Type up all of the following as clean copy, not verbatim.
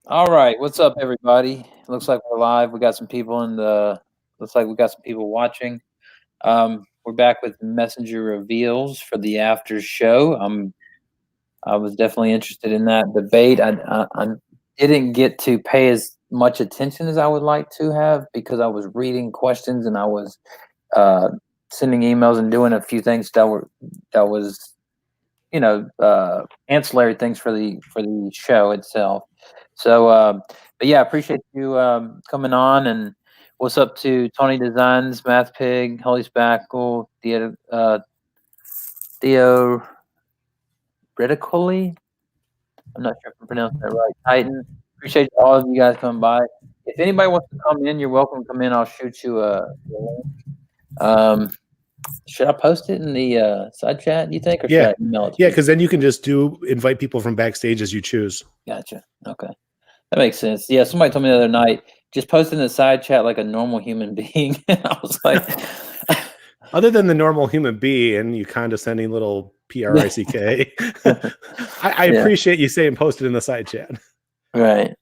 All right, what's up, everybody? Looks like we're live. We got some people in the. Looks like we got some people watching. We're back with Messenger reveals for the after show. I was definitely interested in that debate. I didn't get to pay as much attention as I would like to have because I was reading questions and I was uh, sending emails and doing a few things that was ancillary things for the show itself. So, but yeah, I appreciate you coming on. And what's up to Tony Designs, Math Pig, Holy Spackle, Theo Reticoli. I'm not sure if I'm pronouncing that right. Titan. Appreciate all of you guys coming by. If anybody wants to come in, you're welcome to come in. I'll shoot you a link. Should I post it in the side chat, you think, or should Yeah, I email it to yeah, people? because then you can just invite people from backstage as you choose. Gotcha. Okay. That makes sense. Yeah, somebody told me the other night, just post in the side chat like a normal human being. I was like, Other than the normal human being, you condescending little prick. I yeah, appreciate you saying post it in the side chat. right.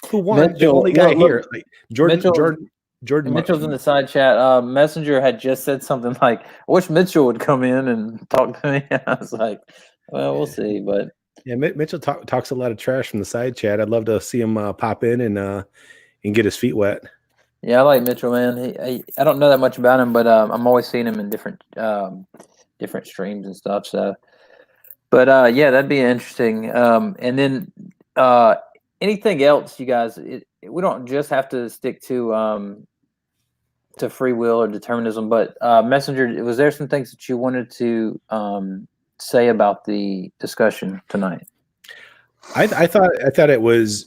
Who won? The Mitchell, only guy look, here, like Jordan, Mitchell, Jordan, Jordan. Mitchell's in the side chat. Messenger had just said something like, "I wish Mitchell would come in and talk to me." I was like, "Well, we'll see." But Yeah, Mitchell talks a lot of trash from the side chat. I'd love to see him pop in and get his feet wet. yeah, I like Mitchell, man. I don't know that much about him, but I'm always seeing him in different streams and stuff. So, but yeah, that'd be interesting. And then uh, anything else, you guys? We don't just have to stick to free will or determinism, but Messenger, was there some things that you wanted to say about the discussion tonight? I thought it was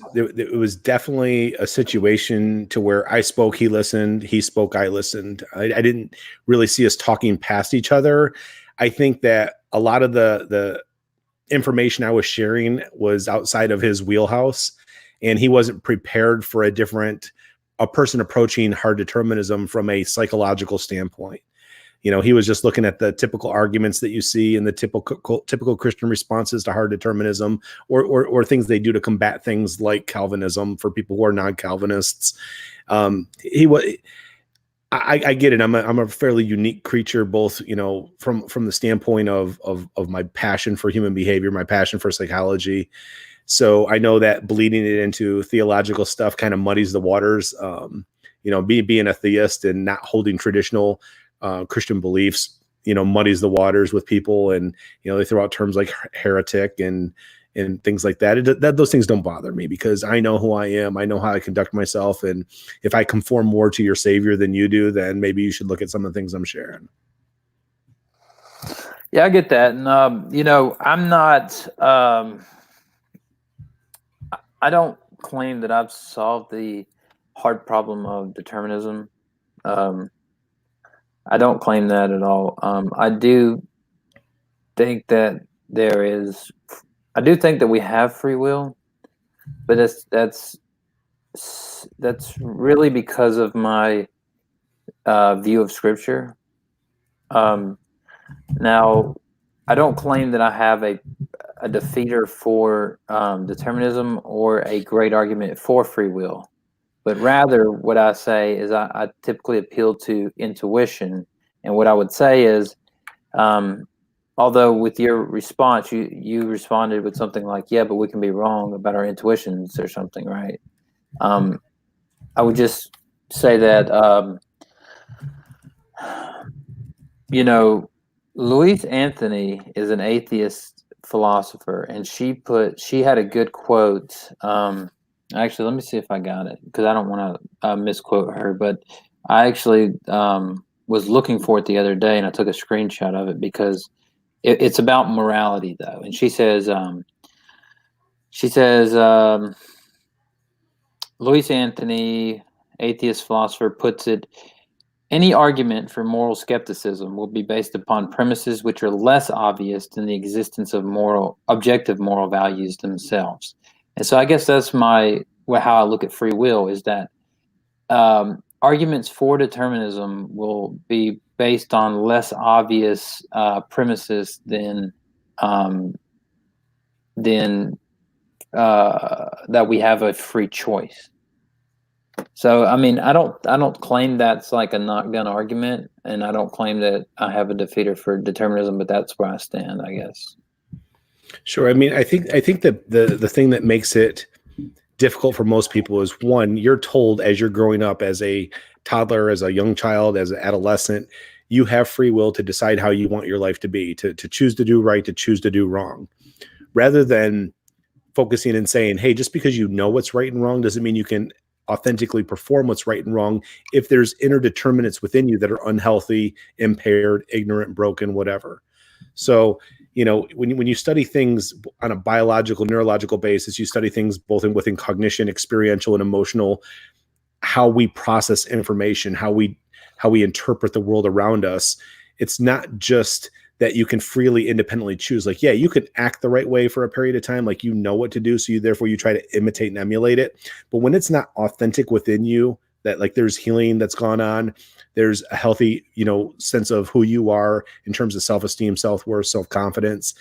definitely a situation to where I spoke, he listened, he spoke, I listened. I didn't really see us talking past each other. I think that a lot of the information I was sharing was outside of his wheelhouse, and he wasn't prepared for a person approaching hard determinism from a psychological standpoint. He was just looking at the typical arguments that you see in the typical Christian responses to hard determinism, or things they do to combat things like Calvinism for people who are non-Calvinists. He was. I get it. I'm a fairly unique creature, both from the standpoint of my passion for human behavior, my passion for psychology. So I know that bleeding it into theological stuff kind of muddies the waters. Being a theist and not holding traditional Christian beliefs, muddies the waters with people, and they throw out terms like heretic and things like that. Those things don't bother me because I know who I am. I know how I conduct myself, and if I conform more to your Savior than you do, then maybe you should look at some of the things I'm sharing. Yeah, I get that, and I'm not. I don't claim that I've solved the hard problem of determinism. Um, I don't claim that at all. I do think that there is. I do think that we have free will, but that's really because of my view of Scripture. Um, Now, I don't claim that I have a defeater for determinism or a great argument for free will, but rather what I say is I typically appeal to intuition. And what I would say is, um, although with your response, you responded with something like, "Yeah, but we can be wrong about our intuitions" or something, right? Um, I would just say that you know, Louise Anthony is an atheist philosopher, and she had a good quote. Actually, let me see if I got it because I don't want to misquote her, but I actually was looking for it the other day, and I took a screenshot of it because it's about morality, though. And she says, Louise Anthony, atheist philosopher, puts it. Any argument for moral skepticism will be based upon premises which are less obvious than the existence of objective moral values themselves. And so I guess that's how I look at free will is that arguments for determinism will be based on less obvious premises than that we have a free choice. So I mean, I don't claim that's like a knockdown argument, and I don't claim that I have a defeater for determinism, but that's where I stand, I guess. Sure. I mean, I think that the thing that makes it difficult for most people is, one, you're told as you're growing up, as a toddler, as a young child, as an adolescent, you have free will to decide how you want your life to be, to choose to do right, to choose to do wrong, rather than focusing and saying, hey, just because you know what's right and wrong doesn't mean you can authentically perform what's right and wrong if there's inner determinants within you that are unhealthy, impaired, ignorant, broken, whatever. So, when you study things on a biological, neurological basis, you study things both within cognition, experiential, and emotional, how we process information, how we interpret the world around us. It's not just that you can freely independently choose. Like, yeah, you can act the right way for a period of time, like what to do, so therefore you try to imitate and emulate it. But when it's not authentic within you, that like there's healing that's gone on, there's a healthy sense of who you are in terms of self-esteem, self-worth, self-confidence,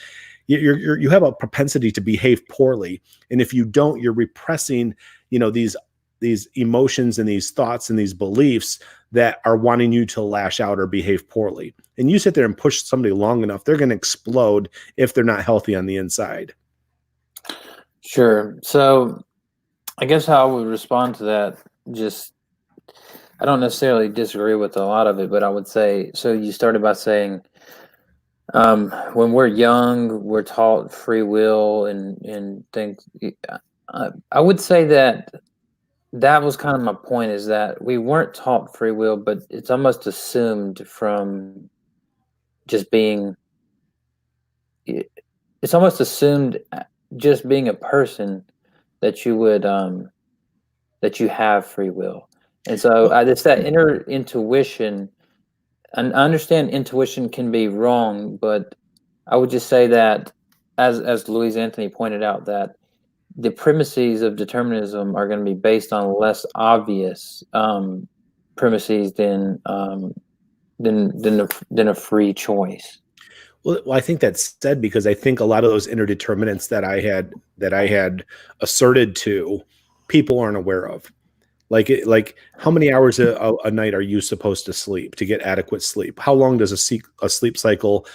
you have a propensity to behave poorly. And if you don't, you're repressing these emotions and these thoughts and these beliefs that are wanting you to lash out or behave poorly. And you sit there and push somebody long enough, they're going to explode if they're not healthy on the inside. Sure. So I guess how I would respond to that, just I don't necessarily disagree with a lot of it, but I would say, so you started by saying, when we're young, we're taught free will and things. I would say that was kind of my point, is that we weren't taught free will, but it's almost assumed from just being, it's almost assumed just being a person that you would, that you have free will. And so it's that inner intuition. And I understand intuition can be wrong, but I would just say that, as Louise Anthony pointed out, that the premises of determinism are going to be based on less obvious premises than a free choice. Well, I think that's said because I think a lot of those inner determinants that I had asserted to, people aren't aware of. Like how many hours a night are you supposed to sleep to get adequate sleep? How long does a sleep cycle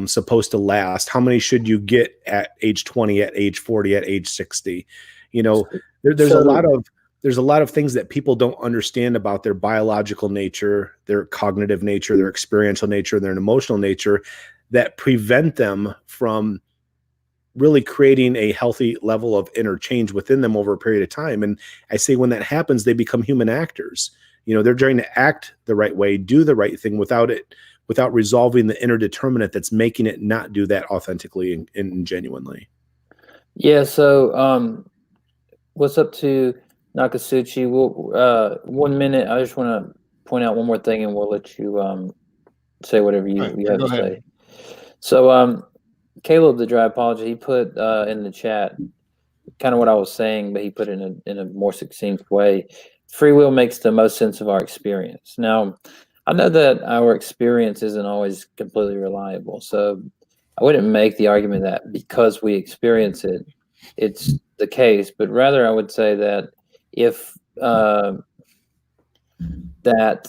supposed to last? How many should you get at age 20, at age 40, at age 60? There's a lot of things that people don't understand about their biological nature, their cognitive nature, their experiential nature, their emotional nature, that prevent them from really creating a healthy level of interchange within them over a period of time. And I say when that happens, they become human actors. They're trying to act the right way, do the right thing without resolving the inner determinant that's making it not do that authentically and genuinely. Yeah. So, what's up to Nakasuchi? Well, 1 minute. I just want to point out one more thing, and we'll let you say whatever you have Go to ahead. say. So, Caleb, the dry apology, he put in the chat kind of what I was saying, but he put it in a more succinct way. Free will makes the most sense of our experience. Now, I know that our experience isn't always completely reliable, so I wouldn't make the argument that because we experience it, it's the case, but rather I would say that if that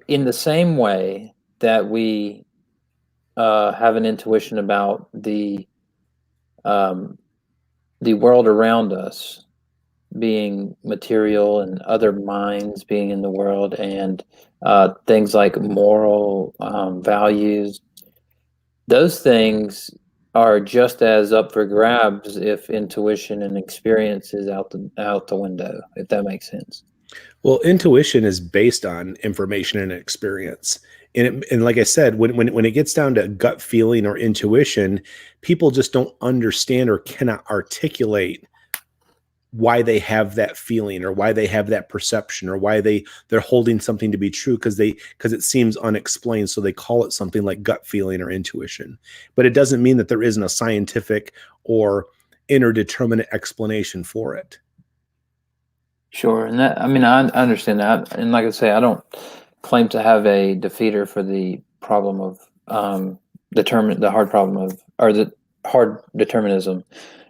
in the same way that we have an intuition about the world around us being material and other minds being in the world, and things like moral values, those things are just as up for grabs if intuition and experience is out the window, if that makes sense. Well, intuition is based on information and experience. And like I said, when it gets down to gut feeling or intuition, people just don't understand or cannot articulate why they have that feeling or why they have that perception or why they're holding something to be true, because it seems unexplained. So they call it something like gut feeling or intuition. But it doesn't mean that there isn't a scientific or inner determinate explanation for it. Sure, and that, I mean, I understand that, and like I say, I don't claim to have a defeater for the problem of the hard problem of, or the hard determinism.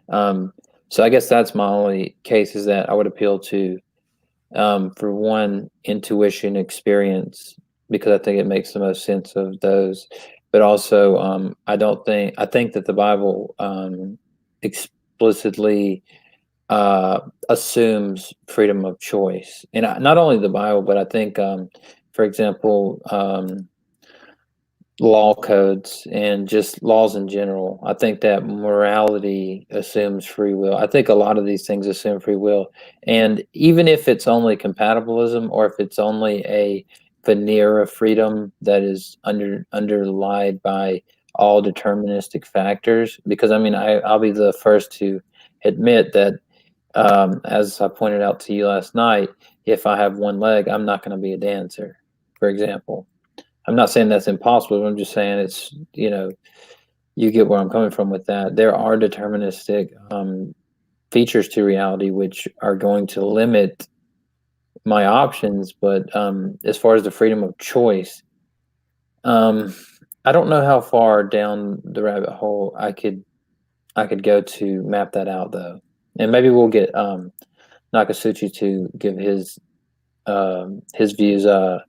So I guess that's my only case, is that I would appeal to, for one, intuition, experience, because I think it makes the most sense of those. But also, I think that the Bible explicitly assumes freedom of choice, and not only the Bible, but I think, for example, law codes and just laws in general. I think that morality assumes free will. I think a lot of these things assume free will. And even if it's only compatibilism, or if it's only a veneer of freedom that is underlied by all deterministic factors, because I mean, I'll be the first to admit that, as I pointed out to you last night, if I have one leg, I'm not going to be a dancer, for example. I'm not saying that's impossible. I'm just saying it's, you get where I'm coming from with that. There are deterministic features to reality which are going to limit my options. But as far as the freedom of choice, I don't know how far down the rabbit hole I could go to map that out, though. And maybe we'll get Nakasuchi to give his views. Are,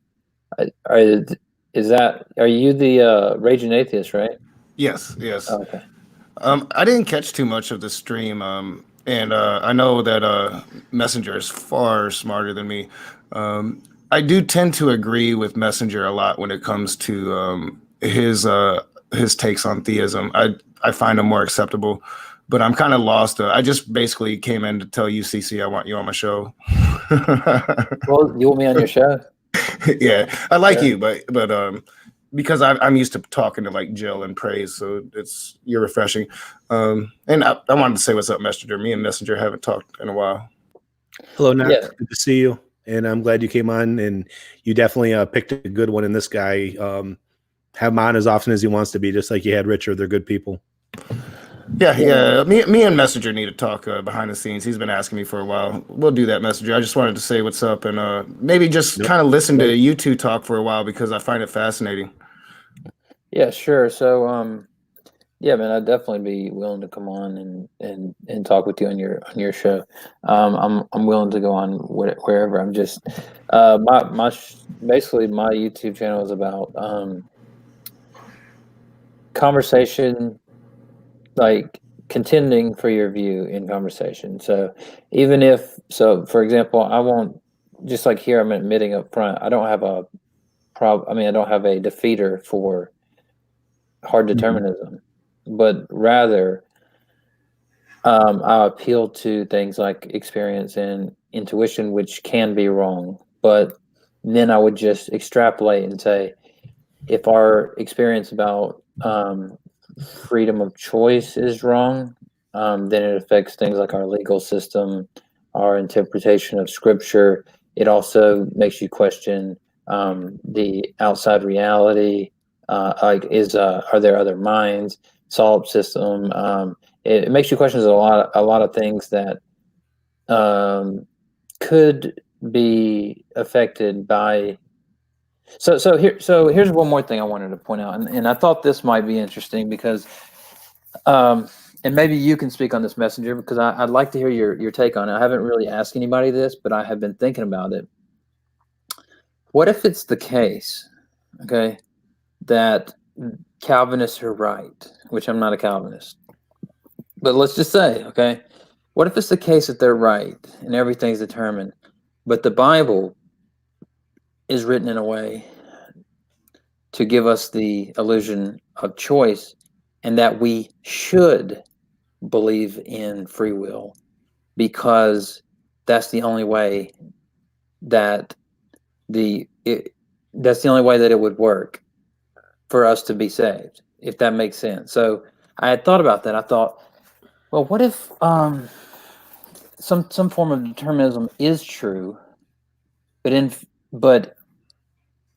are you the raging atheist, right? Yes, yes. Oh, okay. I didn't catch too much of the stream, and I know that Messenger is far smarter than me. I do tend to agree with Messenger a lot when it comes to his takes on theism. I find them more acceptable, but I'm kind of lost. I just basically came in to tell you, CC, I want you on my show. Well, you want me on your show? Yeah, I like Sure. you, but because I'm used to talking to like Jill and Praise, so you're refreshing. And I wanted to say what's up, Messenger. Me and Messenger haven't talked in a while. Hello, Nat. Yeah. Good to see you. And I'm glad you came on, and you definitely picked a good one in this guy. Have him on as often as he wants to be, just like you had Richard. They're good people. Yeah. Me and Messenger need to talk behind the scenes. He's been asking me for a while. We'll do that, Messenger. I just wanted to say what's up, and maybe just kind of listen to you two talk for a while, because I find it fascinating. Yeah, sure. So, yeah, man, I'd definitely be willing to come on and talk with you on your show. I'm willing to go on wherever. I'm just basically my YouTube channel is about conversation, like contending for your view in conversation. So for example, I won't, just like here, I'm admitting up front, I don't have a I don't have a defeater for hard determinism, but rather, I appeal to things like experience and intuition, which can be wrong. But then I would just extrapolate and say, if our experience about freedom of choice is wrong, then it affects things like our legal system, our interpretation of scripture. It also makes you question the outside reality. Are there other minds? Solid system. It makes you question a lot of things that could be affected by. Here's one more thing I wanted to point out, and I thought this might be interesting because, and maybe you can speak on this, Messenger, because I'd like to hear your take on it. I haven't really asked anybody this, but I have been thinking about it. What if it's the case, okay, that Calvinists are right, which I'm not a Calvinist, but let's just say, okay, what if it's the case that they're right and everything's determined, but the Bible is written in a way to give us the illusion of choice, and that we should believe in free will because that's the only way that that's the only way that it would work for us to be saved, if that makes sense. So I had thought about that. I thought, well, what if some form of determinism is true, but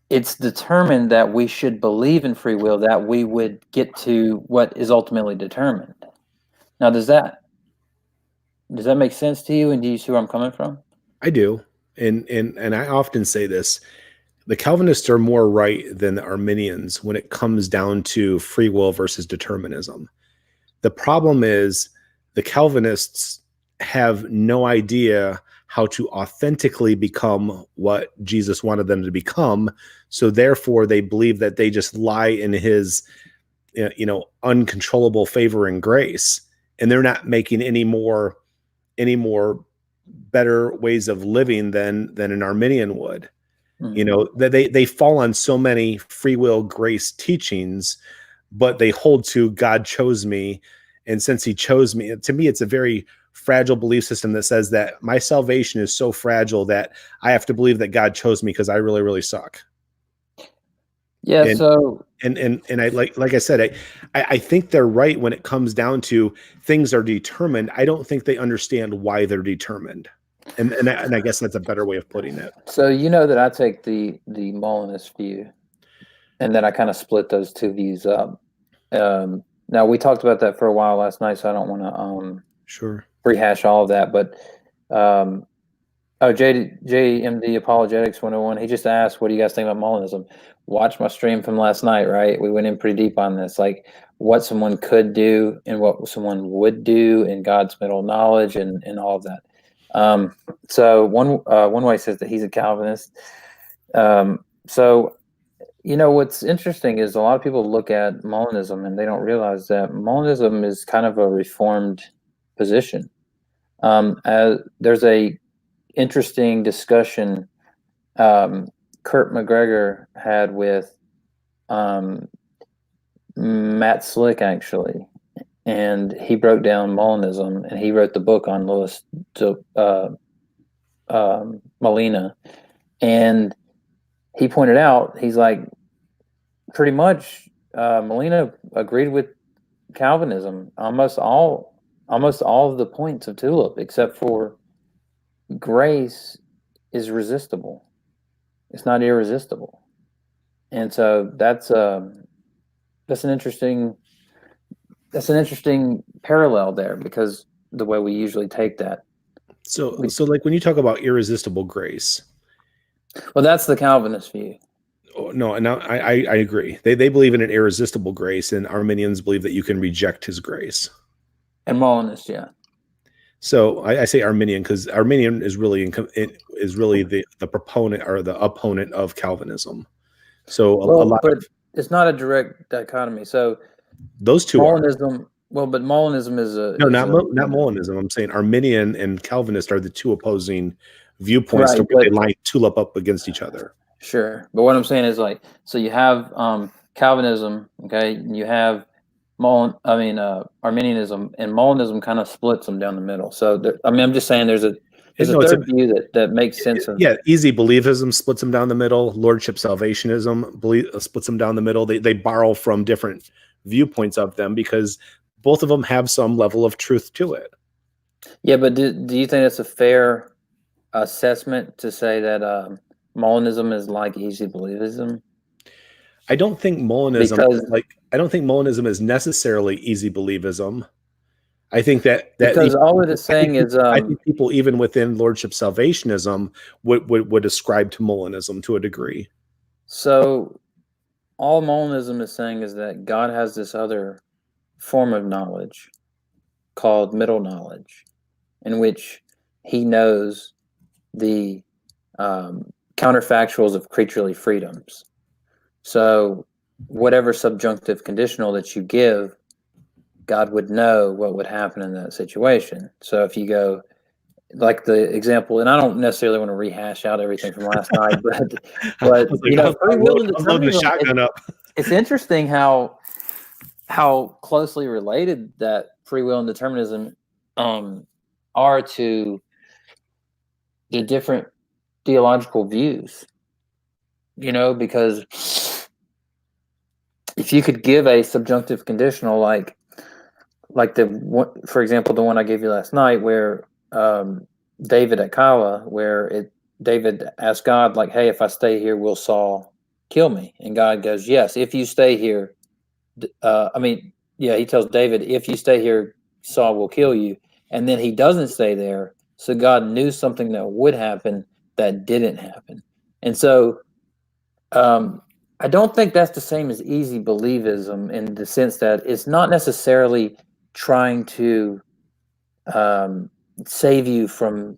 it's determined that we should believe in free will, that we would get to what is ultimately determined. Now, does that make sense to you? And do you see where I'm coming from? I do. And I often say this, the Calvinists are more right than the Arminians when it comes down to free will versus determinism. The problem is the Calvinists have no idea how to authentically become what Jesus wanted them to become. So therefore they believe that they just lie in his, uncontrollable favor and grace. And they're not making any more better ways of living than an Arminian would. Mm-hmm. That they fall on so many free will grace teachings, but they hold to God chose me. And since he chose me, to me, it's a very fragile belief system that says that my salvation is so fragile that I have to believe that God chose me because I really, really suck. Yeah. And, So, and I like I said, I think they're right when it comes down to things are determined. I don't think they understand why they're determined. And I guess that's a better way of putting it. so that I take the Molinist view, and then I kind of split those two views up. Now we talked about that for a while last night, so I don't want to Sure rehash all of that. But JMD Apologetics 101, he just asked, "What do you guys think about Molinism?" Watch my stream from last night, right? We went in pretty deep on this, like what someone could do and what someone would do in God's middle knowledge and all of that. So one way says that he's a Calvinist. So what's interesting is a lot of people look at Molinism and they don't realize that Molinism is kind of a reformed position. There's a interesting discussion Kurt McGregor had with Matt Slick, actually, and he broke down Molinism, and he wrote the book on Louis Molina, and he pointed out, he's like, pretty much Molina agreed with Calvinism, almost all of the points of Tulip, except for grace is resistible. It's not irresistible. And so that's an interesting parallel there, because the way we usually take that. So like when you talk about irresistible grace, well, that's the Calvinist view. No, and I agree. They believe in an irresistible grace, and Arminians believe that you can reject his grace. And Molinists, yeah. So I say Arminian because Arminian is really the proponent or the opponent of Calvinism. So a lot, but it's not a direct dichotomy. So those two Molinism. But Molinism is not Molinism. I'm saying Arminian and Calvinist are the two opposing viewpoints to where they line tulip up against each other. Sure, but what I'm saying is, like, so you have Calvinism, okay, and you have Arminianism, and Molinism kind of splits them down the middle. So I'm just saying there's a third view that makes sense. Easy believism splits them down the middle. Lordship salvationism splits them down the middle. They borrow from different viewpoints of them because both of them have some level of truth to it. Yeah, but do you think it's a fair assessment to say that Molinism is like easy believism? I don't think Molinism is necessarily easy believism. I think that because all it is saying is I think people even within Lordship salvationism would ascribe to Molinism to a degree. So all Molinism is saying is that God has this other form of knowledge called middle knowledge, in which he knows the counterfactuals of creaturely freedoms. So whatever subjunctive conditional that you give, God would know what would happen in that situation. So if you go, like the example, and I don't necessarily want to rehash out everything from last night, but free will and determinism, it's interesting how closely related that free will and determinism are to the different theological views. Because if you could give a subjunctive conditional, like for example, the one I gave you last night, where David at Kala, where David asked God, like, "Hey, if I stay here, will Saul kill me?" And God goes, "Yes, if you stay here." He tells David, "If you stay here, Saul will kill you." And then he doesn't stay there, so God knew something that would happen that didn't happen. And so I don't think that's the same as easy believism, in the sense that it's not necessarily trying to save you from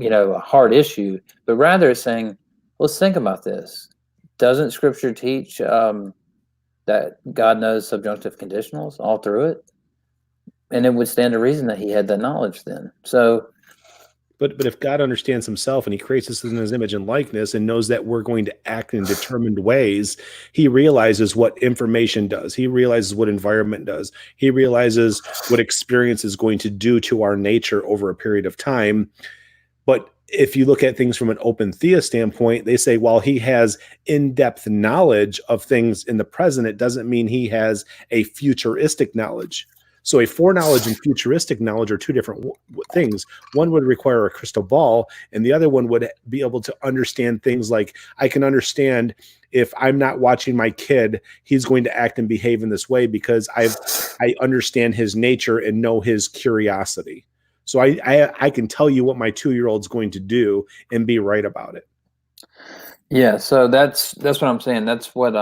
a hard issue, but rather it's saying, let's think about this. Doesn't Scripture teach that God knows subjunctive conditionals all through it? And it would stand to reason that he had that knowledge then. So, but if God understands himself and he creates us in his image and likeness and knows that we're going to act in determined ways, he realizes what information does. He realizes what environment does. He realizes what experience is going to do to our nature over a period of time. But if you look at things from an open theist standpoint, they say, while he has in-depth knowledge of things in the present, it doesn't mean he has a futuristic knowledge. So a foreknowledge and futuristic knowledge are two different things. One would require a crystal ball, and the other one would be able to understand things like, I can understand if I'm not watching my kid, he's going to act and behave in this way because I understand his nature and know his curiosity. So I can tell you what my 2-year-old's going to do and be right about it. Yeah, so that's what I'm saying. That's what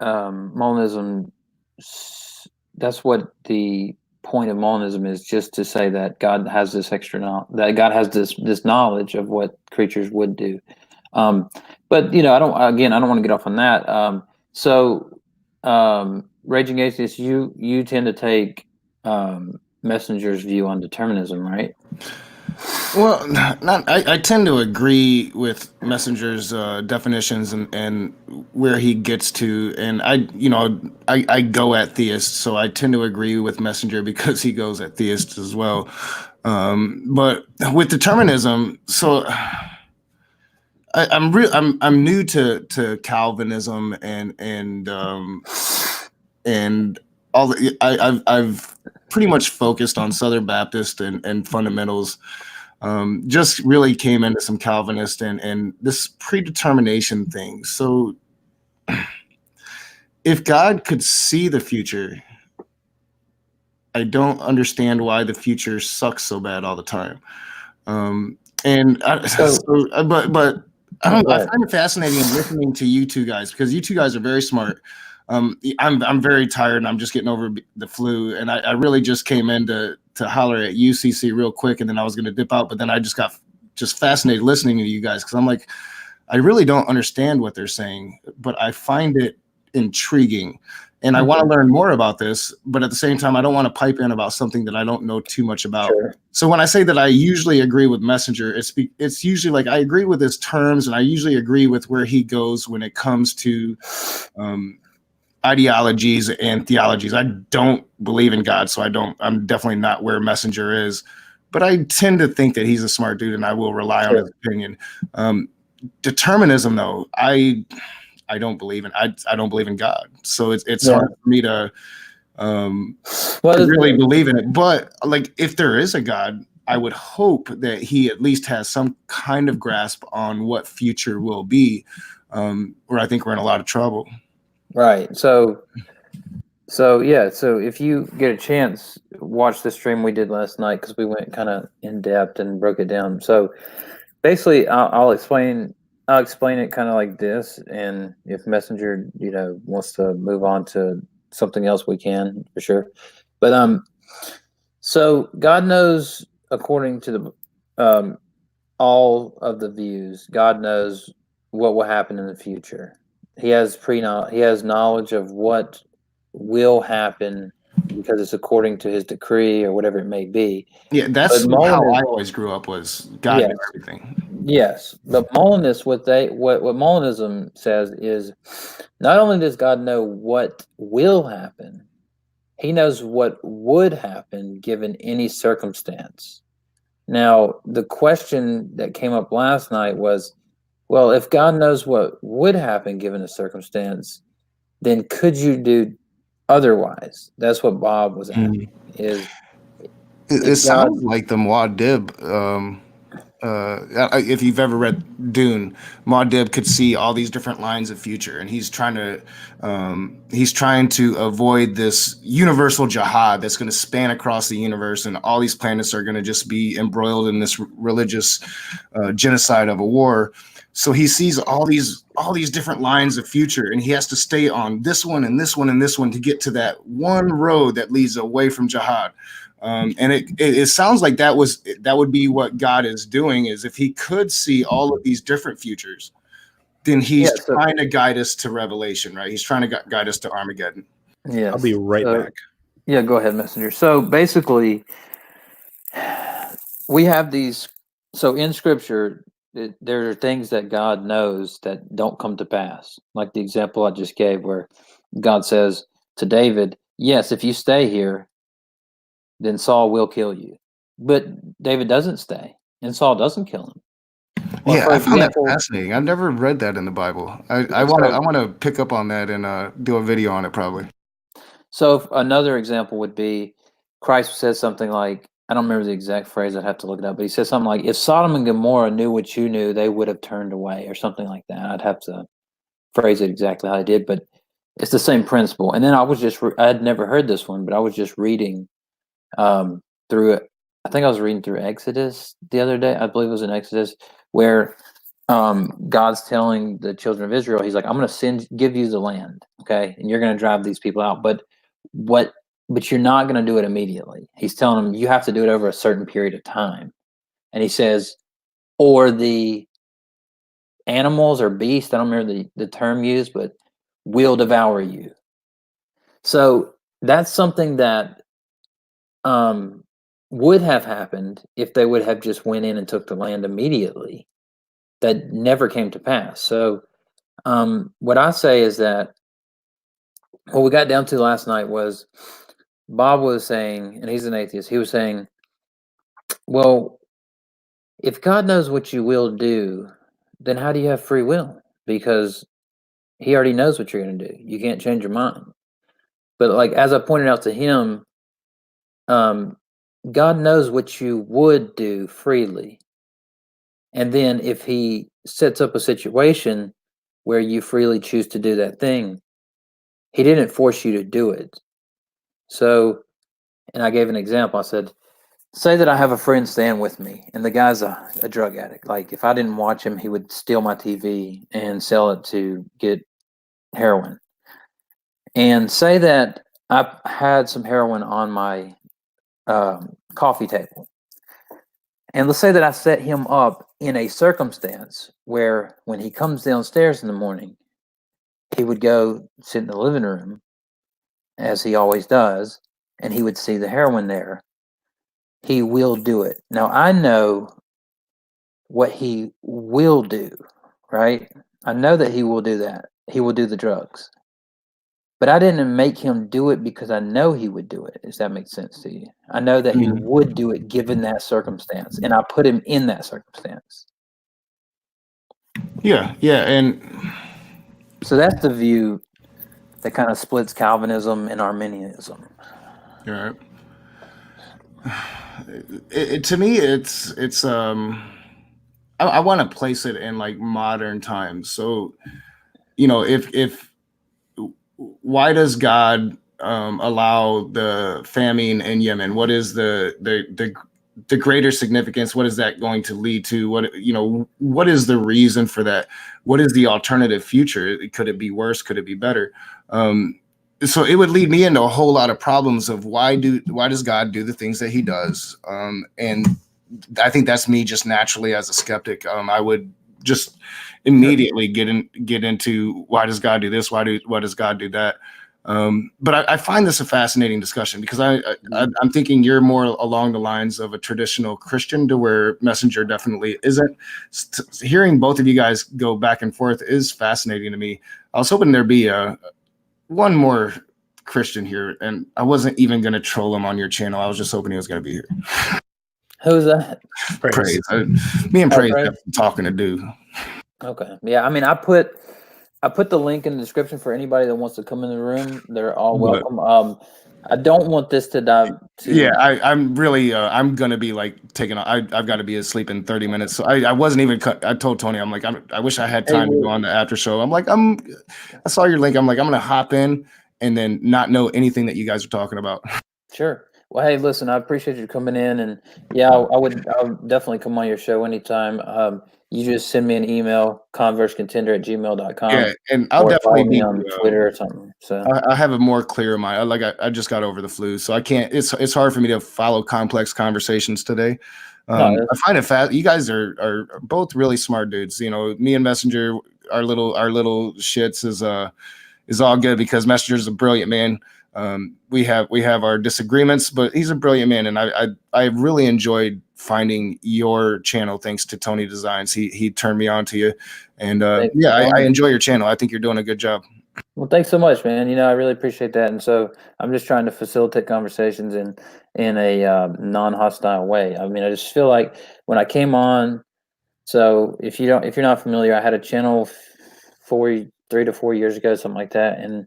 Molinism. That's what the point of Molinism is, just to say that God has this extra knowledge, that God has this knowledge of what creatures would do. But I don't want to get off on that. Raging Atheist, you tend to take Messenger's view on determinism, right? Well, I tend to agree with Messenger's definitions and where he gets to, and I go at theist, so I tend to agree with Messenger because he goes at theist as well. But with determinism, so I'm new to Calvinism and all I've pretty much focused on Southern Baptist and fundamentals. Just really came into some Calvinist and this predetermination thing. So if God could see the future, I don't understand why the future sucks so bad all the time. But I find it fascinating listening to you two guys, because you two guys are very smart. I'm very tired and I'm just getting over the flu, and I really just came in to holler at UCC real quick, and then I was going to dip out, but then I just got fascinated listening to you guys, because I'm like, I really don't understand what they're saying, but I find it intriguing, and I want to learn more about this, but at the same time, I don't want to pipe in about something that I don't know too much about. Sure. So when I say that I usually agree with Messenger, it's usually like I agree with his terms, and I usually agree with where he goes when it comes to ideologies and theologies. I don't believe in God, so I'm definitely not where Messenger is, but I tend to think that he's a smart dude, and I will rely on his opinion. Determinism, though, I don't believe in. I don't believe in God, so it's hard for me to really believe in it. But like, if there is a God, I would hope that he at least has some kind of grasp on what future will be, or I think we're in a lot of trouble. Right. So if you get a chance, watch the stream we did last night, because we went kind of in depth and broke it down. So basically, I'll explain it kind of like this, and if Messenger wants to move on to something else, we can, for sure. But so God knows, according to the all of the views, God knows what will happen in the future. He has knowledge of what will happen because it's according to his decree or whatever it may be. Yeah, that's how I always grew up, was God knew everything. Yes, but Molinism, what Molinism says is, not only does God know what will happen, he knows what would happen given any circumstance. Now, the question that came up last night was, well, if God knows what would happen given a circumstance, then could you do otherwise? That's what Bob was asking. It sounds like the Muad'Dib if you've ever read Dune, Muad'Dib could see all these different lines of future, and he's trying to avoid this universal jihad that's going to span across the universe, and all these planets are going to just be embroiled in this religious genocide of a war. So he sees all these different lines of future, and he has to stay on this one and this one and this one to get to that one road that leads away from jihad. And it sounds like that would be what God is doing, is if he could see all of these different futures, then he's trying to guide us to Revelation, right? He's trying to guide us to Armageddon. Yes. I'll be right back. Yeah, go ahead, Messenger. So basically, we have these. So in Scripture, there are things that God knows that don't come to pass. Like the example I just gave, where God says to David, "Yes, if you stay here, then Saul will kill you." But David doesn't stay, and Saul doesn't kill him. Well, yeah, I found that fascinating. I've never read that in the Bible. I want to pick up on that and do a video on it probably. So another example would be Christ says something like, I don't remember the exact phrase, I'd have to look it up, but he says something like, if Sodom and Gomorrah knew what you knew, they would have turned away, or something like that. I'd have to phrase it exactly how I did, but it's the same principle. And then I had never heard this one, but I was just reading through it. I think I was reading through Exodus the other day. I believe it was in Exodus, where God's telling the children of Israel, he's like, I'm going to give you the land, okay? And you're going to drive these people out. But you're not going to do it immediately. He's telling them you have to do it over a certain period of time. And he says, or the animals or beasts, I don't remember the term used, but will devour you. So that's something that would have happened if they would have just went in and took the land immediately. That never came to pass. So what I say is that what we got down to last night was Bob was saying, and he's an atheist, he was saying, well, if God knows what you will do, then how do you have free will? Because he already knows what you're going to do. You can't change your mind. But like, as I pointed out to him, God knows what you would do freely. And then if he sets up a situation where you freely choose to do that thing, he didn't force you to do it. So, and I gave an example. I said, say that I have a friend staying with me, and the guy's a drug addict. Like, if I didn't watch him, he would steal my TV and sell it to get heroin. And say that I had some heroin on my coffee table. And let's say that I set him up in a circumstance where when he comes downstairs in the morning, he would go sit in the living room, as he always does, and he would see the heroin there. He will do it. Now, I know what he will do, right? I know that he will do that. He will do the drugs. But I didn't make him do it because I know he would do it, if that makes sense to you. I know that he would do it given that circumstance, and I put him in that circumstance. Yeah, and so that's the view that kind of splits Calvinism and Arminianism. Right. To me, it's I want to place it in like modern times. So, if why does God allow the famine in Yemen? What is the greater significance? What is that going to lead to? What is the reason for that? What is the alternative future? Could it be worse? Could it be better? So it would lead me into a whole lot of problems of why does God do the things that he does? And I think that's me just naturally as a skeptic. I would just immediately get into why does God do this? Why does God do that? But I find this a fascinating discussion because I'm thinking you're more along the lines of a traditional Christian, to where Messenger definitely isn't. Hearing both of you guys go back and forth is fascinating to me. I was hoping there'd be one more Christian here, and I wasn't even going to troll him on your channel. I was just hoping he was going to be here. Who's that? Praise. Me and Praise have talking to do. Okay. Yeah. I mean, I put I put the link in the description for anybody that wants to come in the room. They're all But welcome. I don't want this to dive yeah, to. I'm really I'm gonna be like taking. I've got to be asleep in 30 minutes. So I wasn't even. I told Tony, I'm like, I wish I had Hey, time to go on the after show. I'm like, I saw your link. I'm like, I'm gonna hop in and then not know anything that you guys are talking about. Sure. Well, hey, listen, I appreciate you coming in, and yeah, I would definitely come on your show anytime. You just send me an email, conversecontender@gmail.com, Yeah, and I'll or definitely follow me meet on you. Twitter or something. So I have a more clear mind. Like I just got over the flu, so I can't. It's hard for me to follow complex conversations today. no, I find it fast. You guys are both really smart dudes. You know, me and Messenger, our little shits is all good because Messenger's a brilliant man. We have our disagreements, but he's a brilliant man, and I really enjoyed finding your channel thanks to Tony Designs. He turned me on to you, and thanks. yeah, I enjoy your channel. I think you're doing a good job. Well, thanks so much, man. I really appreciate that, and so I'm just trying to facilitate conversations in a non-hostile way. I mean, I just feel like when I came on. So if you're not familiar, I had a channel 3 to 4 years ago, something like that, and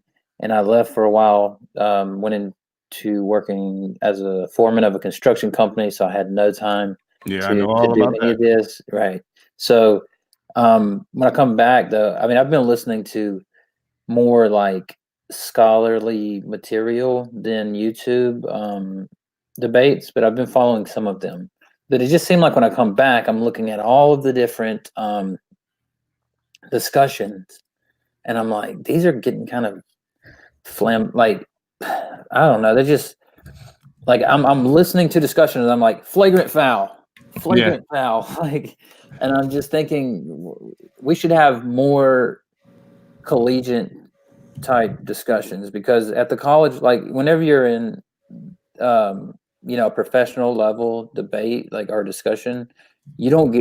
I left for a while. Went into working as a foreman of a construction company, so I had no time Yeah, I to know all do about any that. of this. Right. So when I come back, though, I mean, I've been listening to more like scholarly material than YouTube debates, but I've been following some of them. But it just seemed like when I come back, I'm looking at all of the different discussions, and I'm like, these are getting kind of like I don't know. They're just like I'm listening to discussions, and I'm like Yeah, flagrant foul, like, and I'm just thinking we should have more collegiate type discussions because at the college, like whenever you're in professional level debate like our discussion, you don't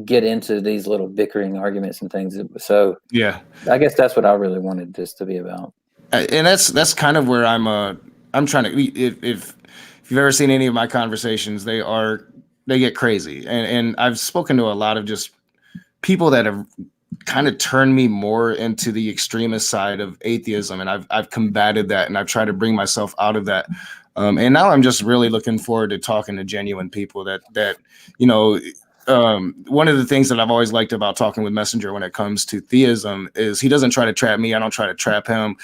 get into these little bickering arguments and things. So yeah. I guess that's what I really wanted this to be about. And that's kind of where I'm trying to. If you've ever seen any of my conversations, they get crazy, and I've spoken to a lot of just people that have kind of turned me more into the extremist side of atheism, and I've combated that, and I've tried to bring myself out of that. And now I'm just really looking forward to talking to genuine people that you know. One of the things that I've always liked about talking with Messenger when it comes to theism is he doesn't try to trap me. I don't try to trap him.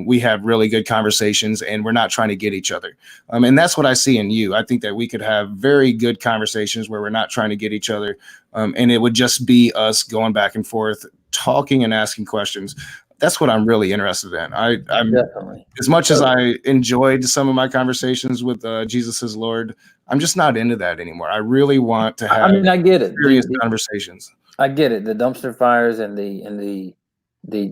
We have really good conversations, and we're not trying to get each other. And that's what I see in you. I think that we could have very good conversations where we're not trying to get each other, and it would just be us going back and forth, talking and asking questions. That's what I'm really interested in. I'm Definitely. as much as I enjoyed some of my conversations with Jesus is Lord, I'm just not into that anymore. I really want to have I mean, I get it. serious conversations. I get it. The dumpster fires and the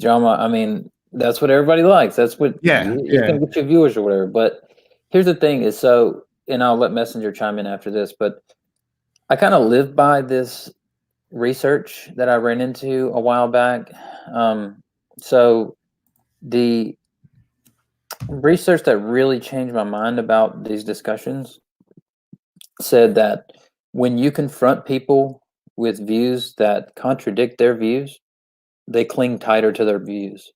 drama. I mean, that's what everybody likes. That's what Yeah, it's yeah. gonna get your viewers or whatever. But here's the thing: is so, and I'll let Messenger chime in after this. But I kind of live by this research that I ran into a while back. So the research that really changed my mind about these discussions said that when you confront people with views that contradict their views, they cling tighter to their views.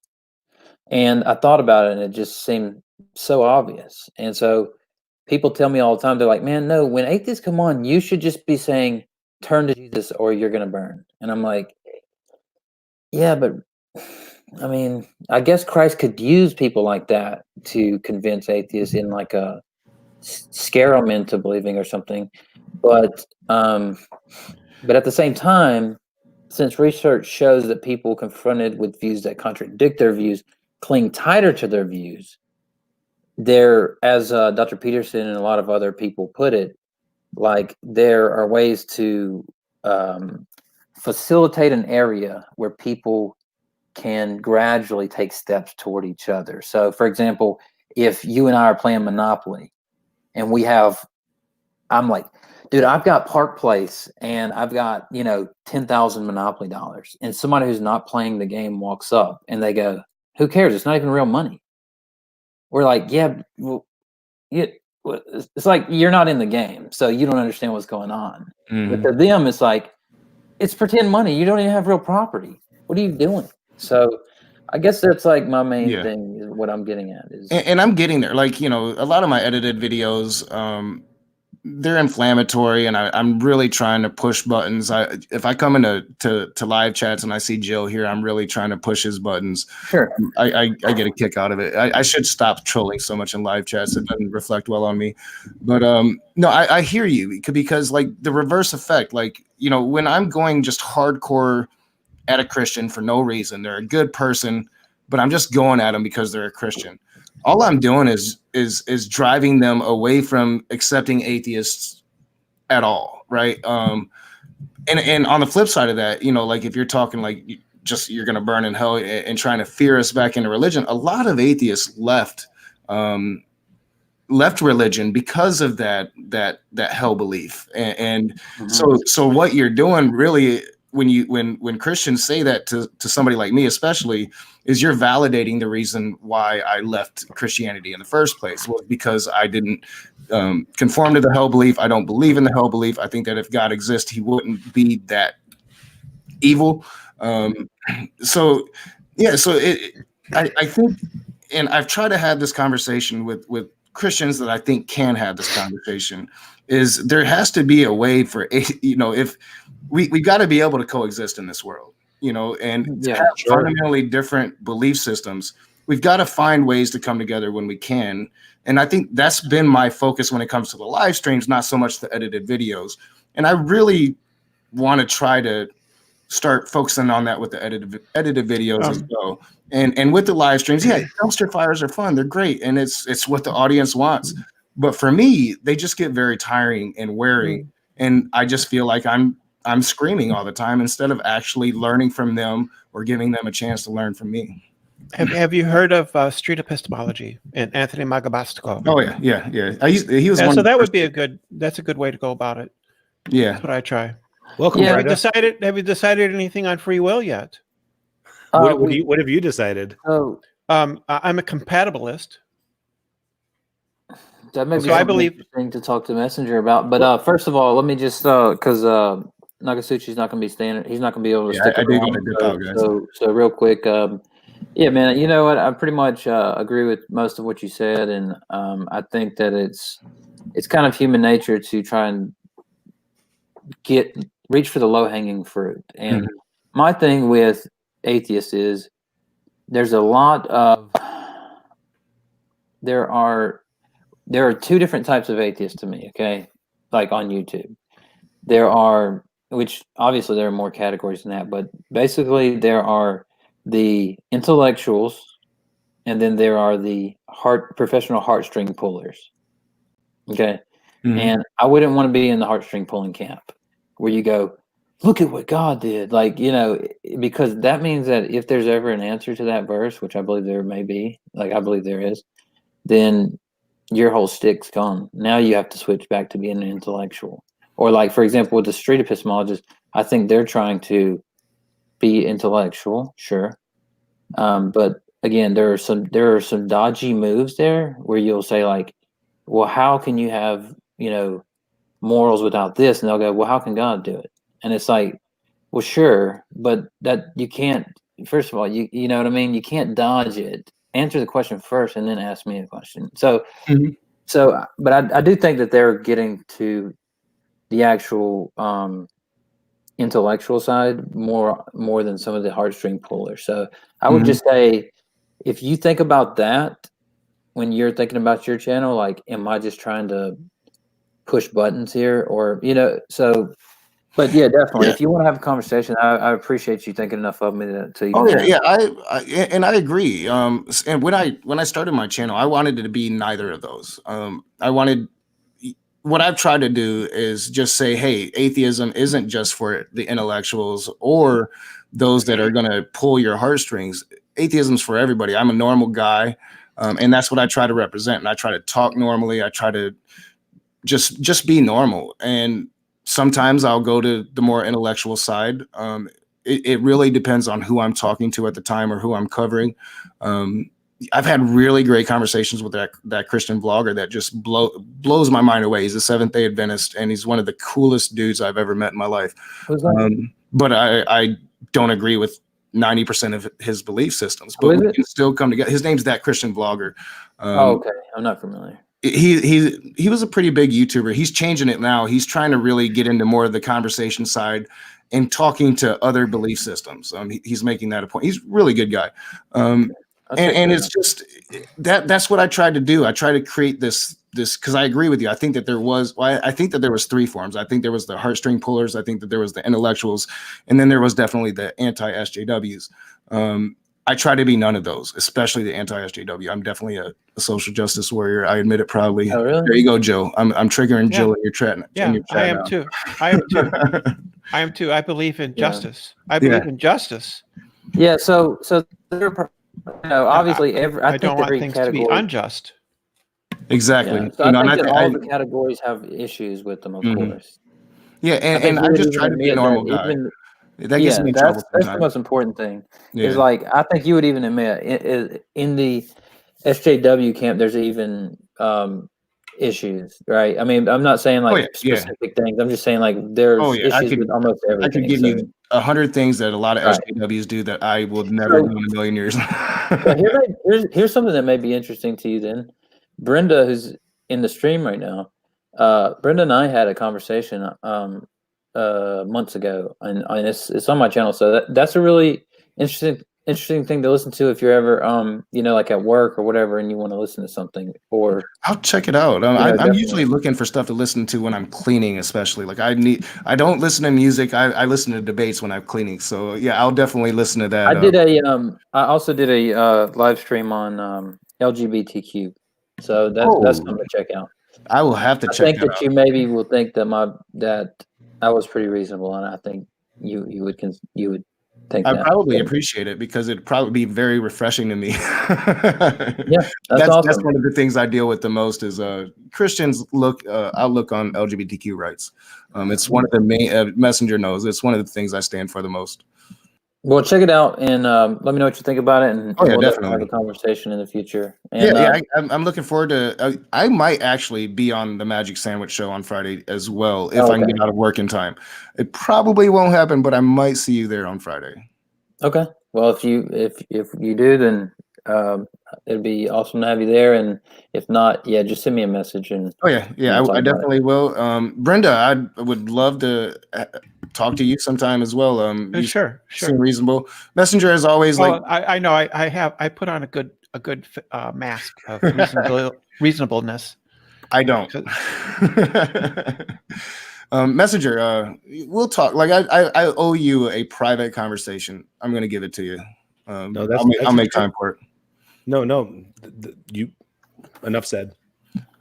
And I thought about it and it just seemed so obvious. And so people tell me all the time, they're like, man, no, when atheists come on, you should just be saying, turn to Jesus or you're going to burn. And I'm like, yeah, but I mean, I guess Christ could use people like that to convince atheists in like a scare them into believing or something. But at the same time, since research shows that people confronted with views that contradict their views cling tighter to their views, there, as Dr. Peterson and a lot of other people put it, like there are ways to facilitate an area where people can gradually take steps toward each other. So, for example, if you and I are playing Monopoly and I'm like, dude, I've got Park Place and I've got, 10,000 Monopoly dollars. And somebody who's not playing the game walks up and they go, who cares? It's not even real money. We're like, yeah, well, it's like you're not in the game, so you don't understand what's going on. But to them, it's like, it's pretend money. You don't even have real property. What are you doing? So I guess that's like my main Yeah. thing is what I'm getting at is And I'm getting there. Like, a lot of my edited videos, they're inflammatory, and I'm really trying to push buttons. If I come into to live chats and I see Jill here, I'm really trying to push his buttons. sure. I get a kick out of it. I should stop trolling so much in live chats. It doesn't reflect well on me. But no, I hear you, because like the reverse effect, like, when I'm going just hardcore at a Christian for no reason, they're a good person, but I'm just going at them because they're a Christian. All I'm doing is driving them away from accepting atheists at all, right? And on the flip side of that, like if you're talking like you're going to burn in hell and trying to fear us back into religion, a lot of atheists left religion because of that hell belief. And so what you're doing really, when Christians say that to somebody like me, especially, is you're validating the reason why I left Christianity in the first place, was because I didn't conform to the hell belief. I don't believe in the hell belief. I think that if God exists, he wouldn't be that evil. So I think, and I've tried to have this conversation with Christians that I think can have this conversation, is there has to be a way for, if we got to be able to coexist in this world, and to have fundamentally different belief systems. We've got to find ways to come together when we can. And I think that's been my focus when it comes to the live streams, not so much the edited videos. And I really want to try to start focusing on that with the edited videos as well. And with the live streams, dumpster fires are fun. They're great. And it's what the audience wants. But for me, they just get very tiring and wearing. And I just feel like I'm screaming all the time instead of actually learning from them or giving them a chance to learn from me. Have you heard of street epistemology and Anthony Magabastico? Oh yeah. He was one. So that would be that's a good way to go about it. Yeah, that's what I try. Welcome. Have you decided anything on free will yet? What have you decided? Oh, I'm a compatibilist. That may be So I believe interesting to talk to Messenger about. But first of all, let me just because Nakasuchi's not going to be staying. He's not going to be able to stick around. So real quick, yeah, man. You know what? I pretty much agree with most of what you said, and I think that it's kind of human nature to try and reach for the low hanging fruit. And my thing with atheists is there's a lot of there are two different types of atheists to me. Okay, like on YouTube, there are, which obviously there are more categories than that, but basically there are the intellectuals, and then there are the professional heartstring pullers. Okay. And I wouldn't want to be in the heartstring pulling camp where you go, look at what God did. Like, because that means that if there's ever an answer to that verse, which I believe there may be, like I believe there is, then your whole stick's gone. Now you have to switch back to being an intellectual. Or like, for example, with the street epistemologists, I think they're trying to be intellectual, sure. But again, there are some dodgy moves there where you'll say like, well, how can you have, morals without this? And they'll go, well, how can God do it? And it's like, well, sure, but that you can't, first of all, you know what I mean? You can't dodge it. Answer the question first and then ask me a question. So, but I do think that they're getting to the actual intellectual side more than some of the heartstring pullers. So I would just say, if you think about that when you're thinking about your channel, like, am I just trying to push buttons here, or so? But yeah, definitely. If you want to have a conversation, I appreciate you thinking enough of me to even. I agree. And when I started my channel, I wanted it to be neither of those. What I've tried to do is just say, hey, atheism isn't just for the intellectuals or those that are going to pull your heartstrings. Atheism's for everybody. I'm a normal guy, and that's what I try to represent. And I try to talk normally. I try to just be normal. And sometimes I'll go to the more intellectual side. It really depends on who I'm talking to at the time or who I'm covering. I've had really great conversations with that Christian vlogger that just blows my mind away. He's a Seventh-day Adventist, and he's one of the coolest dudes I've ever met in my life. But I don't agree with 90% of his belief systems, Who but is we it? can still come together. His name's That Christian Vlogger. Okay, I'm not familiar. He was a pretty big YouTuber. He's changing it now. He's trying to really get into more of the conversation side and talking to other belief systems. He's making that a point. He's a really good guy. And it's just that's what I tried to do. I tried to create this because I agree with you. I think that I think that there was three forms. I think there was the heartstring pullers. I think that there was the intellectuals, and then there was definitely the anti-SJWs. I try to be none of those, especially the anti-SJW. I'm definitely a social justice warrior. I admit it proudly. Oh, really? There you go, Joe. I'm triggering Jill in your chat. Yeah, I am too. I am too. I am too. I believe in justice. I believe in justice. Yeah. So there, obviously, I don't want things to be unjust. Exactly. Yeah. So I think that all the categories have issues with them, of course. Yeah, and I just try to be a normal guy. That gets me in trouble sometimes. That's the most important thing. Is like I think you would even admit in the SJW camp, there's even issues, right? I mean, I'm not saying like specific things. I'm just saying like there's issues with almost everything. I could give you 100 things that a lot of SJWs do that I will never do in a million years. Here's something that may be interesting to you then. Brenda, who's in the stream right now, Brenda and I had a conversation months ago, and it's on my channel. So that's a really interesting thing to listen to if you're ever like at work or whatever, and you want to listen to something. Or I'll check it out. I'm usually looking for stuff to listen to when I'm cleaning, especially. Like I don't listen to music. I listen to debates when I'm cleaning. So yeah, I'll definitely listen to that. I also did a live stream on LGBTQ. So that's something to check out. I will have to check. I think that you maybe will think that I was pretty reasonable, and I think you would think I probably appreciate it because it'd probably be very refreshing to me. Yeah, that's awesome. That's one of the things I deal with the most is Christians outlook on LGBTQ rights. It's one of the main Messenger knows. It's one of the things I stand for the most. Well, check it out and let me know what you think about it, and we'll definitely have a conversation in the future. And, I'm looking forward to. I might actually be on the Magic Sandwich Show on Friday as well if I can get out of work in time. It probably won't happen, but I might see you there on Friday. Okay. Well, if you do, then it'd be awesome to have you there. And if not, just send me a message. And I definitely will. Brenda, I would love to talk to you sometime as well. Sure. Seem reasonable. Messenger as always. Well, I know I put on a good mask of reasonableness. I don't. Messenger, we'll talk. Like I owe you a private conversation. I'm gonna give it to you. No, I'll make time for it. No, you. Enough said.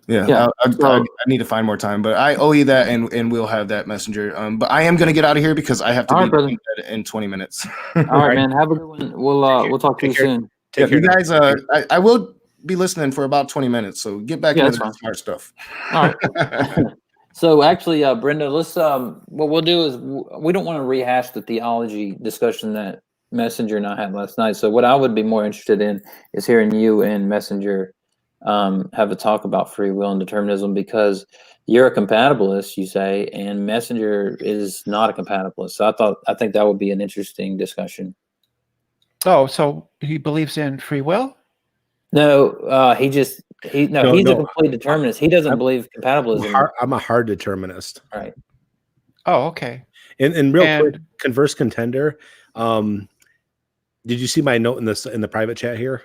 Yeah. I need to find more time, but I owe you that, and we'll have that, Messenger. But I am gonna get out of here because I have to be in bed in 20 minutes. All right, man. Have a good one. We'll talk to you soon. Take care, you guys. I will be listening for about 20 minutes, so get back into the smart stuff. All right. So actually, Brenda, let's what we'll do is we don't want to rehash the theology discussion that Messenger and I had last night. So what I would be more interested in is hearing you and Messenger have a talk about free will and determinism, because you're a compatibilist, you say, and Messenger is not a compatibilist. So I think that would be an interesting discussion. Oh, so he believes in free will? No, he's a complete determinist. He doesn't believe compatibilism. I'm a hard determinist. All right. Oh, okay. And quick, converse contender. Did you see my note in the private chat here?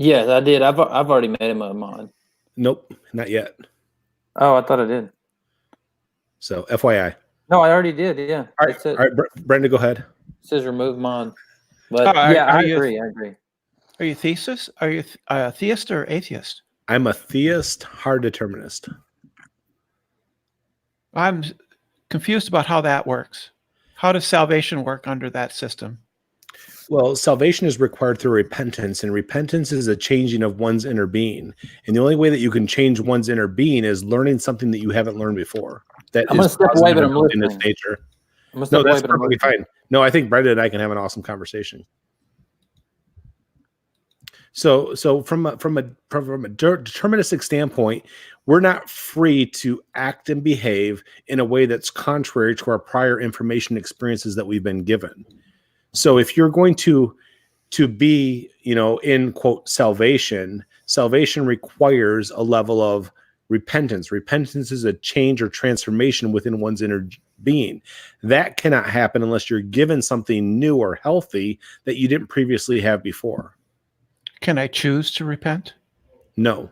Yes, I did. I've already made him a mod. Nope, not yet. Oh, I thought I did. So FYI. No, I already did. Yeah. All right, Brenda, go ahead. It says remove mod. But I agree. Are you theist? Are you a theist or atheist? I'm a theist, hard determinist. I'm confused about how that works. How does salvation work under that system? Well, salvation is required through repentance, and repentance is a changing of one's inner being. And the only way that you can change one's inner being is learning something that you haven't learned before. That is in its nature. No, that's perfectly fine. No, I think Brenda and I can have an awesome conversation. So from a deterministic standpoint, we're not free to act and behave in a way that's contrary to our prior information experiences that we've been given. So if you're going to be, in quote, salvation requires a level of repentance. Repentance is a change or transformation within one's inner being. That cannot happen unless you're given something new or healthy that you didn't previously have before. Can I choose to repent? No.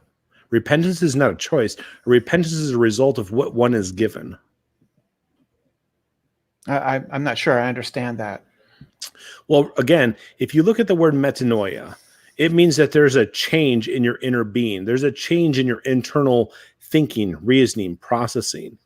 Repentance is not a choice. Repentance is a result of what one is given. I'm not sure I understand that. Well, again, if you look at the word metanoia, it means that there's a change in your inner being. There's a change in your internal thinking, reasoning, processing.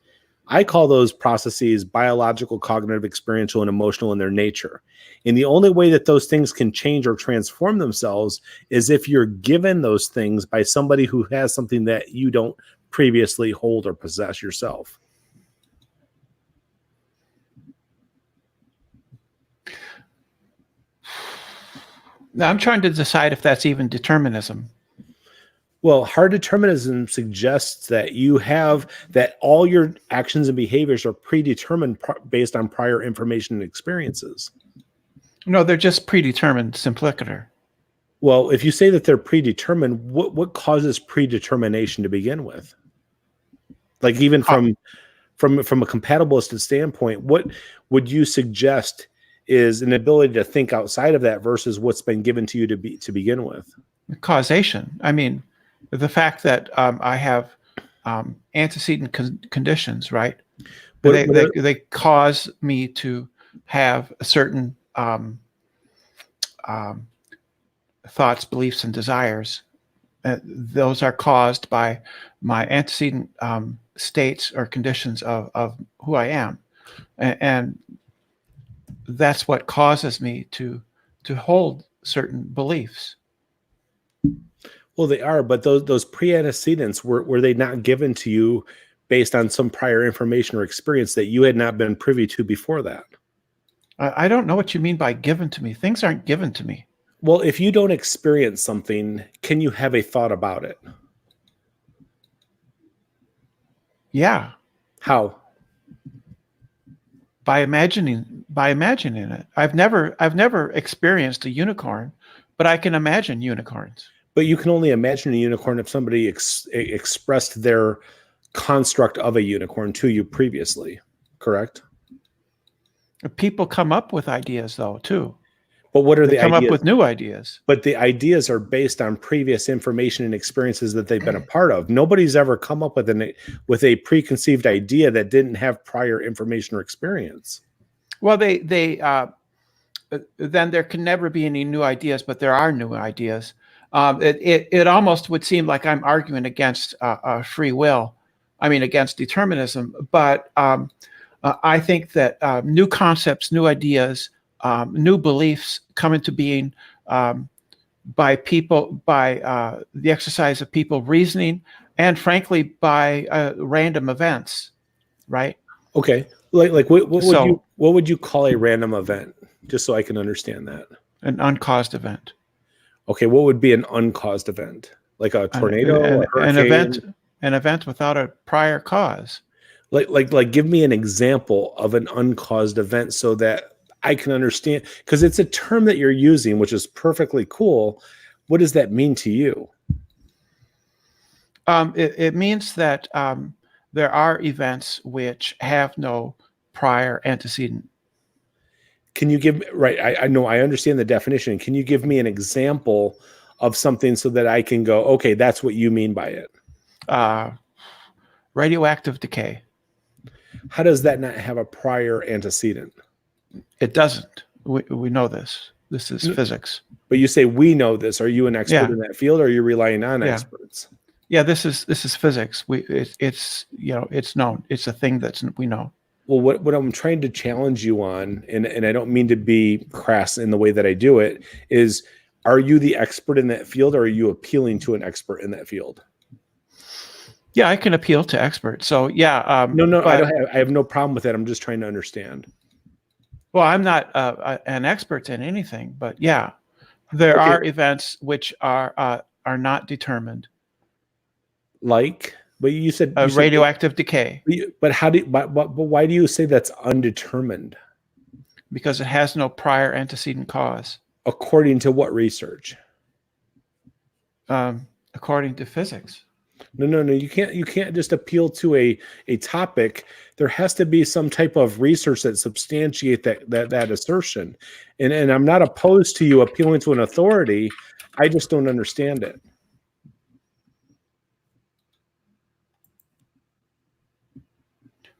I call those processes biological, cognitive, experiential, and emotional in their nature. And the only way that those things can change or transform themselves is if you're given those things by somebody who has something that you don't previously hold or possess yourself. Now, I'm trying to decide if that's even determinism. Well, hard determinism suggests that that all your actions and behaviors are predetermined based on prior information and experiences. No, they're just predetermined simplicator. Well, if you say that they're predetermined, what causes predetermination to begin with? Like even from a compatibilistic standpoint, what would you suggest is an ability to think outside of that versus what's been given to you to begin with? Causation. I mean, the fact that I have antecedent conditions, right? They cause me to have a certain thoughts, beliefs, and desires. Those are caused by my antecedent states or conditions of who I am, and that's what causes me to hold certain beliefs. Well, they are, but those pre-antecedents, were they not given to you based on some prior information or experience that you had not been privy to before that? I don't know what you mean by given to me. Things aren't given to me. Well, if you don't experience something, can you have a thought about it? Yeah. How? By imagining it. I've never experienced a unicorn, but I can imagine unicorns. But you can only imagine a unicorn if somebody expressed their construct of a unicorn to you previously, correct? People come up with ideas, though, too. But what are They the come ideas? up with new ideas. But the ideas are based on previous information and experiences that they've been a part of. Nobody's ever come up with a preconceived idea that didn't have prior information or experience. Well, then there can never be any new ideas, but there are new ideas. It almost would seem like I'm arguing against free will. I mean, against determinism. But I think that new concepts, new ideas, new beliefs come into being by the exercise of people reasoning, and frankly, by random events, right? Okay, like what would you call a random event? Just so I can understand that. An uncaused event. Okay, what would be an uncaused event? Like a tornado, a hurricane? An event without a prior cause. Like give me an example of an uncaused event so that I can understand, because it's a term that you're using, which is perfectly cool. What does that mean to you? It means that there are events which have no prior antecedent. Can you give, right, I know, I understand the definition. Can you give me an example of something so that I can go, okay, that's what you mean by it? Radioactive decay. How does that not have a prior antecedent? It doesn't. We know this. This is physics. But you say we know this. Are you an expert in that field, or are you relying on experts? Yeah, this is physics. It's known. It's a thing we know. Well, what I'm trying to challenge you on, and I don't mean to be crass in the way that I do it, is, are you the expert in that field, or are you appealing to an expert in that field? Yeah, I can appeal to experts. So yeah. No, I have no problem with that. I'm just trying to understand. Well, I'm not an expert in anything, but yeah, there are events which are not determined. Like, but you said radioactive decay. But why do you say that's undetermined? because it has no prior antecedent cause. According to what research? According to physics. No. You can't just appeal to a topic. There has to be some type of research that substantiate that assertion. And I'm not opposed to you appealing to an authority. I just don't understand it.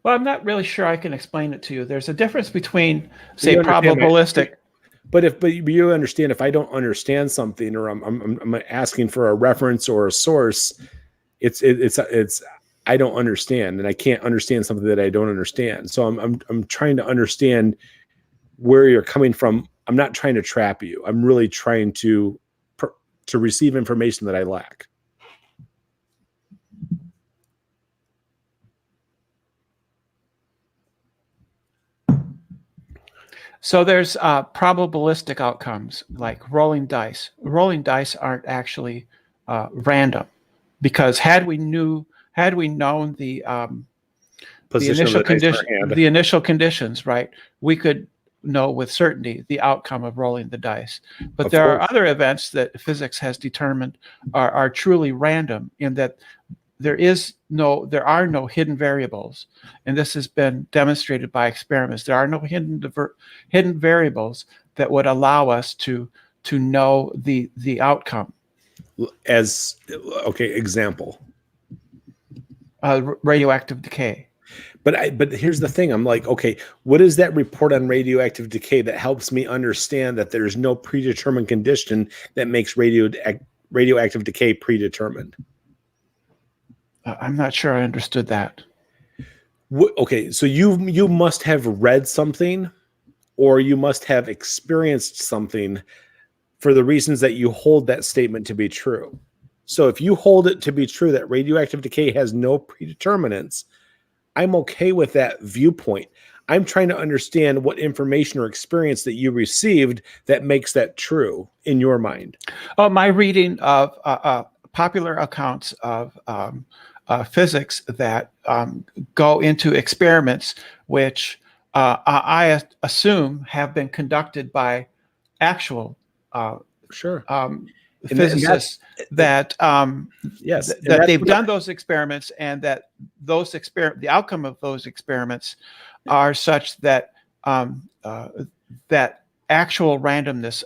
Well, I'm not really sure I can explain it to you. There's a difference between, say, You understand probabilistic. But you understand, if I don't understand something, or I'm asking for a reference or a source, it's I don't understand, and I can't understand something that I don't understand. So I'm trying to understand where you're coming from. I'm not trying to trap you. I'm really trying to receive information that I lack. So there's probabilistic outcomes like rolling dice. Rolling dice aren't actually random, because had we known the Position initial of the dice in our condition, hand. the initial conditions, right, we could know with certainty the outcome of rolling the dice. But Of there are course. other events that physics has determined are truly random, in that there are no hidden variables, and this has been demonstrated by experiments. There are no hidden variables that would allow us to know the outcome. As okay, example. Radioactive decay. But here's the thing. I'm like, okay, what is that report on radioactive decay that helps me understand that there's no predetermined condition that makes radioactive decay predetermined? I'm not sure I understood that. Okay, so you must have read something, or you must have experienced something for the reasons that you hold that statement to be true. So if you hold it to be true that radioactive decay has no predeterminants, I'm okay with that viewpoint. I'm trying to understand what information or experience that you received that makes that true in your mind. Oh, my reading of popular accounts of physics that go into experiments which I assume have been conducted by actual Sure. physicists, that yes, that they've done those experiments, and that the outcome of those experiments are such that that actual randomness,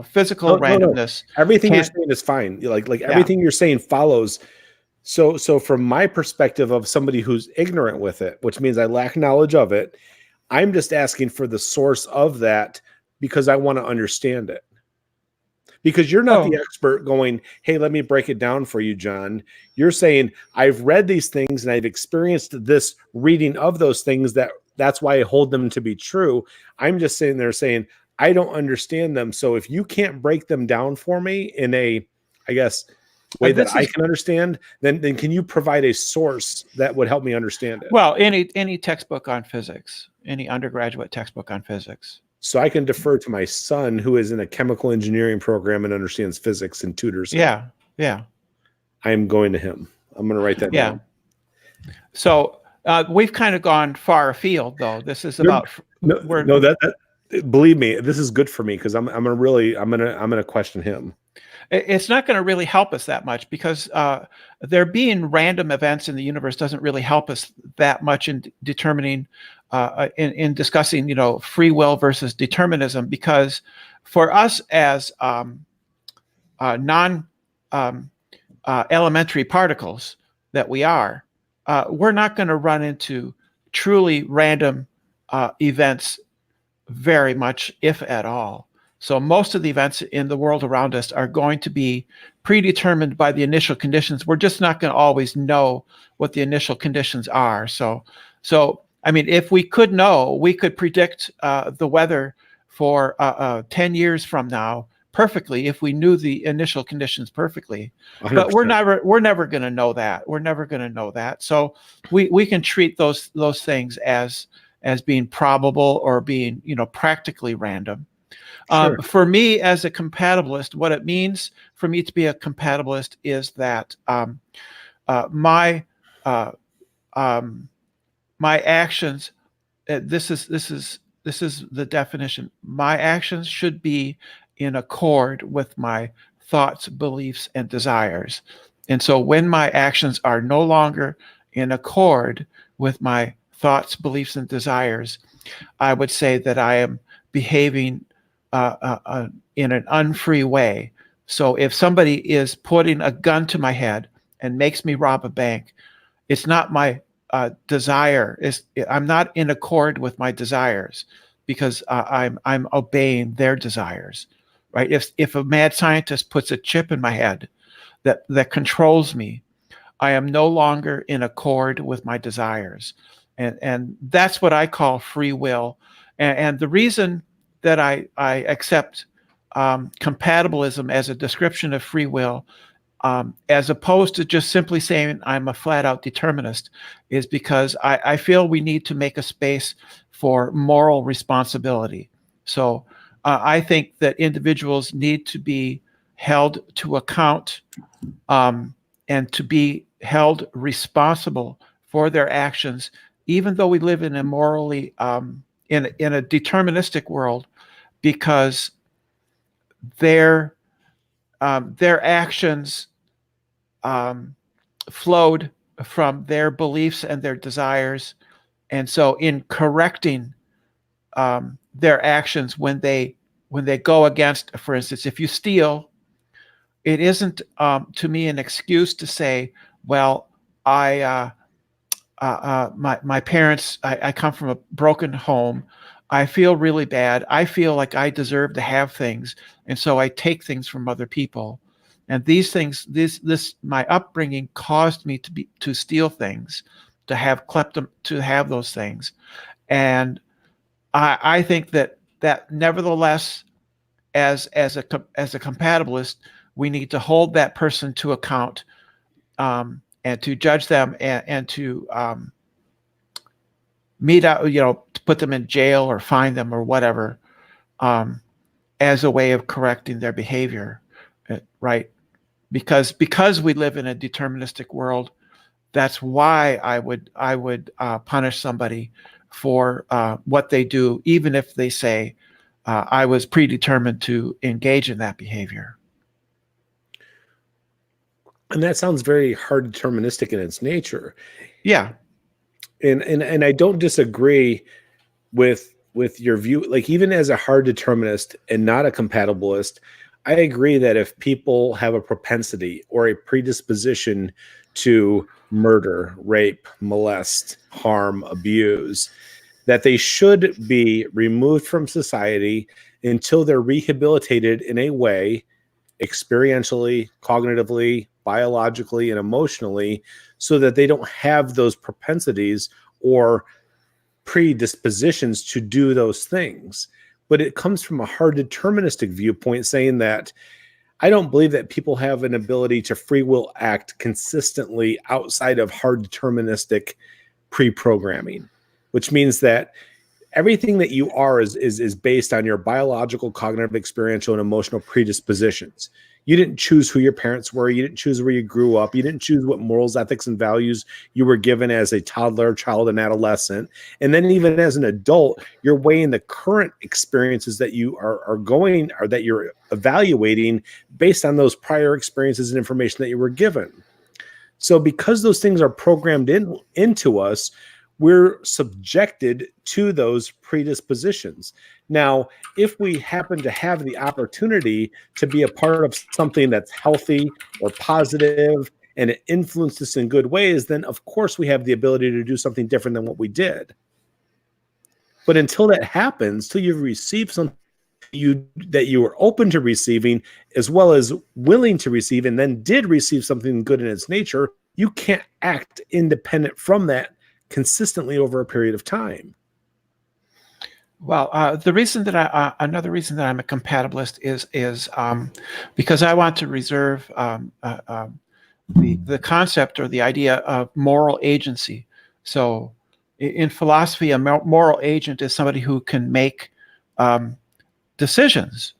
physical randomness. Everything you're saying is fine. Like everything you're saying follows. So from my perspective of somebody who's ignorant with it, which means I lack knowledge of it, I'm just asking for the source of that because I want to understand it. Because you're not the expert going, hey, let me break it down for you, John. You're saying, I've read these things and I've experienced this reading of those things, that's why I hold them to be true. I'm just sitting there saying, I don't understand them. So if you can't break them down for me in a, I guess, way that I can understand, then can you provide a source that would help me understand it? Well, any textbook on physics, any undergraduate textbook on physics. So I can defer to my son, who is in a chemical engineering program and understands physics and tutors. Yeah. I'm going to him. I'm going to write that down. So we've kind of gone far afield, though. This is about that believe me, this is good for me, because I'm gonna question him. It's not going to really help us that much, because there being random events in the universe doesn't really help us that much in determining, in discussing, free will versus determinism. Because for us as elementary particles that we are, we're not going to run into truly random events very much, if at all. So most of the events in the world around us are going to be predetermined by the initial conditions. We're just not going to always know what the initial conditions are. So I mean, if we could know, we could predict the weather for 10 years from now perfectly if we knew the initial conditions perfectly. 100%. But we're never going to know that. We're never going to know that. So we can treat those things as being probable or being, practically random. Sure. For me as a compatibilist, what it means for me to be a compatibilist is that my actions, this is this is the definition. My actions should be in accord with my thoughts, beliefs, and desires. And so when my actions are no longer in accord with my thoughts, beliefs, and desires, I would say that I am behaving in an unfree way. So if somebody is putting a gun to my head and makes me rob a bank, it's not my desire. I'm not in accord with my desires because I'm obeying their desires, right? If a mad scientist puts a chip in my head that controls me, I am no longer in accord with my desires, and that's what I call free will. And the reason that I accept compatibilism as a description of free will, as opposed to just simply saying I'm a flat out determinist, is because I feel we need to make a space for moral responsibility. So I think that individuals need to be held to account, and to be held responsible for their actions, even though we live in a morally in a deterministic world, because their actions flowed from their beliefs and their desires. And so in correcting their actions when they go against, for instance, if you steal, it isn't to me an excuse to say, well, my parents, I come from a broken home. I feel really bad. I feel like I deserve to have things, and so I take things from other people. And these things, my upbringing caused me to steal things, to have those things. And I think that nevertheless, as a compatibilist, we need to hold that person to account, and to judge them, and to mete out, to put them in jail or fine them or whatever, as a way of correcting their behavior, right? Because we live in a deterministic world, that's why I would punish somebody for what they do, even if they say I was predetermined to engage in that behavior. And that sounds very hard deterministic in its nature. Yeah. And I don't disagree with your view. Like, even as a hard determinist and not a compatibilist, I agree that if people have a propensity or a predisposition to murder, rape, molest, harm, abuse, that they should be removed from society until they're rehabilitated in a way, experientially, cognitively, biologically, and emotionally, so that they don't have those propensities or predispositions to do those things. But it comes from a hard deterministic viewpoint, saying that I don't believe that people have an ability to free will act consistently outside of hard deterministic pre-programming, which means that everything that you are is based on your biological, cognitive, experiential, and emotional predispositions. You didn't choose who your parents were. You didn't choose where you grew up. You didn't choose what morals, ethics, and values you were given as a toddler, child, and adolescent. And then even as an adult, you're weighing the current experiences that you are going, or that you're evaluating based on those prior experiences and information that you were given. So because those things are programmed into us, we're subjected to those predispositions. Now, if we happen to have the opportunity to be a part of something that's healthy or positive and it influences us in good ways, then of course we have the ability to do something different than what we did. But until that happens, till you've received something that you were open to receiving, as well as willing to receive, and then did receive something good in its nature, you can't act independent from that consistently over a period of time. Well, another reason that I'm a compatibilist is because I want to reserve the concept or the idea of moral agency. So, in philosophy, a moral agent is somebody who can make decisions,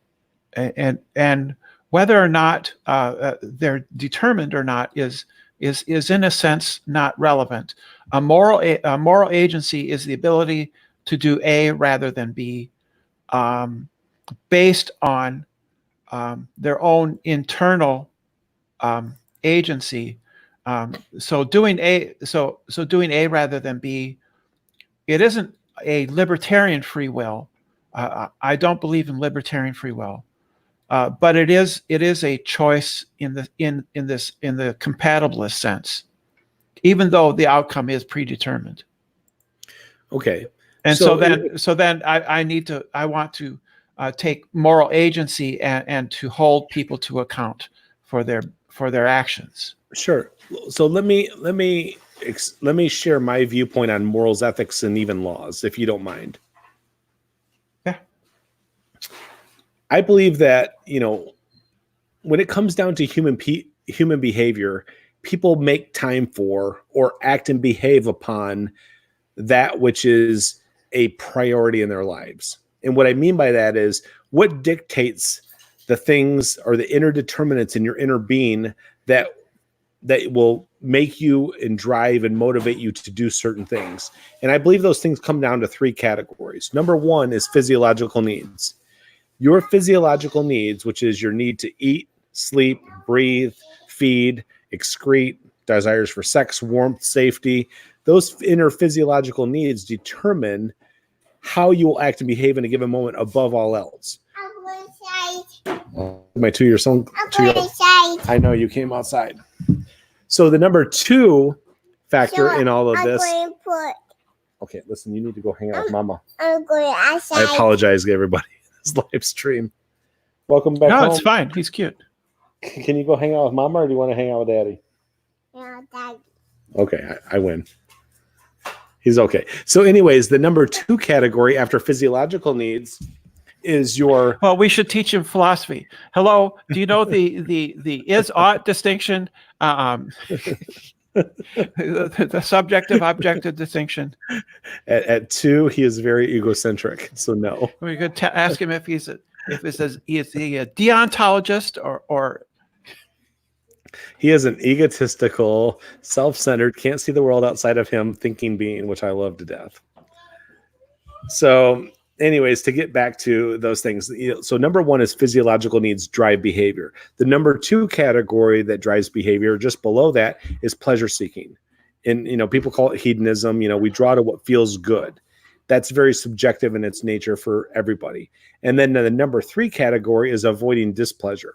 and whether or not they're determined or not is in a sense not relevant. A moral agency is the ability to do A rather than B, based on their own internal agency. So doing A rather than B, it isn't a libertarian free will. I don't believe in libertarian free will, but it is a choice in the compatibilist sense, even though the outcome is predetermined. Okay. And so then I want to take moral agency and to hold people to account for their actions. Sure. So let me share my viewpoint on morals, ethics, and even laws, if you don't mind. Yeah. I believe that, when it comes down to human behavior, people make time for or act and behave upon that which is a priority in their lives. And what I mean by that is what dictates the things or the inner determinants in your inner being that will make you and drive and motivate you to do certain things. And I believe those things come down to three categories. Number one is physiological needs. Your physiological needs, which is your need to eat, sleep, breathe, feed, excrete, desires for sex, warmth, safety, those inner physiological needs determine how you will act and behave in a given moment above all else. My 2-year son. I know you came outside. So the number two factor in all of this. Okay, listen, you need to go hang out with Mama. I'm going outside. I apologize to everybody. This live stream. Welcome back. No, home. it's fine. He's cute. Can you go hang out with Mama, or do you want to hang out with Daddy? Yeah, Daddy. Okay, I win. He's okay. So anyways, the number two category after physiological needs is your... Well, we should teach him philosophy. Hello, do you know the is-ought distinction? The subjective objective distinction. At 2, he is very egocentric, so no. We could ask him if he is a deontologist or he is an egotistical, self-centered, can't see the world outside of him thinking being, which I love to death. So anyways, to get back to those things, so number one is physiological needs drive behavior. The number two category that drives behavior, just below that, is pleasure seeking. And people call it hedonism. We draw to what feels good. That's very subjective in its nature for everybody. And then the number three category is avoiding displeasure.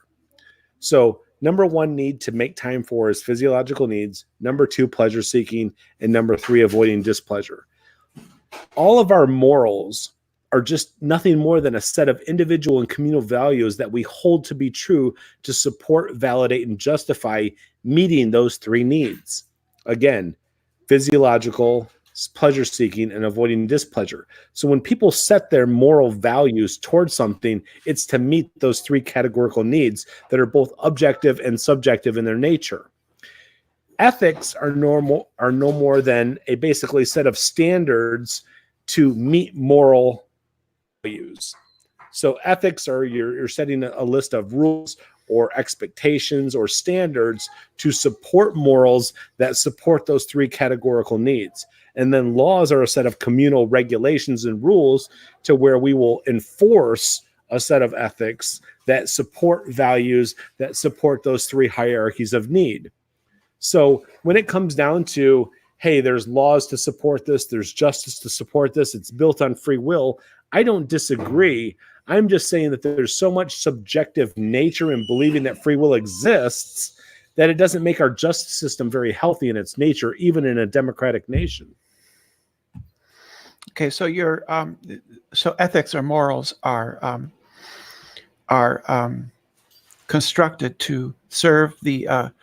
So number one need to make time for is physiological needs. Number two, pleasure seeking. And number three, avoiding displeasure. All of our morals are just nothing more than a set of individual and communal values that we hold to be true to support, validate, and justify meeting those three needs. Again, physiological, pleasure seeking, and avoiding displeasure. So when people set their moral values towards something, it's to meet those three categorical needs that are both objective and subjective in their nature. Ethics are no more than a basically set of standards to meet moral values. So ethics are you're setting a list of rules or expectations or standards to support morals that support those three categorical needs. And then laws are a set of communal regulations and rules to where we will enforce a set of ethics that support values that support those three hierarchies of need. So when it comes down to, hey, there's laws to support this, there's justice to support this, it's built on free will, I don't disagree. I'm just saying that there's so much subjective nature in believing that free will exists that it doesn't make our justice system very healthy in its nature, even in a democratic nation. Okay, so so ethics or morals are constructed to serve the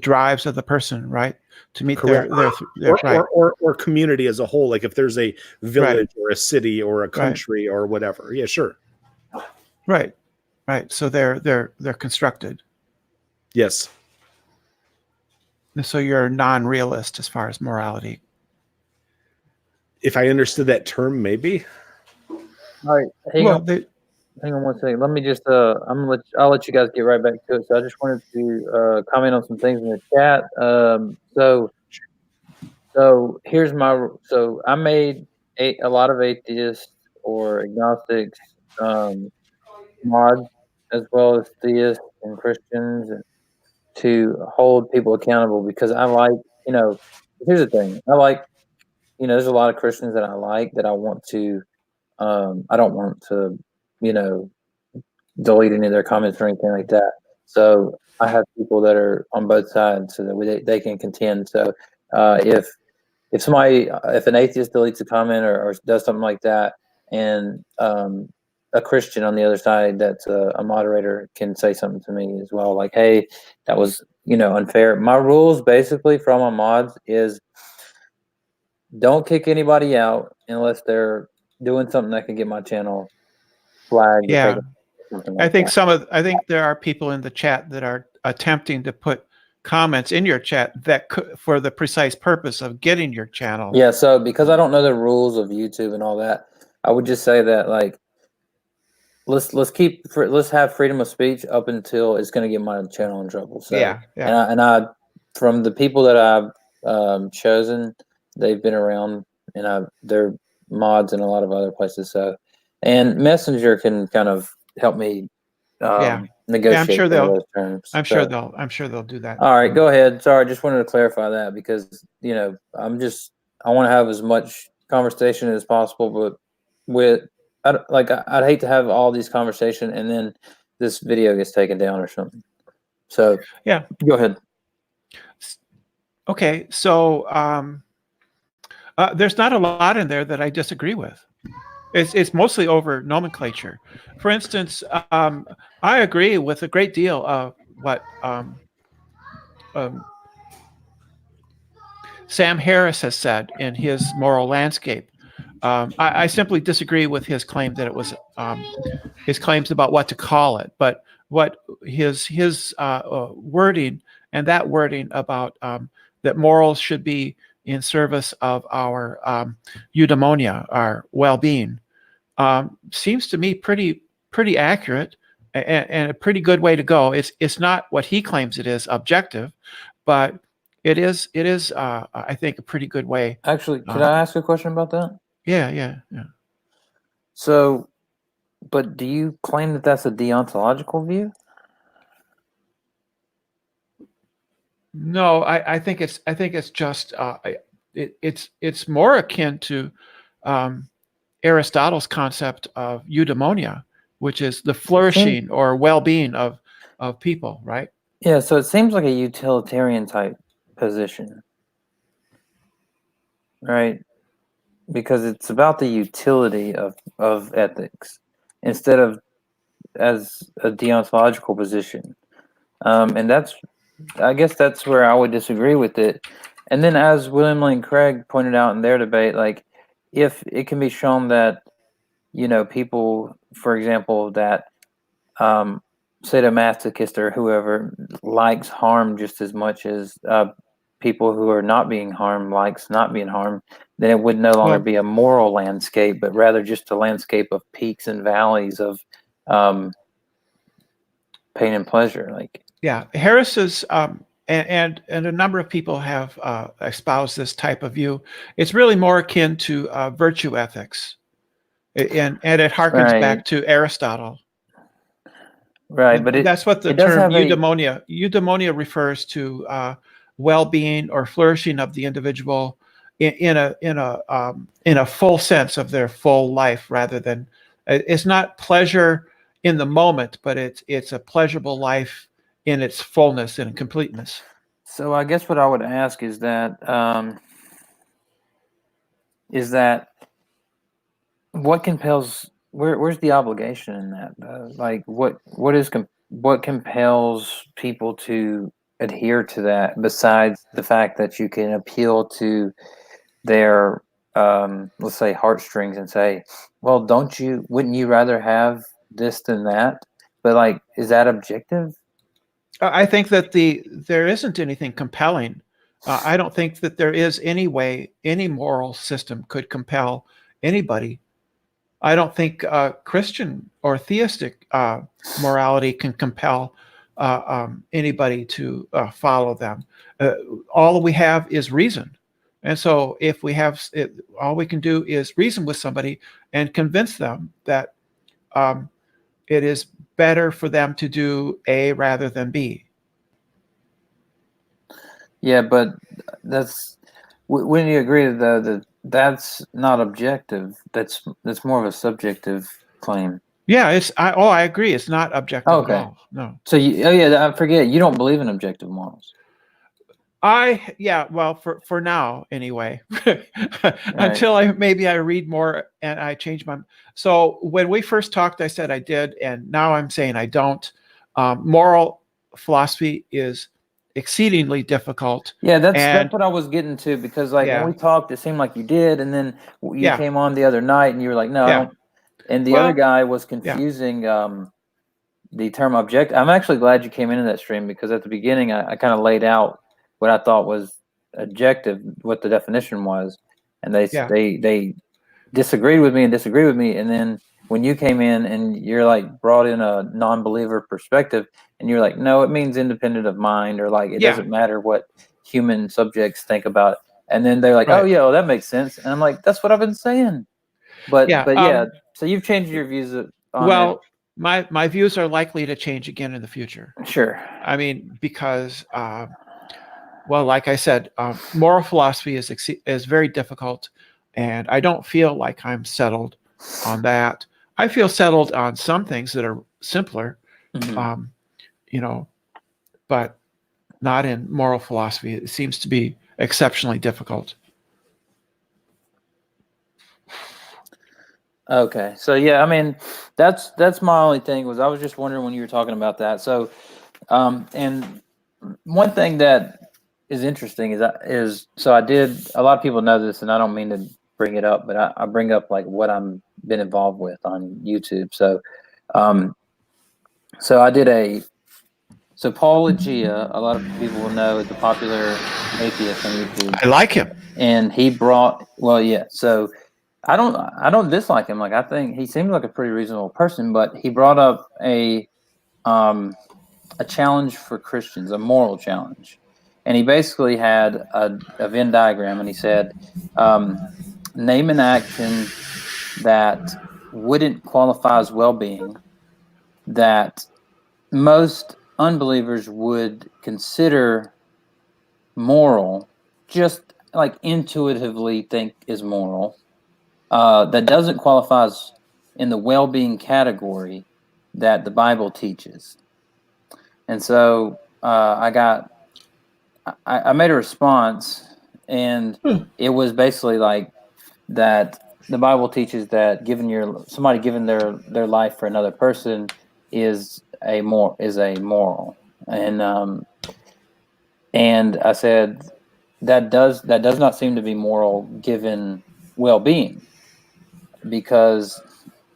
drives of the person, right? To meet their right. or community as a whole. Like if there's a village or a city or a country or whatever. Yeah, sure. Right. So they're constructed. Yes. So you're a non-realist as far as morality. If I understood that term, maybe. All right, hang on one second. Let me just I'll let you guys get right back to it. So I just wanted to comment on some things in the chat. So here's I made a lot of atheists or agnostics, mods, as well as theists and Christians, to hold people accountable because I like, you know, here's the thing. I like, there's a lot of Christians that I like that I don't want to, you know, delete any of their comments or anything like that. So I have people that are on both sides so that they can contend. So if if an atheist deletes a comment or does something like that, and a Christian on the other side that's a moderator can say something to me as well, like, hey, that was unfair. My rules basically for all my mods is don't kick anybody out unless they're doing something that can get my channel flagged or Yeah. taken, something like that. I think there are people in the chat that are attempting to put comments in your chat that could, for the precise purpose of getting your channel. Yeah, so because I don't know the rules of YouTube and all that, I would just say that, like, let's have freedom of speech up until it's going to get my channel in trouble. So Yeah. and I from the people that I've chosen, they've been around and they're mods in a lot of other places. So and Messenger can kind of help me negotiate some of those terms. I'm sure they'll do that. All right, go ahead. Sorry, I just wanted to clarify that because I want to have as much conversation as possible, but I'd hate to have all these conversation and then this video gets taken down or something. So yeah, go ahead. Okay, so there's not a lot in there that I disagree with. It's mostly over nomenclature. For instance, I agree with a great deal of what Sam Harris has said in his Moral Landscape. I simply disagree with his claim that it was his claims about what to call it, but what his wording and that wording about that morals should be in service of our eudaimonia, our well-being, seems to me pretty accurate and a pretty good way to go. It's not what he claims it is, objective, but it is I think a pretty good way. Actually, could I ask a question about that? Yeah. So, but do you claim that that's a deontological view? No, I think it's just it's more akin to Aristotle's concept of eudaimonia, which is the flourishing or well-being of people, right? Yeah, so it seems like a utilitarian type position, right? Because it's about the utility of ethics instead of as a deontological position. And I guess that's where I would disagree with it. And then, as William Lane Craig pointed out in their debate, like, if it can be shown that, people, for example, that sadomasochist or whoever likes harm just as much as people who are not being harmed likes not being harmed, then it would no longer be a moral landscape, but rather just a landscape of peaks and valleys of pain and pleasure. Like, yeah, Harris's and a number of people have espoused this type of view. It's really more akin to virtue ethics, and it harkens back to Aristotle. Right, and but that's what the term eudaimonia. Eudaimonia refers to well-being or flourishing of the individual in a full sense of their full life, rather than it's not pleasure in the moment, but it's a pleasurable life in its fullness and completeness. So I guess what I would ask is that what compels where's the obligation in that? Like what compels people to adhere to that besides the fact that you can appeal to their let's say heartstrings and say, well, wouldn't you rather have this than that? But, like, is that objective? I think that there isn't anything compelling. I don't think that there is any way any moral system could compel anybody. I don't think Christian or theistic morality can compel anybody to follow them. All we have is reason, And so if we have it, all we can do is reason with somebody and convince them that um, it is better for them to do A rather than B. Yeah, but that's when you agree though that that's not objective. That's more of a subjective claim. Yeah, I agree. It's not objective at Okay. all. No. So oh yeah, I forget. You don't believe in objective morals. Well, for now anyway, until maybe I read more and I change my. So when we first talked, I said I did, and now I'm saying I don't. Moral philosophy is exceedingly difficult. Yeah, that's And what I was getting to, because like when yeah, we talked, it seemed like you did, and then you yeah, came on the other night and you were like, no, I yeah. don't. And the other Well, guy was confusing the term object. I'm actually glad you came into that stream, because at the beginning I kind of laid out what I thought was objective, what the definition was, and Yeah. they disagreed with me, and then when you came in and you're like brought in a non-believer perspective, and you're like, no, it means independent of mind, or like it Yeah. doesn't matter what human subjects think about it. And then they're like, oh Right. yeah, well, that makes sense, and I'm like, that's what I've been saying. But Yeah, yeah, so you've changed your views on well, my views are likely to change again in the future. it. Sure. I mean, because well, like I said, moral philosophy is very difficult, and I don't feel like I'm settled on that. I feel settled on some things that are simpler, Mhm. you know, but not in moral philosophy. It seems to be exceptionally difficult. Okay, so yeah, I mean, that's my only thing, was I was just wondering when you were talking about that. So, and one thing that is interesting is so I did. A lot of people know this, and I don't mean to bring it up, but I bring up like what I'm been involved with on YouTube. So, so I did so Paul Agia, a lot of people will know, is the popular atheist on YouTube, I like him. and he brought so. I don't dislike him. Like, I think he seems like a pretty reasonable person, but he brought up a challenge for Christians, a moral challenge, and he basically had a Venn diagram, and he said, name an action that wouldn't qualify as well-being, that most unbelievers would consider moral, just like intuitively think is moral. That doesn't qualify as in the well-being category that the Bible teaches. And so I made a response, and it was basically like that the Bible teaches that somebody giving their life for another person is a moral. And I said that does not seem to be moral given well-being, because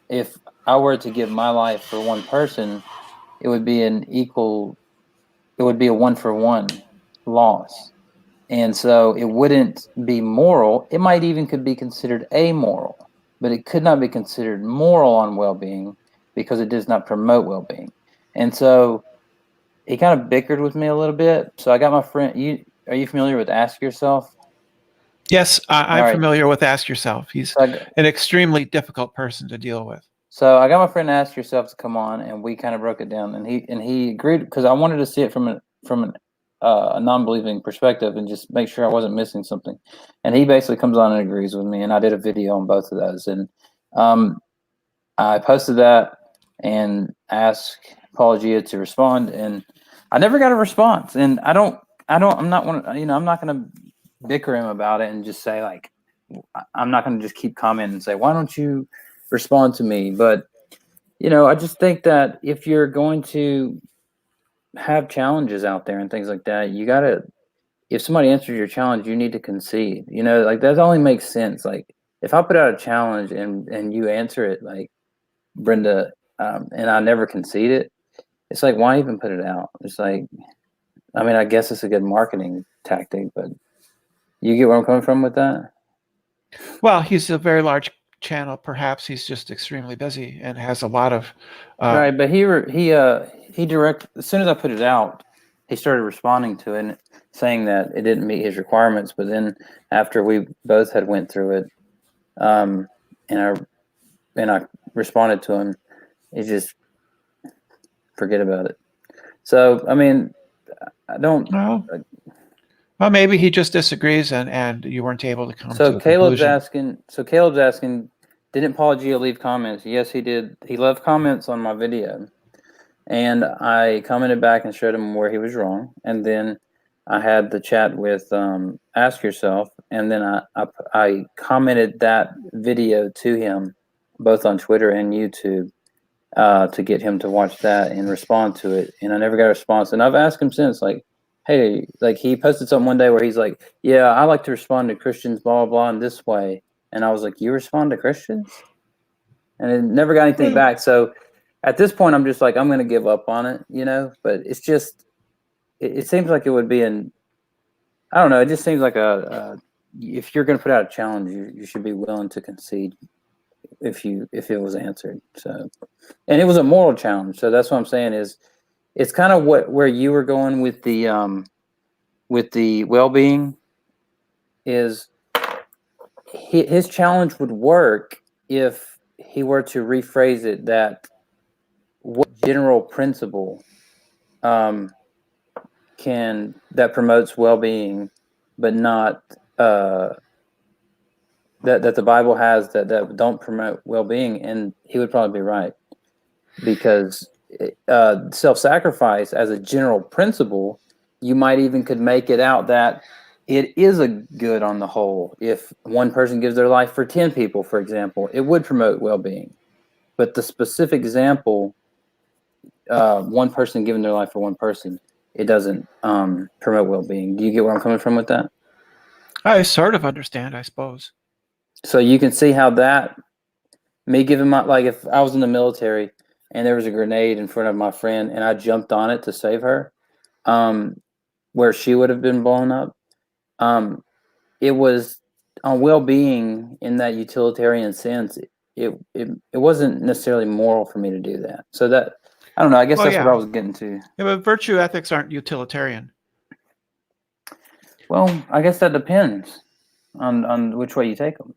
if I were to give my life for one person, it would be a 1-for-1 loss. And so it wouldn't be moral. It might even could be considered amoral, but it could not be considered moral on well-being, because it does not promote well-being. And so he kind of bickered with me a little bit. So I got my friend, are you familiar with Ask Yourself? Yes, I'm right. familiar with Ask Yourself. He's So an extremely difficult person to deal with. So I got my friend Ask Yourself to come on, and we kind of broke it down, and he agreed, because I wanted to see it from a non-believing perspective and just make sure I wasn't missing something. And he basically comes on and agrees with me, and I did a video on both of those, and I posted that and asked Paul Gia to respond, and I never got a response. And I'm not going to bicker him about it and just say, like, I'm not going to just keep commenting and say, why don't you respond to me? But I just think that if you're going to have challenges out there and things like that, you gotta, if somebody answers your challenge, you need to concede. Like, that only makes sense. Like, if I put out a challenge and you answer it, like Brenda, and I never concede it, it's like, why even put it out? It's like, I mean, I guess it's a good marketing tactic, but you get where I'm coming from with that? Well, he's a very large channel. Perhaps he's just extremely busy and has a lot of. Right, but he direct as soon as I put it out, he started responding to it. And saying that it didn't meet his requirements. But then after we both had went through it, and I responded to him, he just forget about it. So I mean, I don't. Well, maybe he just disagrees, and you weren't able to come to So a Caleb's conclusion. asking, didn't Paul Gio leave comments? Yes, he did. He left comments on my video, and I commented back and showed him where he was wrong. And then I had the chat with Ask Yourself, and then I commented that video to him, both on Twitter and YouTube, to get him to watch that and respond to it. And I never got a response. And I've asked him since, like, hey, like he posted something one day where he's like, yeah, I like to respond to Christians, blah, blah, blah, in this way. And I was like, you respond to Christians? And it never got anything back. So at this point, I'm just like, I'm going to give up on it, you know? But it's just, it seems like it would be I don't know. It just seems like if you're going to put out a challenge, you should be willing to concede if it was answered. So, and it was a moral challenge. So that's what I'm saying is, it's kind of where you were going with the well-being is his challenge would work if he were to rephrase it that what general principle that promotes well-being, but not that the Bible has that don't promote well-being, and he would probably be right, because self-sacrifice as a general principle, you might even could make it out that it is a good on the whole. If one person gives their life for 10 people, for example, it would promote well-being. But the specific example, one person giving their life for one person, it doesn't promote well-being. Do you get where I'm coming from with that? I sort of understand, I suppose. So you can see how that, me giving my, like if I was in the military and there was a grenade in front of my friend and I jumped on it to save her, where she would have been blown up, it was on well-being in that utilitarian sense. It wasn't necessarily moral for me to do that. So that, I don't know, I guess that's what I was getting to. Yeah, but virtue ethics aren't utilitarian. Well, I guess that depends on which way you take them.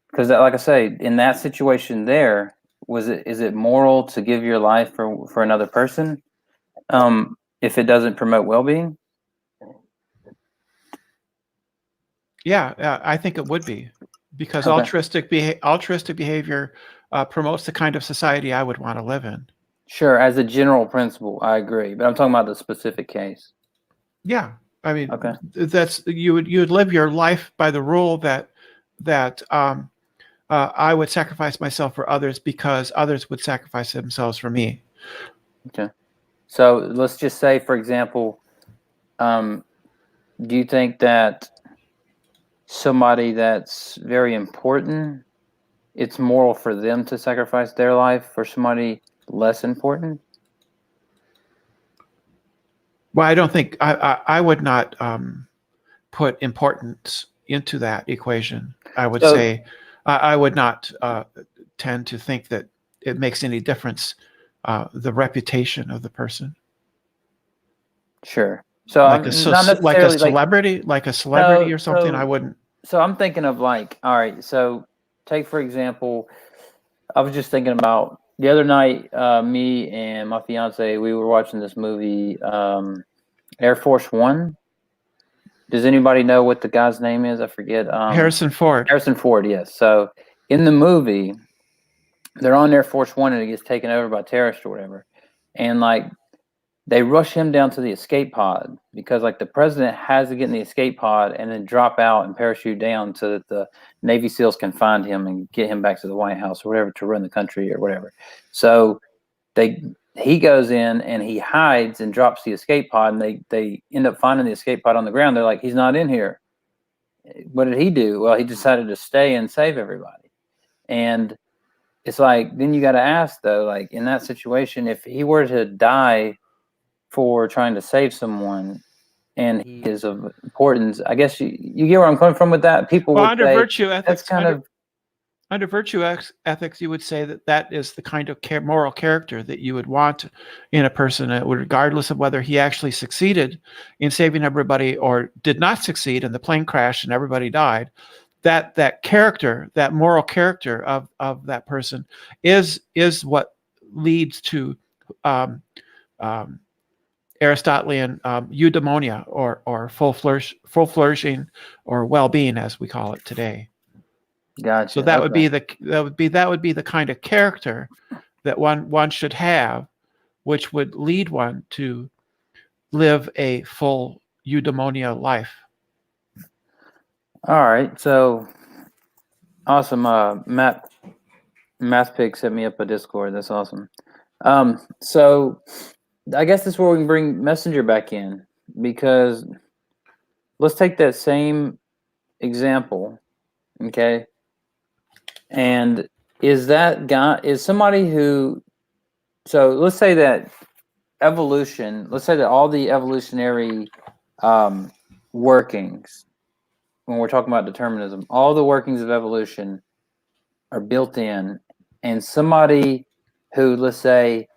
Because, like I say, in that situation there, is it moral to give your life for another person if it doesn't promote well-being? Yeah, I think it would be, because altruistic behavior promotes the kind of society I would want to live in. Sure, as a general principle, I agree, but I'm talking about the specific case. Yeah, I mean, that's you would live your life by the rule that I would sacrifice myself for others because others would sacrifice themselves for me. Okay, so let's just say, for example, do you think that somebody that's very important, it's moral for them to sacrifice their life for somebody less important? Well, I don't think I would not put importance into that equation. I would say I would not tend to think that it makes any difference the reputation of the person. Sure. So like a celebrity, or something. I wouldn't. So I'm thinking of like, all right. So take for example, I was just thinking about the other night. Me and my fiance, we were watching this movie, Air Force One. Does anybody know what the guy's name is? I forget. Harrison Ford. Harrison Ford. Yes. So in the movie, they're on Air Force One and it gets taken over by terrorists or whatever, and like, they rush him down to the escape pod because like the president has to get in the escape pod and then drop out and parachute down so that the Navy SEALs can find him and get him back to the White House or whatever to run the country or whatever. So he goes in and he hides and drops the escape pod, and they end up finding the escape pod on the ground. They're like, he's not in here. What did he do? Well, he decided to stay and save everybody. And it's like, then you got to ask though, like in that situation, if he were to die for trying to save someone and he is of importance, I guess you get where I'm coming from with that. People would under say virtue ethics, that's kind of Under virtue ethics, you would say that that is the kind of moral character that you would want in a person, regardless of whether he actually succeeded in saving everybody or did not succeed and the plane crashed and everybody died. That character, that moral character of that person is what leads to Aristotelian eudaimonia, or full flourishing, or well-being, as we call it today. Gotcha. So that would be the kind of character that one should have, which would lead one to live a full eudaimonia life. All right. So awesome. Mathpix hit me up a Discord. That's awesome. So I guess that's where we can bring Messenger back in, because let's take that same example, okay? And is that guy, is somebody who, so let's say that evolution, let's say that all the evolutionary workings, when we're talking about determinism, all the workings of evolution are built in, and somebody who, let's say,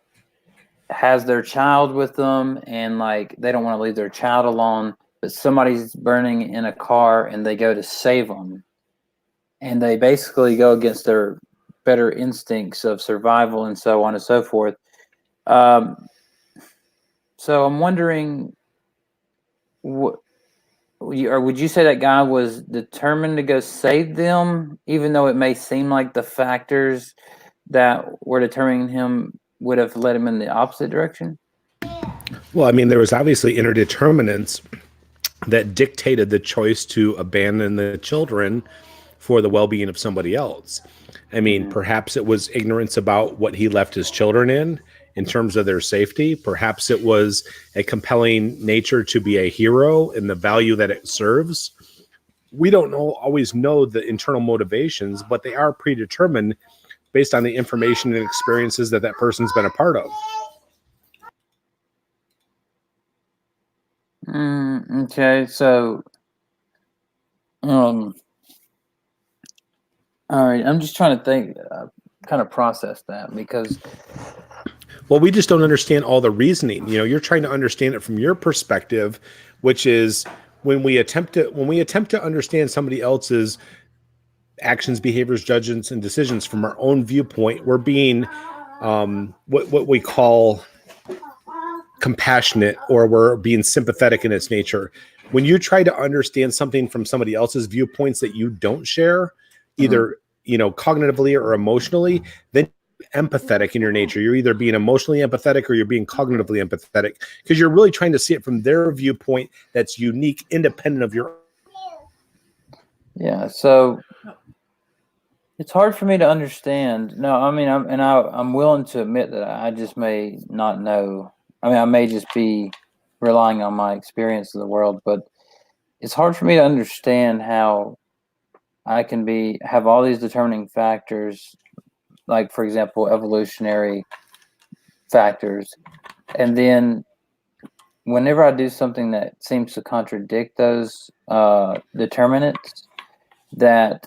has their child with them and like they don't want to leave their child alone, but somebody's burning in a car and they go to save them, and they basically go against their better instincts of survival and so on and so forth. So I'm wondering, or would you say that guy was determined to go save them, even though it may seem like the factors that were determining him would have led him in the opposite direction? Well, I mean, there was obviously inner determinants that dictated the choice to abandon the children for the well-being of somebody else. I mean, perhaps it was ignorance about what he left his children in terms of their safety. Perhaps it was a compelling nature to be a hero and the value that it serves. We don't always know the internal motivations, but they are predetermined based on the information and experiences that person's been a part of. Okay, so, all right, I'm just trying to think, kind of process that, because, well, we just don't understand all the reasoning. You know, you're trying to understand it from your perspective, which is when we attempt to understand somebody else's actions, behaviors, judgments, and decisions from our own viewpoint, we're being what we call compassionate, or we're being sympathetic in its nature. When you try to understand something from somebody else's viewpoints that you don't share, either cognitively or emotionally, then empathetic in your nature. You're either being emotionally empathetic or you're being cognitively empathetic, because you're really trying to see it from their viewpoint that's unique, independent of your. Yeah, so it's hard for me to understand. No, I mean, I'm willing to admit that I just may not know. I mean, I may just be relying on my experience of the world, but it's hard for me to understand how I can have all these determining factors, like, for example, evolutionary factors, and then whenever I do something that seems to contradict those determinants, that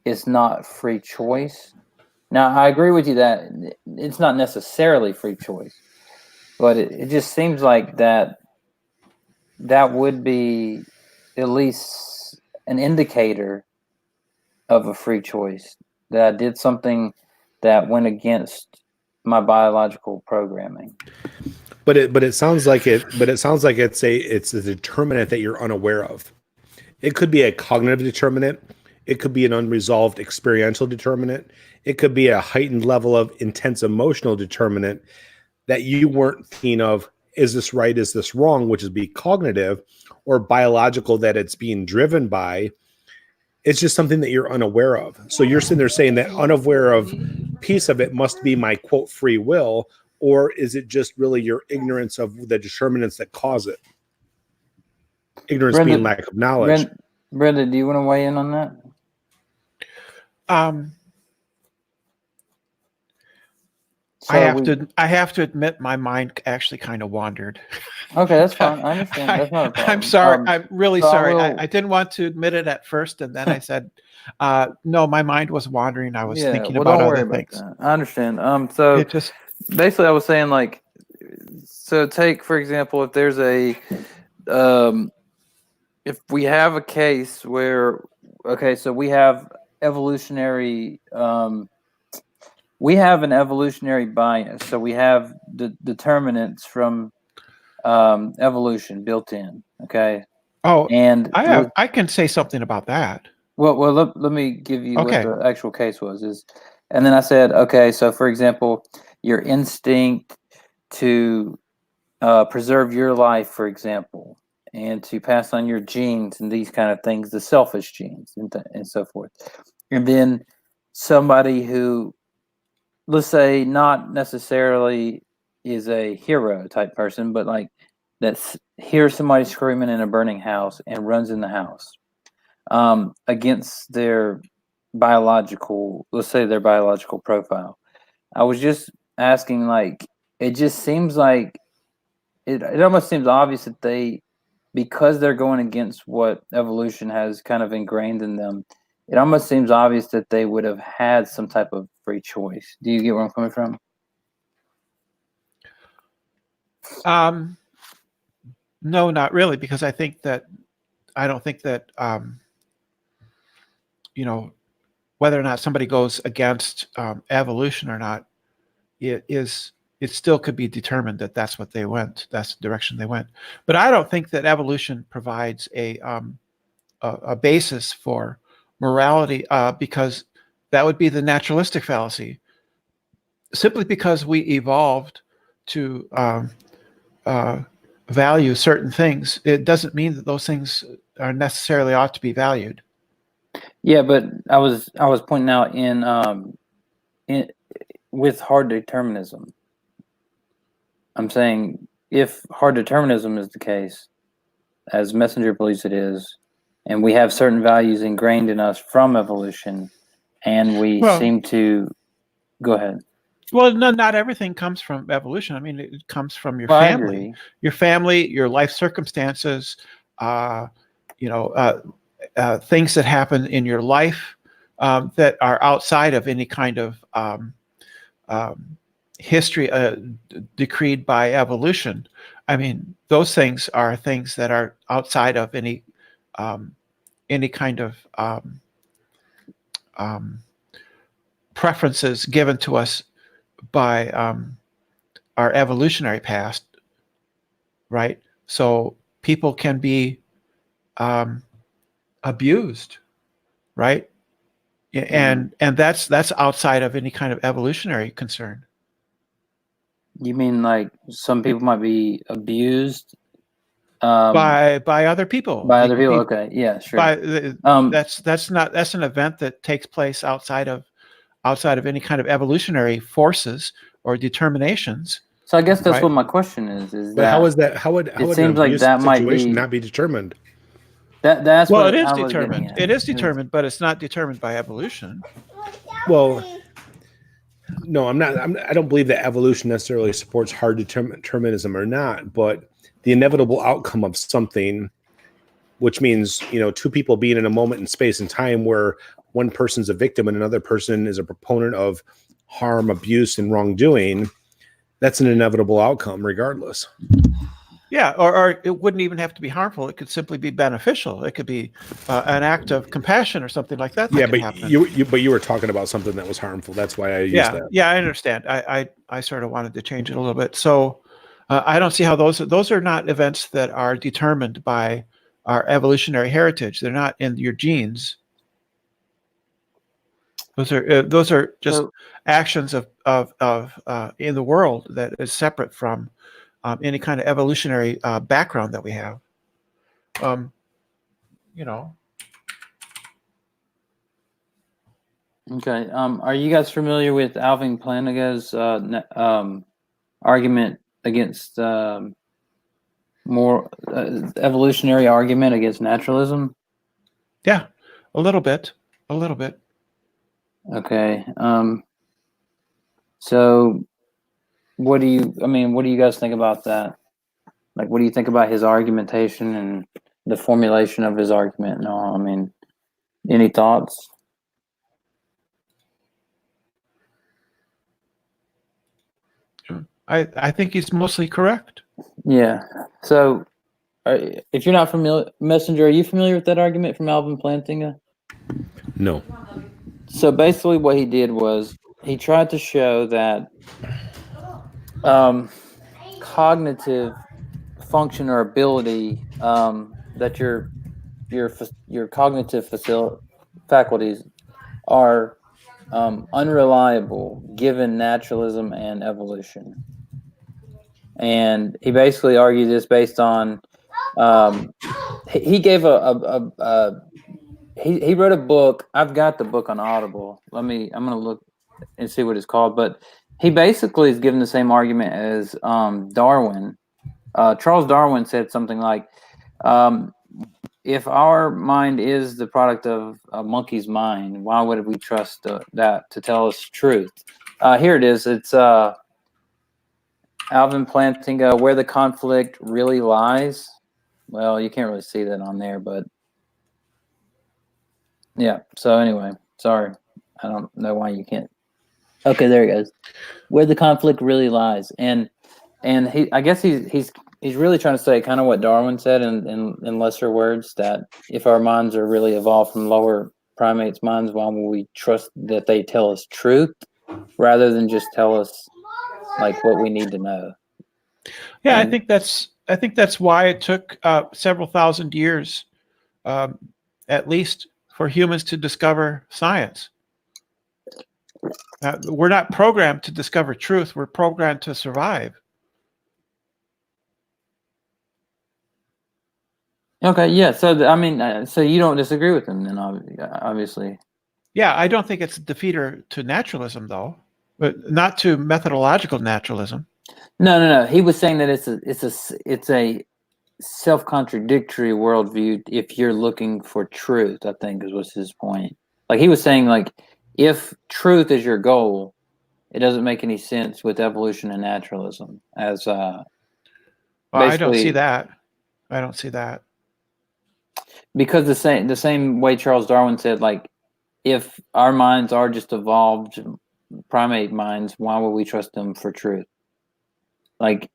it's not free choice. Now, I agree with you that it's not necessarily free choice, but it just seems like that would be at least an indicator of a free choice, that I did something that went against my biological programming. But it sounds like it's a determinant that you're unaware of. It could be a cognitive determinant. It could be an unresolved experiential determinant. It could be a heightened level of intense emotional determinant that you weren't thinking of. Is this right? Is this wrong? Which is be cognitive, or biological, that it's being driven by. It's just something that you're unaware of. So you're sitting there saying that unaware of piece of it must be my quote free will, or is it just really your ignorance of the determinants that cause it? Ignorance being lack of knowledge. Brenda, do you want to weigh in on that? So I have to admit my mind actually kind of wandered. Okay, that's fine. I understand. That's not a problem. I'm sorry. I'm really so I sorry. will- I didn't want to admit it at first, and then I said, no, my mind was wandering. I was thinking well, about don't other worry about things. that. I understand. So It just basically, I was saying like, so take for example, if there's if we have a case where, okay, so we have we have an evolutionary bias. So we have the determinants from evolution built in. Okay, and I can say something about that. well, let me give you what Okay. the actual case was. And then I said, okay, so for example, your instinct to preserve your life, for example, and to pass on your genes and these kind of things, the selfish genes and so forth. And then somebody who, let's say, not necessarily is a hero type person, but like that's hears somebody screaming in a burning house and runs in the house against their biological, let's say their biological profile. I was just asking, like, it just seems like it almost seems obvious that because they're going against what evolution has kind of ingrained in them, it almost seems obvious that they would have had some type of free choice. Do you get where I'm coming from? No, not really, because I don't think that whether or not somebody goes against evolution or not, it still could be determined that that's what they went, that's the direction they went. But I don't think that evolution provides a basis for morality, because that would be the naturalistic fallacy. Simply because we evolved to value certain things, it doesn't mean that those things are necessarily ought to be valued. Yeah, but I was pointing out in with hard determinism. I'm saying if hard determinism is the case, as Messenger believes it is, and we have certain values ingrained in us from evolution, and we seem to go ahead. Well, no, not everything comes from evolution. I mean, it comes from your family, your life circumstances, things that happen in your life that are outside of any kind of history decreed by evolution. I mean, those things are things that are outside of any kind of preferences given to us by our evolutionary past, right? So people can be abused, right? And that's outside of any kind of evolutionary concern. You mean like some people might be abused by other people? By other people, okay, yeah, sure. That's an event that takes place outside of any kind of evolutionary forces or determinations. So I guess that's what my question is. But how is that? How would it seems like that might not be determined? That's well, what it is I was determined. It is determined, but it's not determined by evolution. Well, no, I'm not. I don't believe that evolution necessarily supports hard determinism or not, but the inevitable outcome of something, which means two people being in a moment in space and time where one person's a victim and another person is a proponent of harm, abuse, and wrongdoing. That's an inevitable outcome, regardless. Yeah, or it wouldn't even have to be harmful. It could simply be beneficial. It could be an act of compassion or something like that. Yeah, but you were talking about something that was harmful. That's why I used that. Yeah, I understand. I sort of wanted to change it a little bit. So I don't see how those are not events that are determined by our evolutionary heritage. They're not in your genes. Those are just actions of in the world that is separate from any kind of evolutionary background that we have. Okay. Are you guys familiar with Alvin Plantinga's argument against more evolutionary argument against naturalism? Yeah, a little bit. Okay. So what do you guys think about that? Like, what do you think about his argumentation and the formulation of his argument and all? I mean, any thoughts? I think he's mostly correct. Yeah. So, if you're not familiar, Messenger, are you familiar with that argument from Alvin Plantinga? No. So basically, what he did was he tried to show that cognitive function or ability, that your cognitive faculties are unreliable given naturalism and evolution. And he basically argued this based on he gave he wrote a book. I've got the book on Audible. I'm gonna look and see what it's called. But he basically is giving the same argument as Darwin. Charles Darwin said something like, if our mind is the product of a monkey's mind, why would we trust that to tell us truth? Here it is. It's Alvin Plantinga, Where the Conflict Really Lies. Well, you can't really see that on there, but yeah. So anyway, sorry. I don't know why you can't. Okay, there it goes. Where the conflict really lies. And I guess he's really trying to say kind of what Darwin said in lesser words, that if our minds are really evolved from lower primates' minds, why will we trust that they tell us truth rather than just tell us like what we need to know? Yeah, I think that's why it took several thousand years, at least, for humans to discover science. We're not programmed to discover truth. We're programmed to survive. Okay, yeah. So I mean, so you don't disagree with him then, obviously. Yeah, I don't think it's a defeater to naturalism, though, but not to methodological naturalism. No. He was saying that it's a self-contradictory worldview if you're looking for truth. I think was his point. Like he was saying, like if truth is your goal, it doesn't make any sense with evolution and naturalism. As well, I don't see that. Because the same way Charles Darwin said, like if our minds are just evolved primate minds, why would we trust them for truth? Like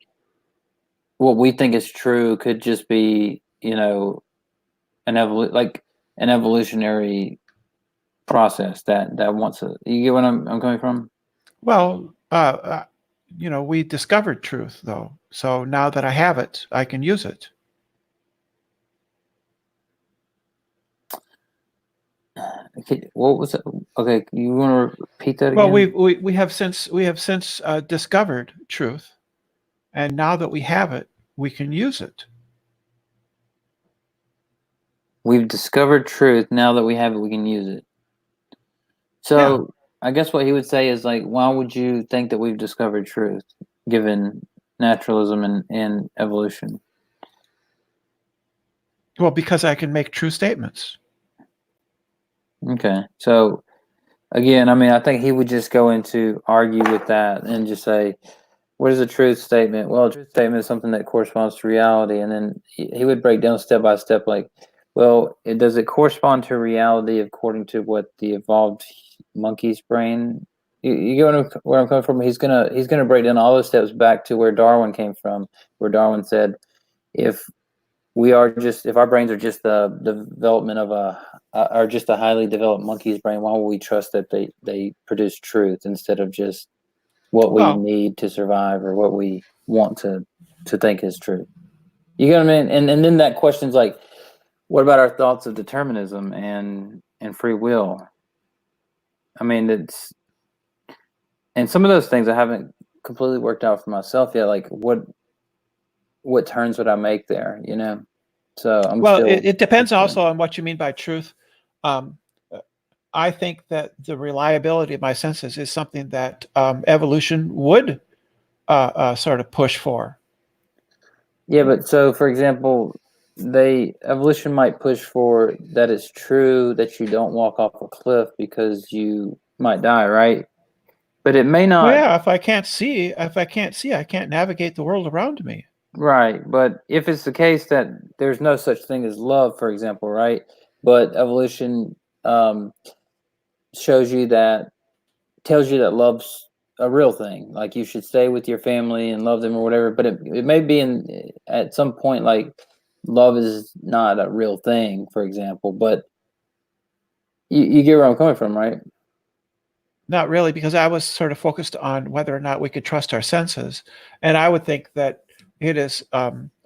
what we think is true could just be, an evolutionary process that wants to. You get what I'm coming from? Well, we discovered truth, though. So now that I have it, I can use it. Okay, what was it? Okay, you want to repeat that again? Well, we have since discovered truth, and now that we have it, we can use it. We've discovered truth. Now that we have it, we can use it. So I guess what he would say is like, why would you think that we've discovered truth, given naturalism and evolution? Well, because I can make true statements. Okay, so again, I mean, I think he would just go into argue with that and just say, what is a truth statement? Well, a truth statement is something that corresponds to reality. And then he would break down step by step, like, well, does it correspond to reality according to what the evolved monkey's brain? You get where I'm coming from? He's gonna break down all those steps back to where Darwin came from, where Darwin said, if our brains are just the development of are just a highly developed monkey's brain, why would we trust that they produce truth instead of just what we need to survive or what we want to think is true? You get what I mean? And then that question's like, what about our thoughts of determinism and free will? I mean, and some of those things I haven't completely worked out for myself yet. Like what turns would I make there? So it depends also on what you mean by truth. I think that the reliability of my senses is something that evolution would sort of push for. Yeah, but so for example, evolution might push for that it's true that you don't walk off a cliff because you might die, right? But it may Well, not. yeah, if I can't see, I can't navigate the world around me. Right, but if it's the case that there's no such thing as love, for example, right? But evolution um, shows you that, tells you that love's a real thing. Like you should stay with your family and love them or whatever. But it may be at some point like love is not a real thing, for example. But you get where I'm coming from, right? Not really, because I was sort of focused on whether or not we could trust our senses. And I would think that it is,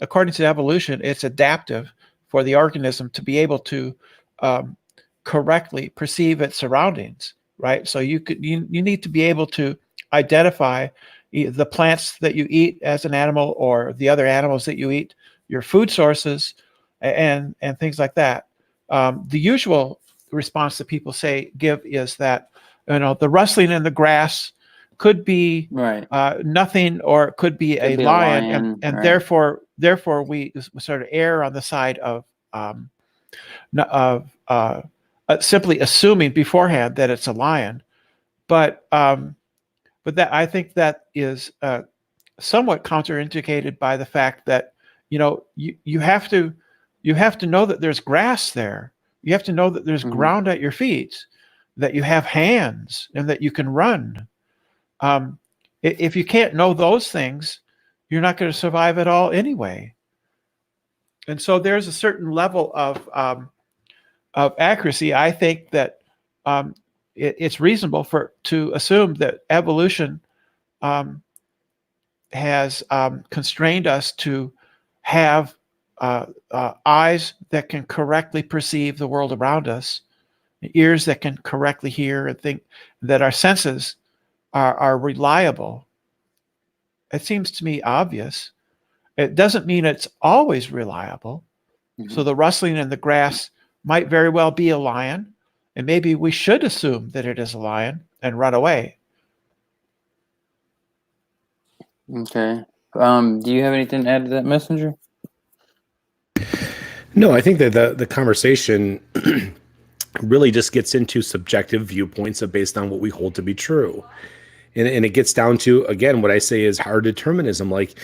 according to evolution, it's adaptive for the organism to be able to um, correctly perceive its surroundings, right? So you need to be able to identify the plants that you eat as an animal or the other animals that you eat, your food sources, and things like that. The usual response that people give is that the rustling in the grass could be Right. nothing, or it could be Could a be a lion, lion, and right. therefore we sort of err on the side of simply assuming beforehand that it's a lion. But that, I think that is somewhat counterindicated by the fact that you have to know that there's grass there. You have to know that there's ground at your feet, that you have hands, and that you can run. If you can't know those things, you're not going to survive at all anyway. And so there's a certain level of accuracy. I think that it's reasonable to assume that evolution has constrained us to have eyes that can correctly perceive the world around us, ears that can correctly hear, and think that our senses are reliable. It seems to me obvious. It doesn't mean it's always reliable. So the rustling in the grass might very well be a lion, and maybe we should assume that it is a lion and run away. Okay. Do you have anything to add to that, Messenger? No, I think that the conversation really just gets into subjective viewpoints based on what we hold to be true. And it gets down to, again, what I say is hard determinism. Like,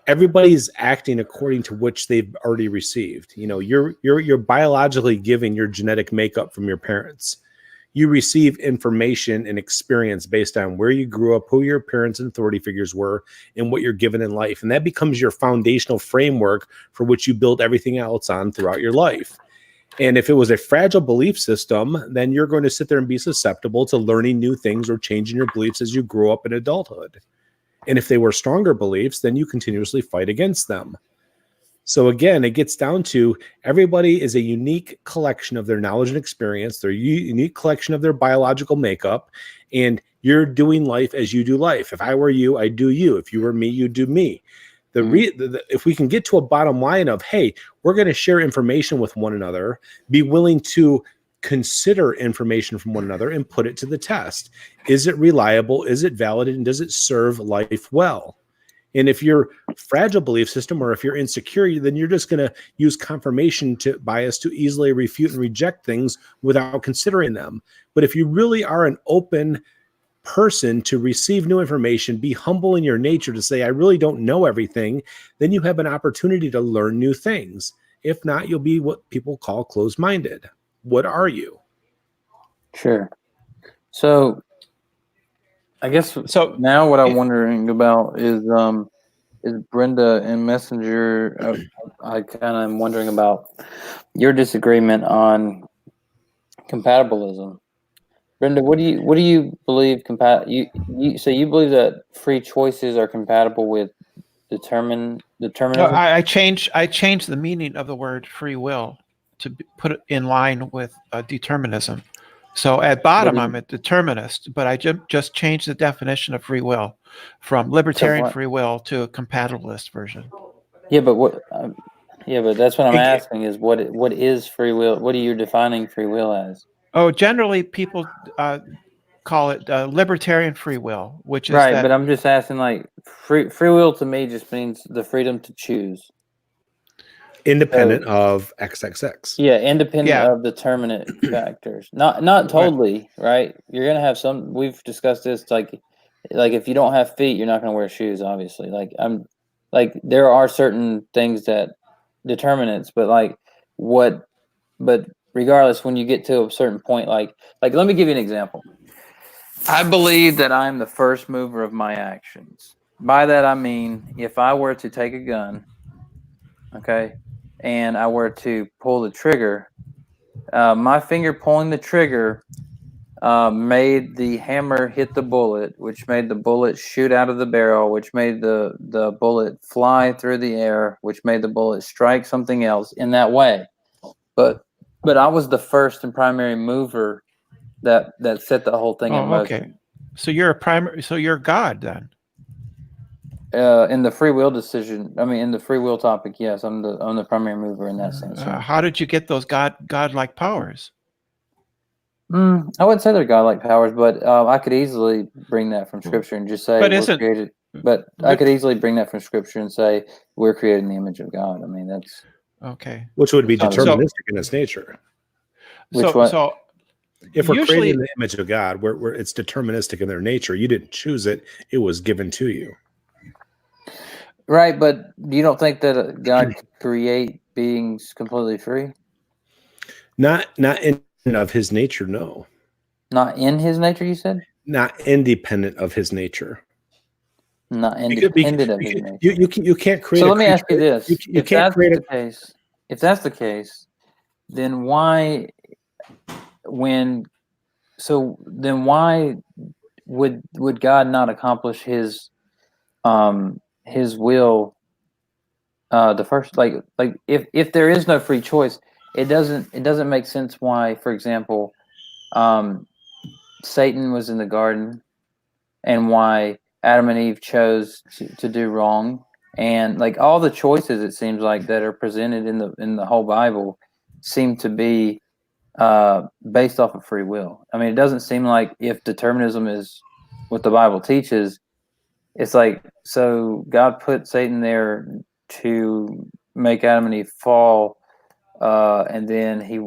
everybody's acting according to which they've already received. You're biologically giving your genetic makeup from your parents. You receive information and experience based on where you grew up, who your parents and authority figures were, and what you're given in life. And that becomes your foundational framework for which you build everything else on throughout your life. And if it was a fragile belief system, then you're going to sit there and be susceptible to learning new things or changing your beliefs as you grow up in adulthood. And if they were stronger beliefs, then you continuously fight against them. So again, it gets down to everybody is a unique collection of their knowledge and experience, their unique collection of their biological makeup, and you're doing life as you do life. If I were you, I'd do you. If you were me, you'd do me. If we can get to a bottom line of, hey, we're going to share information with one another, be willing to consider information from one another and put it to the test. Is it reliable? Is it valid? And does it serve life well? And if you're fragile belief system, or if you're insecure, then you're just going to use confirmation bias to easily refute and reject things without considering them. But if you really are an open person to receive new information, be humble in your nature to say, I really don't know everything, then you have an opportunity to learn new things. If not, you'll be what people call closed-minded. What are you? Sure. So I guess now what I'm wondering about is Brenda and Messenger. I kind of am wondering about your disagreement on compatibilism. Brenda, what do you believe so you believe that free choices are compatible with determinism? I changed the meaning of the word free will to put it in line with determinism. So at bottom, I'm a determinist, but I just changed the definition of free will from libertarian free will to a compatibilist version. Yeah, but that's what I'm asking is what is free will? What are you defining free will as? Oh, generally people call it libertarian free will, which is right. But I'm just asking, like, free will to me just means the freedom to choose. independent of XXX. Yeah, independent Yeah. of determinate factors. Not totally, right? You're gonna have some. We've discussed this. Like if you don't have feet, you're not gonna wear shoes. Obviously, like there are certain things that determinants, but like what, but regardless, when you get to a certain point, like let me give you an example. I believe that I'm the first mover of my actions. By that I mean, if I were to take a gun, okay, and I were to pull the trigger, my finger pulling the trigger made the hammer hit the bullet, which made the bullet shoot out of the barrel, which made the bullet fly through the air, which made the bullet strike something else in that way. But I was the first and primary mover that set the whole thing in motion. Okay. So you're a primary. So you're God then. In the free will decision, I mean, in the free will topic, yes, I'm the primary mover in that sense. Yeah. How did you get those godlike powers? I wouldn't say they're godlike powers, but I could easily bring that from Scripture and just say we're created. But I could easily bring that from Scripture and say we're created in the image of God. I mean, that's okay. Which would be deterministic in its nature. So if we're created in the image of God, where it's deterministic in their nature, you didn't choose it; it was given to you. Right, but you don't think that God could create beings completely free? Not in of his nature, no. Not in his nature, you said? Not independent of his nature. Not independent of his nature. You can't create. So let me ask you this: you can't create the case, if that's the case, then why? Then why would God not accomplish his will the first, like if there is no free choice, it doesn't make sense why, for example, Satan was in the garden and why Adam and Eve chose to do wrong, and like all the choices, it seems like, that are presented in the whole Bible seem to be based off of free will. I mean, it doesn't seem like, if determinism is what the Bible teaches, it's like, so God put Satan there to make Adam and Eve fall, and then he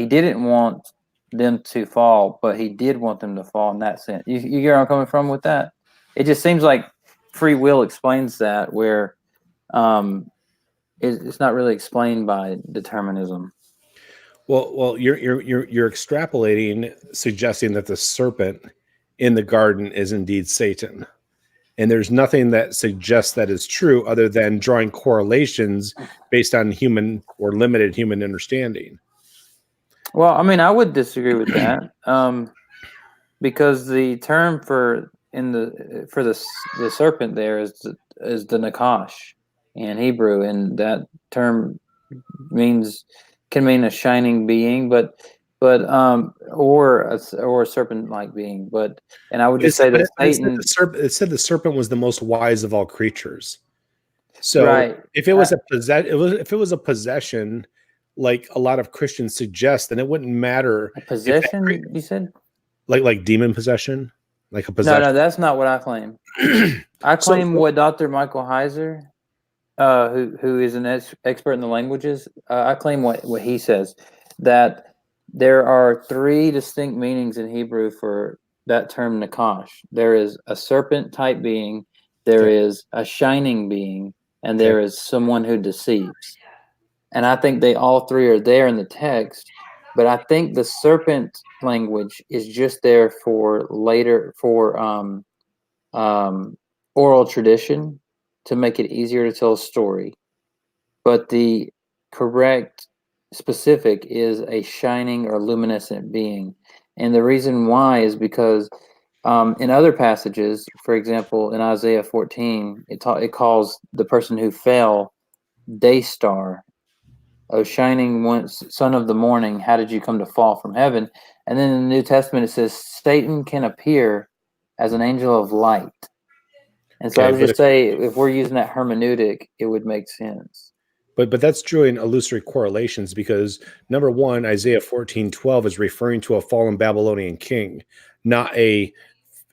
didn't want them to fall, but he did want them to fall in that sense. You get where I'm coming from with that? It just seems like free will explains that, where it's not really explained by determinism. Well, you're extrapolating, suggesting that the serpent in the garden is indeed Satan. And there's nothing that suggests that is true other than drawing correlations based on human or limited human understanding. Well, I mean, I would disagree with that, because the term for the serpent there is the nakash in Hebrew, and that term can mean a shining being, or a serpent-like being, and I would just say that Satan. It said the serpent was the most wise of all creatures. So right. If it was a possession, like a lot of Christians suggest, then it wouldn't matter. A possession, you said? Like demon possession, like a possession. No, that's not what I claim. I claim what Dr. Michael Heiser, who is an expert in the languages, I claim what he says, that there are three distinct meanings in Hebrew for that term nakash. There is a serpent type being, there is a shining being, and there is someone who deceives. And I think they all three are there in the text, but I think the serpent language is just there for oral tradition, to make it easier to tell a story. But the correct specific is a shining or luminescent being. And the reason why is because in other passages, for example, in Isaiah 14, it calls the person who fell day star. O shining once, son of the morning, how did you come to fall from heaven? And then in the New Testament, it says Satan can appear as an angel of light. And so I would just say, if we're using that hermeneutic, it would make sense. But that's drawing illusory correlations, because number one, Isaiah 14:12 is referring to a fallen Babylonian king, not a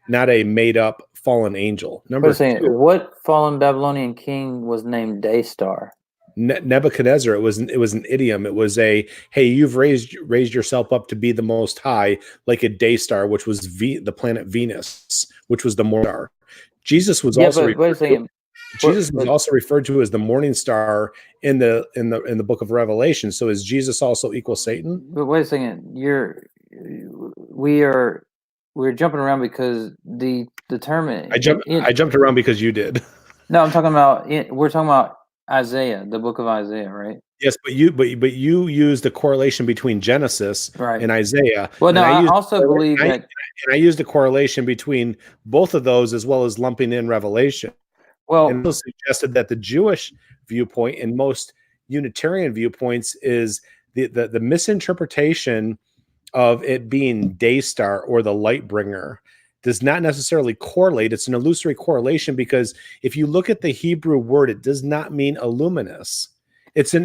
made up fallen angel. Number two, what fallen Babylonian king was named Daystar? Nebuchadnezzar, it was an idiom. It was a, hey, you've raised yourself up to be the most high, like a day star, which was the planet Venus, which was the morning star. Jesus was Yeah, also but wait a second. Jesus was also referred to as the morning star in the book of Revelation. So is Jesus also equal Satan? But wait a second. We're jumping around because the term. I jumped around because you did. No, I'm talking about. We're talking about Isaiah, the book of Isaiah, right? Yes, but you used the correlation between Genesis and Isaiah. Well, no, I also believe that. And I used a correlation between both of those as well as lumping in Revelation. Well, and also suggested that the Jewish viewpoint and most Unitarian viewpoints is the misinterpretation of it being day star or the light bringer does not necessarily correlate. It's an illusory correlation because if you look at the Hebrew word, it does not mean illuminous. It's a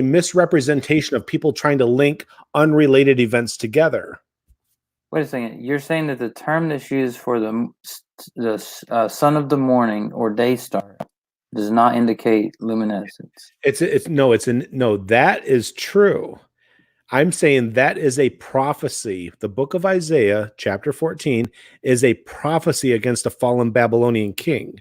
misrepresentation of people trying to link unrelated events together. Wait a second. You're saying that the term that's used for the son of the morning or day star does not indicate luminescence. That is true. I'm saying that is a prophecy. The book of Isaiah, chapter 14, is a prophecy against a fallen Babylonian king,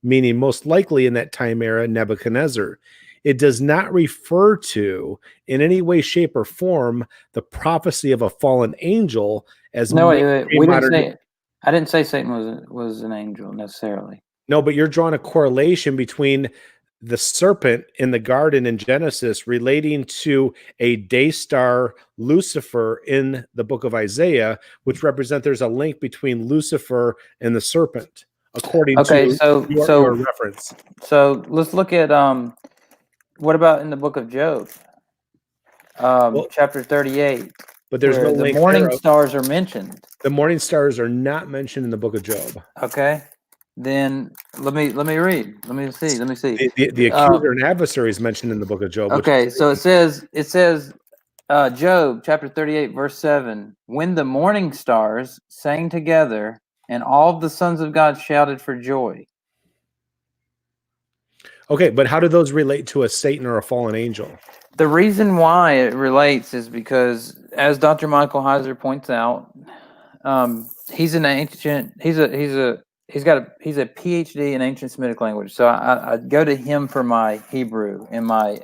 meaning most likely in that time era, Nebuchadnezzar. It does not refer to, in any way, shape, or form, the prophecy of a fallen angel as no. Wait, we didn't say. I didn't say Satan was an angel necessarily. No, but you're drawing a correlation between the serpent in the garden in Genesis relating to a day star Lucifer in the book of Isaiah, which represent there's a link between Lucifer and the serpent, according to your reference. So let's look at what about in the book of Job, chapter 38? But there's no link. The morning stars are mentioned. The morning stars are not mentioned in the book of Job. Okay. Then let me read. Let me see. The accuser and adversary is mentioned in the book of Job. Okay, so it says Job chapter 38 verse 7. When the morning stars sang together, and all the sons of God shouted for joy. Okay, but how do those relate to a Satan or a fallen angel? The reason why it relates is because, as Dr. Michael Heiser points out, he's an ancient. He's a PhD in ancient Semitic language. So I go to him for my Hebrew and my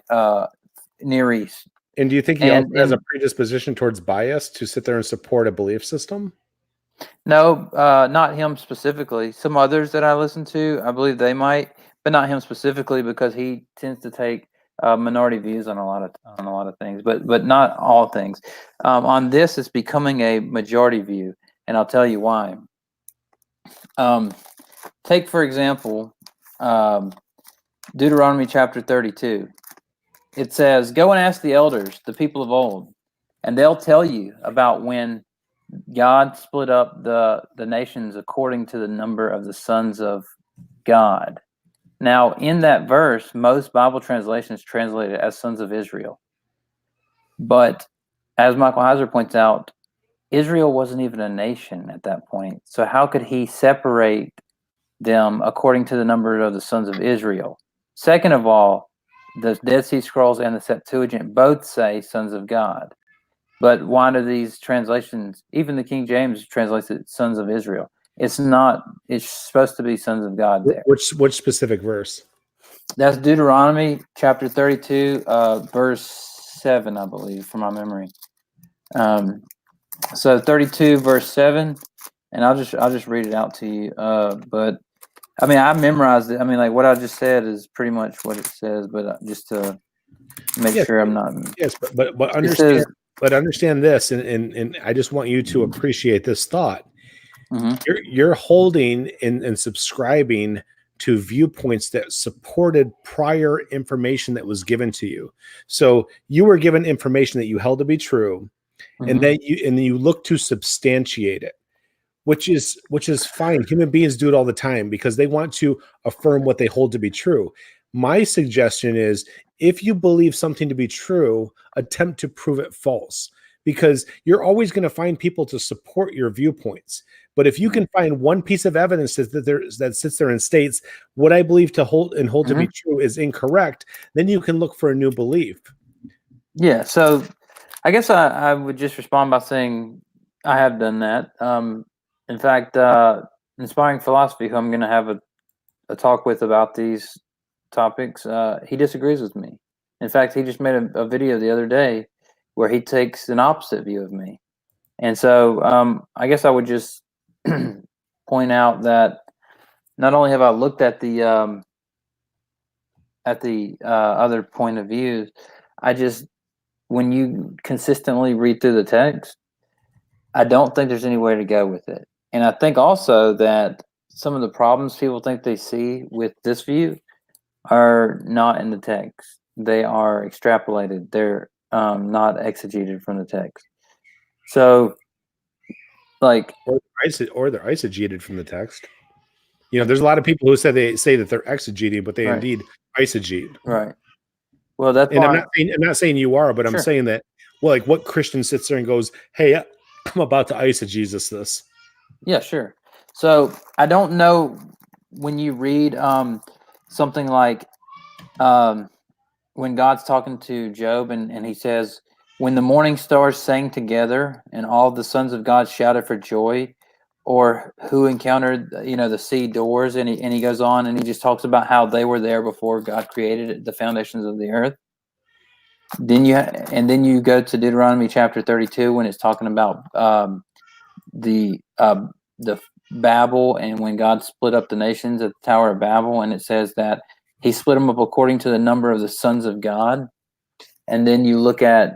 Near East. And do you think he also has a predisposition towards bias to sit there and support a belief system? No, not him specifically. Some others that I listen to, I believe they might, but not him specifically because he tends to take minority views on a lot of things, but not all things. On this, it's becoming a majority view, and I'll tell you why. Take for example, Deuteronomy chapter 32. It says, "Go and ask the elders, the people of old, and they'll tell you about when God split up the nations according to the number of the sons of God." Now, in that verse, most Bible translations translate it as sons of Israel. But as Michael Heiser points out, Israel wasn't even a nation at that point. So how could he separate them according to the number of the sons of Israel? Second of all, the Dead Sea Scrolls and the Septuagint both say sons of God. But why do these translations, even the King James translates it sons of Israel? It's not, it's supposed to be sons of God there. Which specific verse? That's Deuteronomy chapter 32, verse 7, I believe, from my memory. So 32 verse 7, and I'll just read it out to you. But I mean, I memorized it. I mean, like what I just said is pretty much what it says, but just to make sure I'm not. Yes, but understand. But understand this, and I just want you to appreciate this thought. Mm-hmm. You're holding and subscribing to viewpoints that supported prior information that was given to you. So you were given information that you held to be true, mm-hmm. and then you look to substantiate it, which is fine. Human beings do it all the time because they want to affirm what they hold to be true. My suggestion is, if you believe something to be true, attempt to prove it false. because you're always going to find people to support your viewpoints. But if you can find one piece of evidence that sits there and states what I believe to hold to be true is incorrect, then you can look for a new belief. Yeah. So I guess I would just respond by saying I have done that. In fact, Inspiring Philosophy, who I'm going to have a talk with about these topics, he disagrees with me. In fact, he just made a video the other day where he takes an opposite view of me. And so I guess I would just point out that not only have I looked at the other point of views, when you consistently read through the text, I don't think there's anywhere to go with it. And I think also that some of the problems people think they see with this view are not in the text. They are extrapolated. They're not exegeted from the text. So, like, or they're eisegeted from the text. There's a lot of people who say that they're exegeting, but they indeed eisegete. Right. Well, that's and why I'm not saying you are, but I'm saying that. Well, like, what Christian sits there and goes, "Hey, I'm about to eisegesis this." Yeah, sure. So I don't know when you read something like when God's talking to Job and he says, when the morning stars sang together and all the sons of God shouted for joy, or who encountered the sea doors, and he goes on and he just talks about how they were there before God created the foundations of the earth. Then you go to Deuteronomy chapter 32 when it's talking about the Babel, and when God split up the nations at the Tower of Babel, and it says that he split them up according to the number of the sons of God. And then you look at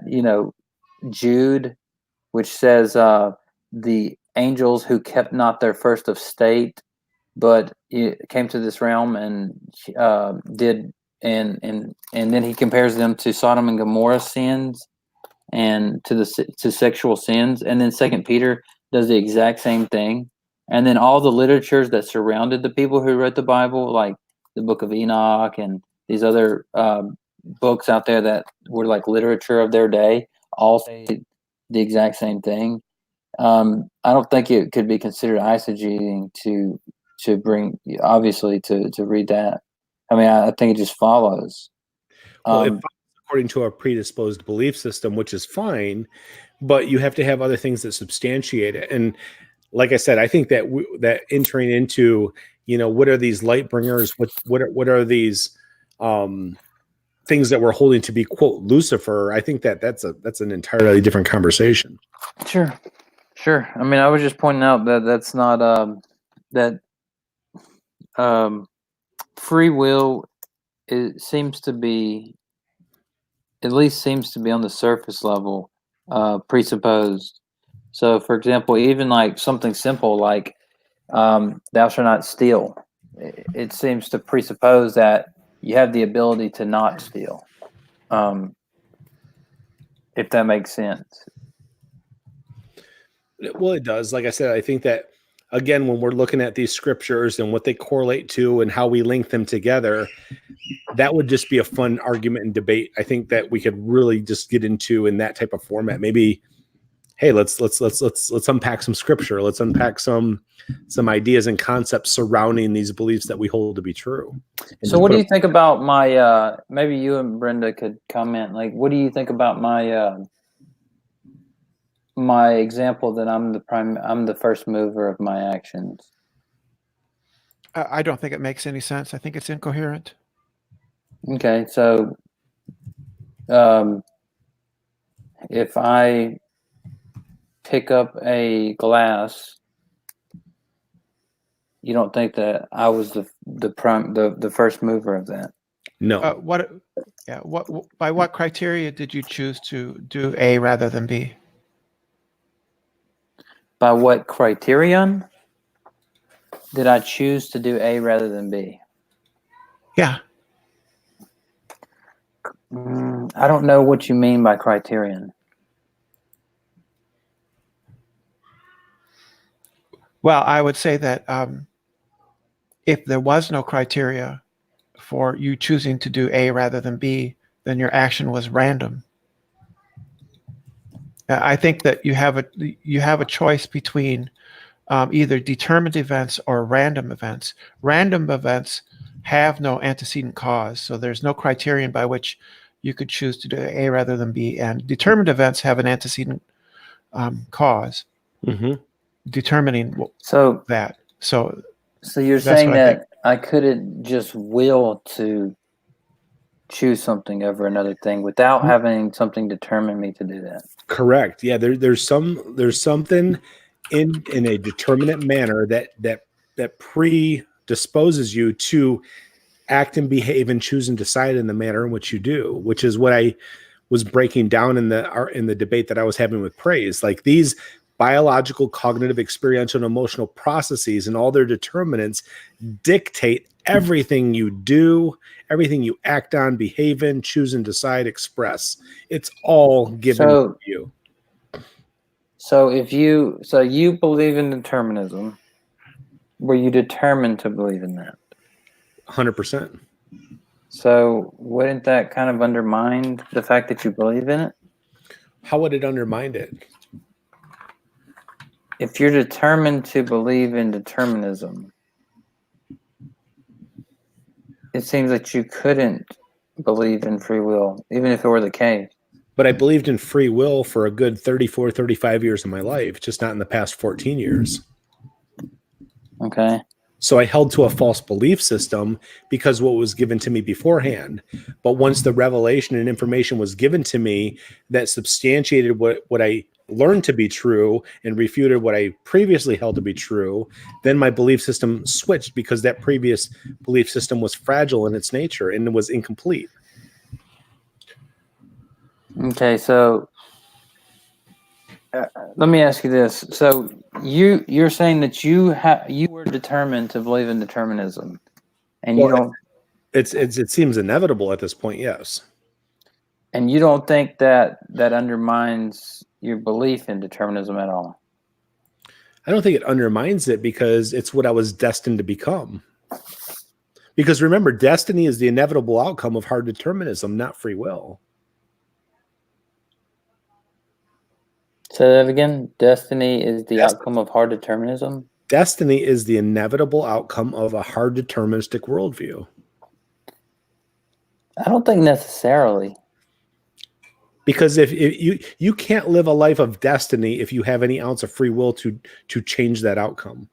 Jude, which says the angels who kept not their first estate, but it came to this realm and did, and then he compares them to Sodom and Gomorrah sins and to sexual sins. And then Second Peter does the exact same thing. And then all the literatures that surrounded the people who wrote the Bible, like the Book of Enoch and these other books out there that were like literature of their day, all say the exact same thing. I don't think it could be considered eisegeting to bring, obviously, to read that. I mean, I think it just follows. Well, according to our predisposed belief system, which is fine, but you have to have other things that substantiate it. And like I said, I think that that entering into, what are these light bringers? What are these things that we're holding to be, quote, Lucifer? I think that's an entirely different conversation. Sure. I mean, I was just pointing out that that's not that free will. It seems to be, at least seems to be on the surface level, presupposed. So, for example, even like something simple like thou shalt not steal, it seems to presuppose that you have the ability to not steal, if that makes sense. Well, it does. Like I said, I think that, again, when we're looking at these scriptures and what they correlate to and how we link them together, that would just be a fun argument and debate. I think that we could really just get into in that type of format. Maybe, hey, let's unpack some scripture. Let's unpack some ideas and concepts surrounding these beliefs that we hold to be true. So what do you think about my maybe you and Brenda could comment, like, what do you think about my my example that I'm the first mover of my actions? I don't think it makes any sense. I think it's incoherent. Okay, so if I pick up a glass, you don't think that I was the first mover of that? No. By what criteria did you choose to do A rather than B? By what criterion did I choose to do A rather than B? Yeah. I don't know what you mean by criterion. Well, I would say that if there was no criteria for you choosing to do A rather than B, then your action was random. I think that you have a choice between either determined events or random events. Random events have no antecedent cause, so there's no criterion by which you could choose to do A rather than B. And determined events have an antecedent cause determining So that. So you're that's saying what I think. that I couldn't just will to choose something over another thing without having something determine me to do that. Correct. Yeah, there's something in a determinate manner that predisposes you to act and behave and choose and decide in the manner in which you do, which is what I was breaking down in the debate that I was having with Praise. Like these biological, cognitive, experiential, and emotional processes and all their determinants dictate everything you do, everything you act on, behave in, choose and decide, express. It's all given to you. So you believe in determinism, were you determined to believe in that? 100%. So wouldn't that kind of undermine the fact that you believe in it? How would it undermine it? If you're determined to believe in determinism, it seems that you couldn't believe in free will, even if it were the case. But I believed in free will for a good 34, 35 years of my life, just not in the past 14 years. Okay. So I held to a false belief system because what was given to me beforehand. But once the revelation and information was given to me that substantiated what I learned to be true and refuted what I previously held to be true, then my belief system switched because that previous belief system was fragile in its nature and was incomplete. Okay, so let me ask you this. So you're saying that you were determined to believe in determinism, and you don't. It seems inevitable at this point, yes. And you don't think that undermines your belief in determinism at all? I don't think it undermines it because it's what I was destined to become. Because remember, destiny is the inevitable outcome of hard determinism, not free will. Say that again. Destiny is the outcome of hard determinism? Destiny is the inevitable outcome of a hard deterministic worldview. I don't think necessarily. Because if you can't live a life of destiny if you have any ounce of free will to change that outcome.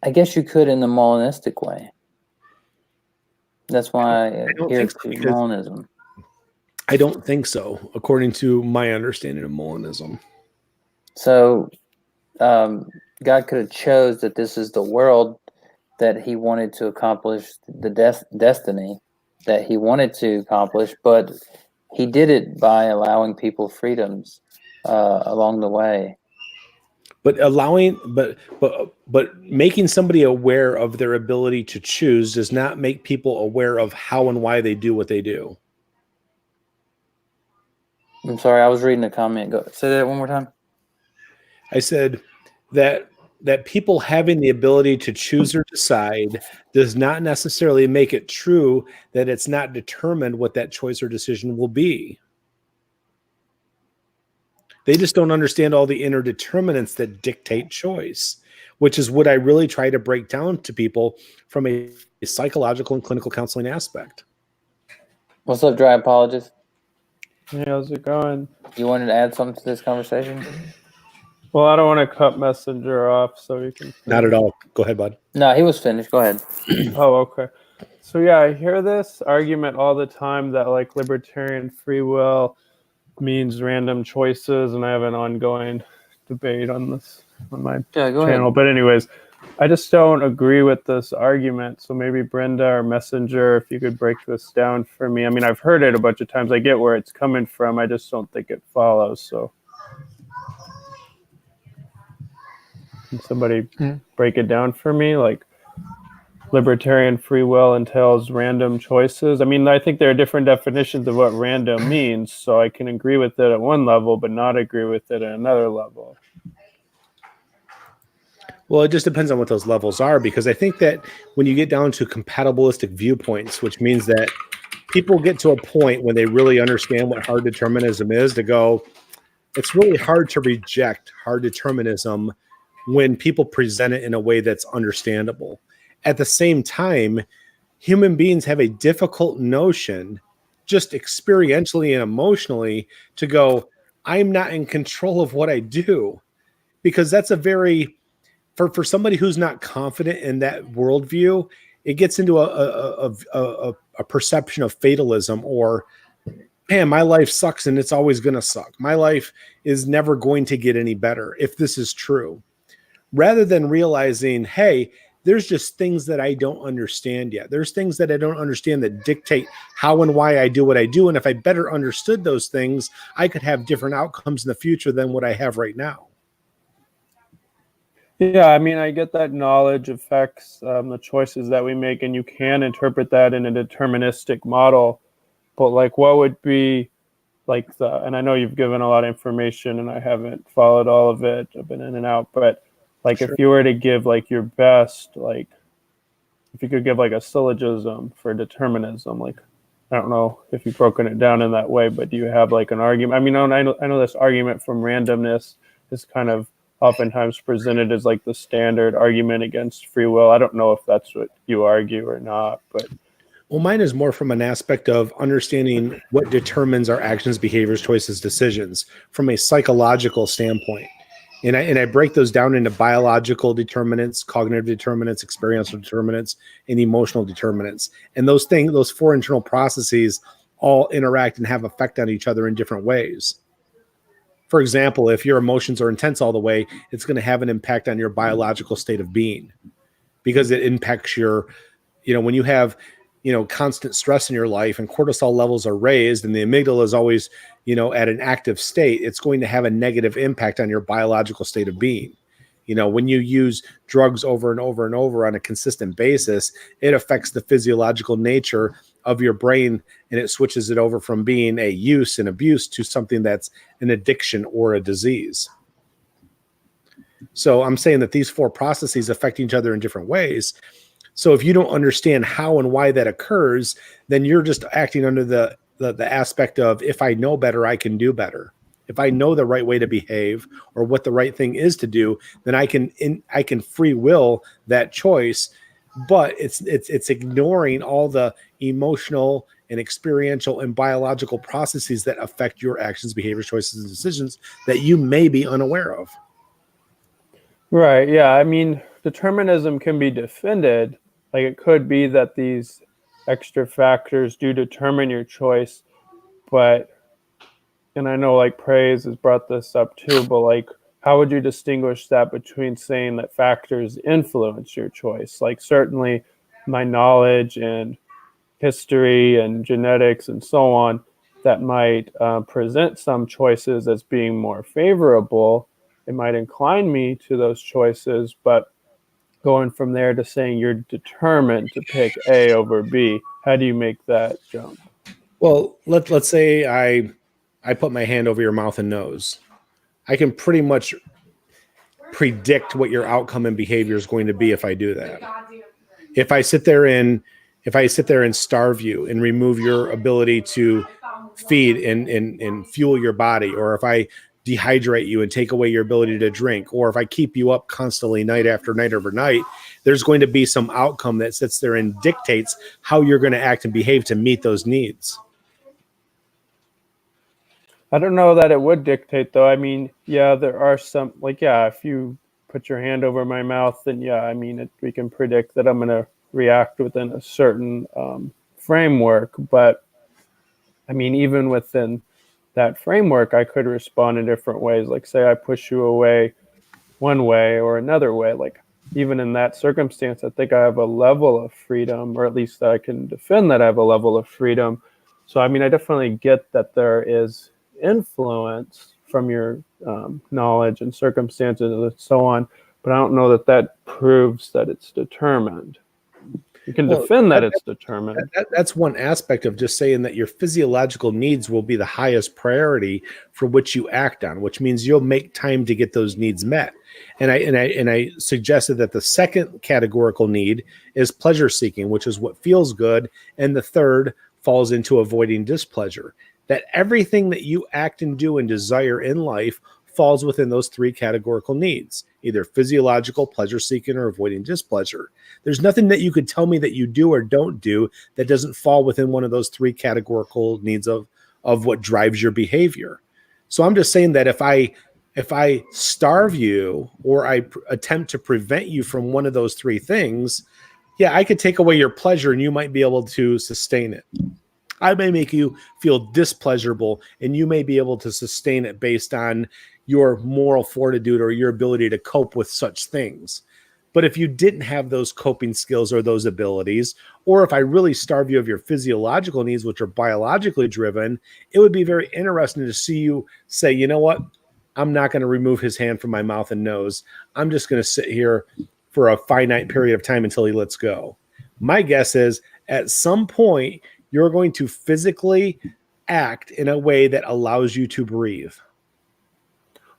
I guess you could in the Molinistic way. That's why I adhere to Molinism. I don't think so, according to my understanding of Molinism. So God could have chose that this is the world that he wanted to accomplish, the destiny that he wanted to accomplish, but he did it by allowing people freedoms along the way. But but making somebody aware of their ability to choose does not make people aware of how and why they do what they do. I'm sorry, I was reading a comment. Say that one more time. I said that people having the ability to choose or decide does not necessarily make it true that it's not determined what that choice or decision will be. They just don't understand all the inner determinants that dictate choice, which is what I really try to break down to people from a psychological and clinical counseling aspect. What's up, dry apologist? Hey, how's it going? You wanted to add something to this conversation? Well, I don't want to cut Messenger off, so you can. Not at all. Go ahead, bud. No, he was finished. Go ahead. Oh, okay. So yeah, I hear this argument all the time that like libertarian free will means random choices, and I have an ongoing debate on this on my Go channel. ahead. But anyways, I just don't agree with this argument. So maybe Brenda or Messenger, if you could break this down for me. I mean, I've heard it a bunch of times. I get where it's coming from. I just don't think it follows. So can somebody break it down for me? Like libertarian free will entails random choices. I mean, I think there are different definitions of what random means. So I can agree with it at one level, but not agree with it at another level. Well, it just depends on what those levels are, because I think that when you get down to compatibilistic viewpoints, which means that people get to a point when they really understand what hard determinism is to go, it's really hard to reject hard determinism when people present it in a way that's understandable. At the same time, human beings have a difficult notion, just experientially and emotionally, to go, I'm not in control of what I do. Because that's a very, for somebody who's not confident in that worldview, it gets into a perception of fatalism, or, man, my life sucks and it's always going to suck. My life is never going to get any better if this is true. Rather than realizing, hey, there's just things that I don't understand yet. There's things that I don't understand that dictate how and why I do what I do. And if I better understood those things, I could have different outcomes in the future than what I have right now. Yeah, I mean, I get that knowledge affects the choices that we make, and you can interpret that in a deterministic model. But like, what would be like and I know you've given a lot of information and I haven't followed all of it. I've been in and out, but like, Sure. if you were to give like your best, like if you could give like a syllogism for determinism, like, I don't know if you've broken it down in that way, but do you have like an argument? I mean, I know this argument from randomness is kind of oftentimes presented as like the standard argument against free will. I don't know if that's what you argue or not, but Well, mine is more from an aspect of understanding what determines our actions, behaviors, choices, decisions from a psychological standpoint. And I break those down into biological determinants, cognitive determinants, experiential determinants, and emotional determinants. And those four internal processes all interact and have effect on each other in different ways. For example, if your emotions are intense all the way, it's going to have an impact on your biological state of being, because it impacts your, when you have, constant stress in your life and cortisol levels are raised and the amygdala is always, at an active state, it's going to have a negative impact on your biological state of being. When you use drugs over and over and over on a consistent basis, it affects the physiological nature of your brain, and it switches it over from being a use and abuse to something that's an addiction or a disease. So I'm saying that these four processes affect each other in different ways. So if you don't understand how and why that occurs, then you're just acting under the aspect of, if I know better, I can do better. If I know the right way to behave or what the right thing is to do, then I can free will that choice. But it's ignoring all the emotional and experiential and biological processes that affect your actions, behaviors, choices, and decisions that you may be unaware of. right, yeah. I mean, determinism can be defended. Like, it could be that these extra factors do determine your choice, but, and I know like Praise has brought this up too, but like, how would you distinguish that between saying that factors influence your choice? Like, certainly my knowledge and history and genetics and so on, that might present some choices as being more favorable. It might incline me to those choices, but going from there to saying you're determined to pick A over B, how do you make that jump? Well, let's say I put my hand over your mouth and nose. I can pretty much predict what your outcome and behavior is going to be if I do that. If I sit there and starve you and remove your ability to feed and fuel your body, or if I dehydrate you and take away your ability to drink, or if I keep you up constantly night after night overnight, there's going to be some outcome that sits there and dictates how you're going to act and behave to meet those needs. I don't know that it would dictate, though. I mean, yeah, there are some, like, yeah, if you put your hand over my mouth, then yeah, I mean, we can predict that I'm going to react within a certain framework. But I mean, even within that framework, I could respond in different ways. Like, say I push you away one way or another way. Like, even in that circumstance, I think I have a level of freedom, or at least I can defend that I have a level of freedom. So, I mean, I definitely get that there is influence from your knowledge and circumstances and so on, but I don't know that that proves that it's determined. You can defend that it's determined. That's one aspect of just saying that your physiological needs will be the highest priority for which you act on, which means you'll make time to get those needs met. And I suggested that the second categorical need is pleasure seeking, which is what feels good, and the third, falls into avoiding displeasure. That everything that you act and do and desire in life falls within those three categorical needs, either physiological, pleasure seeking, or avoiding displeasure. There's nothing that you could tell me that you do or don't do that doesn't fall within one of those three categorical needs of what drives your behavior. So I'm just saying that if I starve you or I attempt to prevent you from one of those three things, yeah, I could take away your pleasure and you might be able to sustain it. I may make you feel displeasurable and you may be able to sustain it based on your moral fortitude or your ability to cope with such things. But if you didn't have those coping skills or those abilities, or if I really starve you of your physiological needs, which are biologically driven, it would be very interesting to see you say, you know what? I'm not going to remove his hand from my mouth and nose. I'm just going to sit here for a finite period of time until he lets go. My guess is at some point, you're going to physically act in a way that allows you to breathe.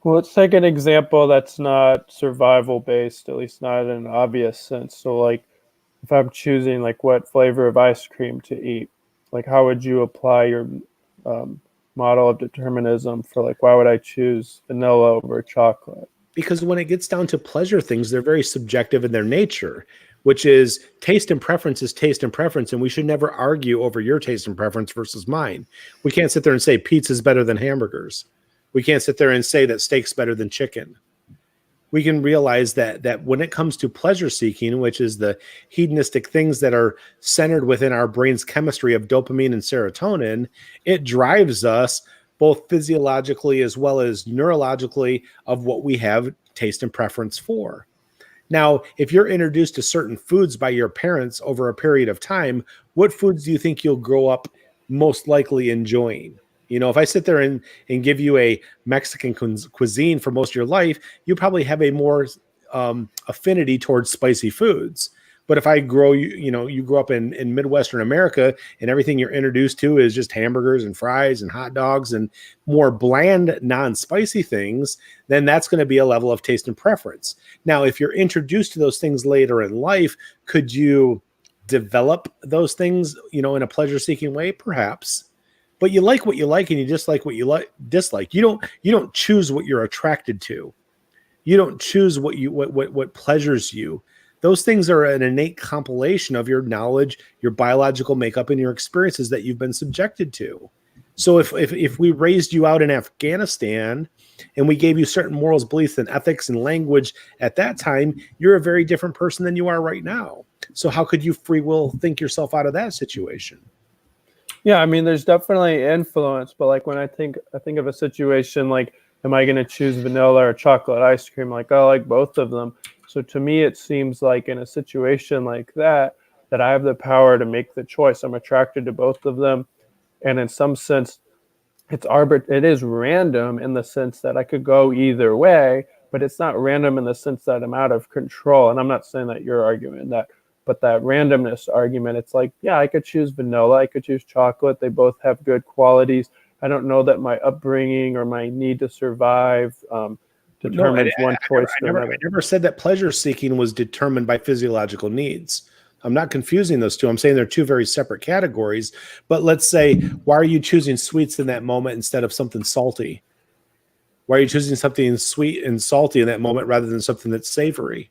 Well, let's take an example that's not survival based, at least not in an obvious sense. So like if I'm choosing like what flavor of ice cream to eat, like how would you apply your model of determinism for like why would I choose vanilla over chocolate? Because when it gets down to pleasure things, they're very subjective in their nature, which is taste and preference is taste and preference. And we should never argue over your taste and preference versus mine. We can't sit there and say pizza is better than hamburgers. We can't sit there and say that steak's better than chicken. We can realize that when it comes to pleasure seeking, which is the hedonistic things that are centered within our brain's chemistry of dopamine and serotonin, it drives us both physiologically as well as neurologically of what we have taste and preference for. Now, if you're introduced to certain foods by your parents over a period of time, what foods do you think you'll grow up most likely enjoying? You know, if I sit there and give you a Mexican cuisine for most of your life, you probably have a more affinity towards spicy foods. But if I grow you grow up in Midwestern America and everything you're introduced to is just hamburgers and fries and hot dogs and more bland, non-spicy things, then that's going to be a level of taste and preference. Now, if you're introduced to those things later in life, could you develop those things, in a pleasure-seeking way? Perhaps. But you like what you like and you dislike what you dislike. You don't choose what you're attracted to. You don't choose what pleasures you. Those things are an innate compilation of your knowledge, your biological makeup, and your experiences that you've been subjected to. So if we raised you out in Afghanistan and we gave you certain morals, beliefs, and ethics and language at that time, you're a very different person than you are right now. So how could you free will think yourself out of that situation? Yeah, I mean, there's definitely influence, but like when I think of a situation like, am I going to choose vanilla or chocolate ice cream? Like, I like both of them. So to me, it seems like in a situation like that I have the power to make the choice. I'm attracted to both of them. And in some sense, it is random in the sense that I could go either way, but it's not random in the sense that I'm out of control. And I'm not saying that you're arguing that, but that randomness argument, it's like, yeah, I could choose vanilla, I could choose chocolate. They both have good qualities. I don't know that my upbringing or my need to survive determines one choice or another. I never said that pleasure seeking was determined by physiological needs. I'm not confusing those two. I'm saying they're two very separate categories. But let's say, why are you choosing sweets in that moment instead of something salty? Why are you choosing something sweet and salty in that moment rather than something that's savory?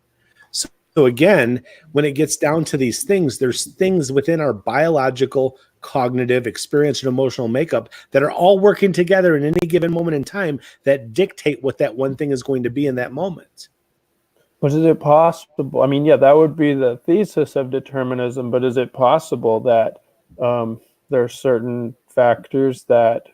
So again, when it gets down to these things, there's things within our biological, cognitive, experience, and emotional makeup that are all working together in any given moment in time that dictate what that one thing is going to be in that moment. But is it possible? I mean, yeah, that would be the thesis of determinism, but is it possible that there are certain factors that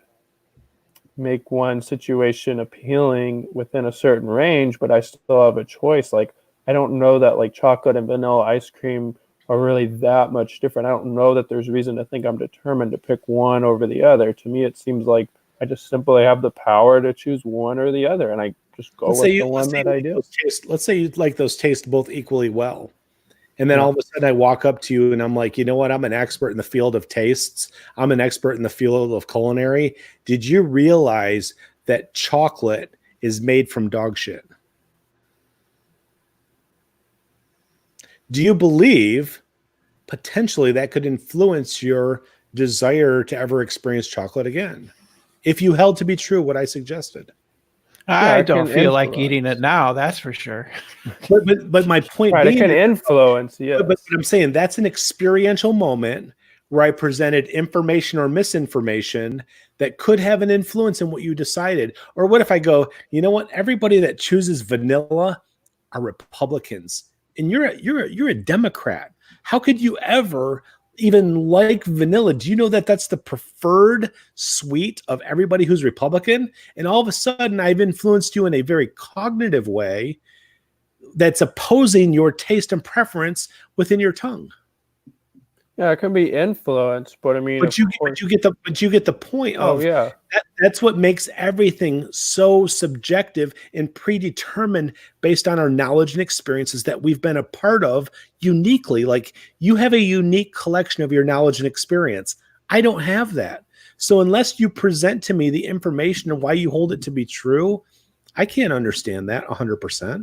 make one situation appealing within a certain range, but I still have a choice? Like, I don't know that like chocolate and vanilla ice cream are really that much different. I don't know that there's reason to think I'm determined to pick one over the other. To me, it seems like I just simply have the power to choose one or the other, and I just go with the one that I do. Let's say you like those taste both equally well. And then all of a sudden I walk up to you and I'm like, you know what? I'm an expert in the field of tastes. I'm an expert in the field of culinary. Did you realize that chocolate is made from dog shit? Do you believe potentially that could influence your desire to ever experience chocolate again. If you held to be true what I suggested. I it don't can feel like eating influence. it now. That's for sure. But my point Right, it being can influence, yes. but I'm saying that's an experiential moment where I presented information or misinformation that could have an influence in what you decided. Or what if I go, you know what? Everybody that chooses vanilla are Republicans, and you're a Democrat. How could you ever even like vanilla? Do you know that that's the preferred sweet of everybody who's Republican? And all of a sudden, I've influenced you in a very cognitive way that's opposing your taste and preference within your tongue. Yeah, it can be influence, but I mean, But you get the point of that's what makes everything so subjective and predetermined based on our knowledge and experiences that we've been a part of uniquely. Like you have a unique collection of your knowledge and experience. I don't have that. So unless you present to me the information and why you hold it to be true, I can't understand that 100%.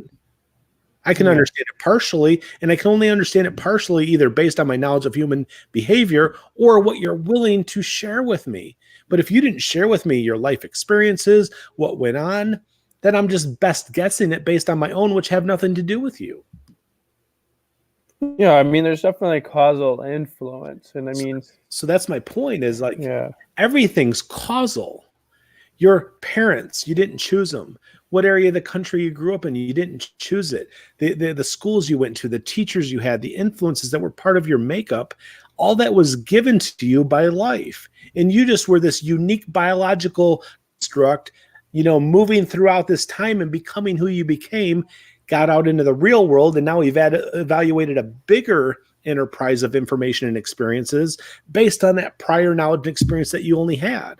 I can understand it partially, and I can only understand it partially either based on my knowledge of human behavior or what you're willing to share with me. But if you didn't share with me your life experiences, what went on, then I'm just best guessing it based on my own, which have nothing to do with you. Yeah, I mean, there's definitely causal influence, and I mean, so that's my point. Is like everything's causal. Your parents, you didn't choose them. What area of the country you grew up in, you didn't choose it. The schools you went to, the teachers you had, the influences that were part of your makeup, all that was given to you by life. And you just were this unique biological construct, moving throughout this time and becoming who you became, got out into the real world, and now we've evaluated a bigger enterprise of information and experiences based on that prior knowledge and experience that you only had.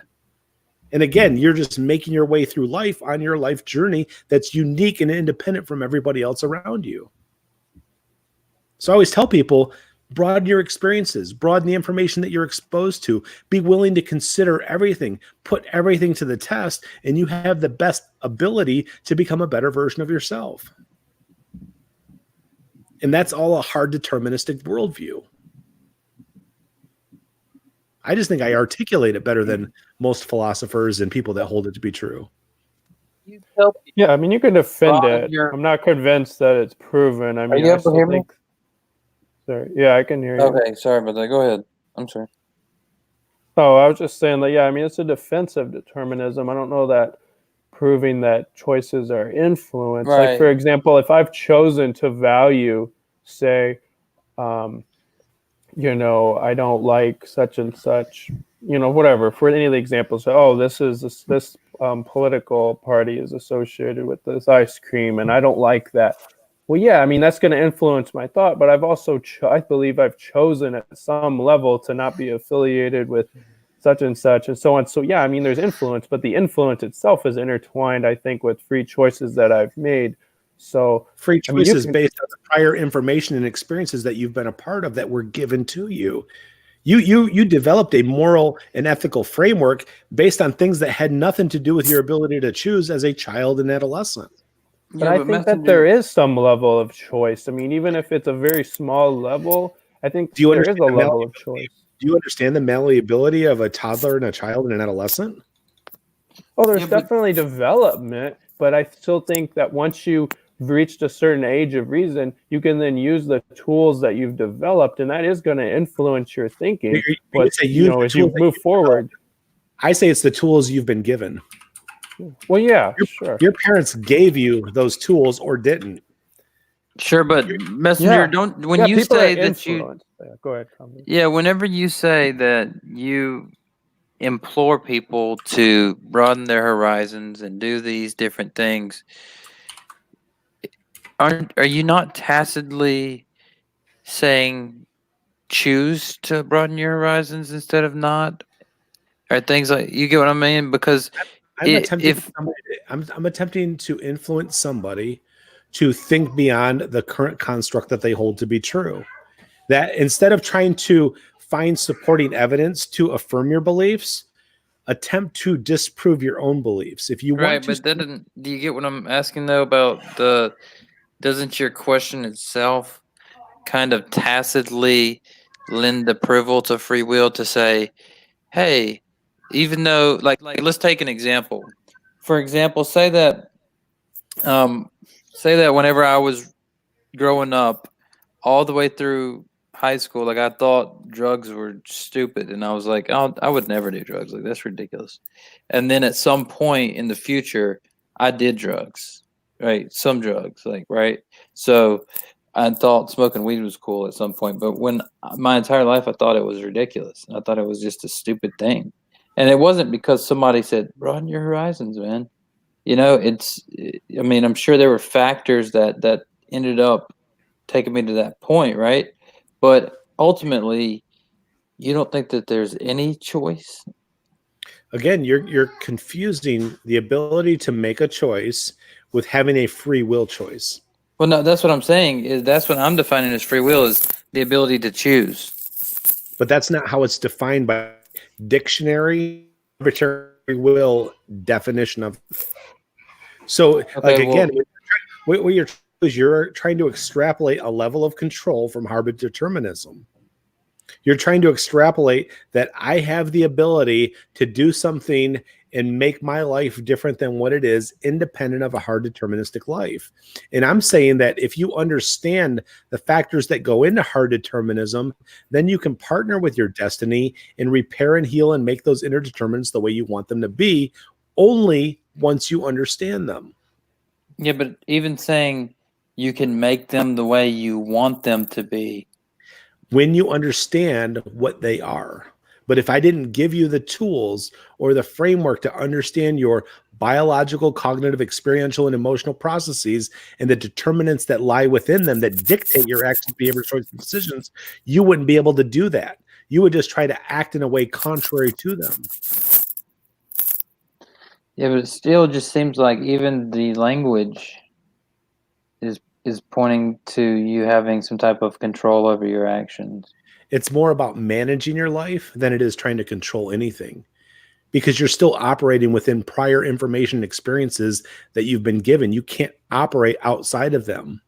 And again, you're just making your way through life on your life journey that's unique and independent from everybody else around you. So I always tell people, broaden your experiences, broaden the information that you're exposed to, be willing to consider everything, put everything to the test, and you have the best ability to become a better version of yourself. And that's all a hard deterministic worldview. I just think I articulate it better than most philosophers and people that hold it to be true. Yeah, I mean, you can defend it. I'm not convinced that it's proven. I mean, Are you able to hear me? Sorry. Yeah, I can hear you. Okay, sorry about that. Go ahead. I'm sorry. Oh, I was just saying that, I mean, it's a defense of determinism. I don't know that proving that choices are influenced. Right. Like, for example, if I've chosen to value, say, I don't like such and such, whatever, for any of the examples, this political party is associated with this ice cream and I don't like that. Well, yeah, I mean, that's going to influence my thought, but I've also, I believe I've chosen at some level to not be affiliated with such and such and so on. So, yeah, I mean, there's influence, but the influence itself is intertwined, I think, with free choices that I've made. So free choices based on the prior information and experiences that you've been a part of that were given to you. You developed a moral and ethical framework based on things that had nothing to do with your ability to choose as a child and adolescent. But I think that there is some level of choice. I mean, even if it's a very small level, I think there is a level of choice. Do you understand the malleability of a toddler and a child and an adolescent? Oh, there's definitely development, but I still think that once you reached a certain age of reason, you can then use the tools that you've developed, and that is going to influence your thinking. But as you move forward, I say it's the tools you've been given. Well, yeah, sure. Your parents gave you those tools or didn't. Sure, but Messenger, when you say that you go ahead, Tom. Yeah, whenever you say that you implore people to broaden their horizons and do these different things, are you not tacitly saying choose to broaden your horizons instead of not? Or things like, you get what I mean? Because I'm attempting to influence somebody to think beyond the current construct that they hold to be true. That instead of trying to find supporting evidence to affirm your beliefs, attempt to disprove your own beliefs. If you want to, but do you get what I'm asking though about doesn't your question itself kind of tacitly lend approval to free will to say, hey, even though like let's take an example. For example, um say that whenever I was growing up, all the way through high school, like I thought drugs were stupid, and I was like, oh, I would never do drugs. Like that's ridiculous. And then at some point in the future, I did drugs, right? Some drugs, like right. So I thought smoking weed was cool at some point, but when my entire life I thought it was ridiculous. I thought it was just a stupid thing, and it wasn't because somebody said broaden your horizons, man. It's. I mean, I'm sure there were factors that ended up taking me to that point, right? But ultimately, you don't think that there's any choice? Again, you're confusing the ability to make a choice with having a free will choice. Well, no, that's what I'm saying. Is that's what I'm defining as free will is the ability to choose. But that's not how it's defined by dictionary arbitrary will definition of. So, like again, what you're is you're trying to extrapolate a level of control from hard determinism. You're trying to extrapolate that I have the ability to do something and make my life different than what it is, independent of a hard deterministic life. And I'm saying that if you understand the factors that go into hard determinism, then you can partner with your destiny and repair and heal and make those inner determinants the way you want them to be, only once you understand them. Yeah, but even saying you can make them the way you want them to be. When you understand what they are. But if I didn't give you the tools or the framework to understand your biological, cognitive, experiential, and emotional processes and the determinants that lie within them that dictate your actions, behavior, choices, and decisions, you wouldn't be able to do that. You would just try to act in a way contrary to them. Yeah, but it still just seems like even the language is pointing to you having some type of control over your actions. It's more about managing your life than it is trying to control anything, because you're still operating within prior information and experiences that you've been given. You can't operate outside of them.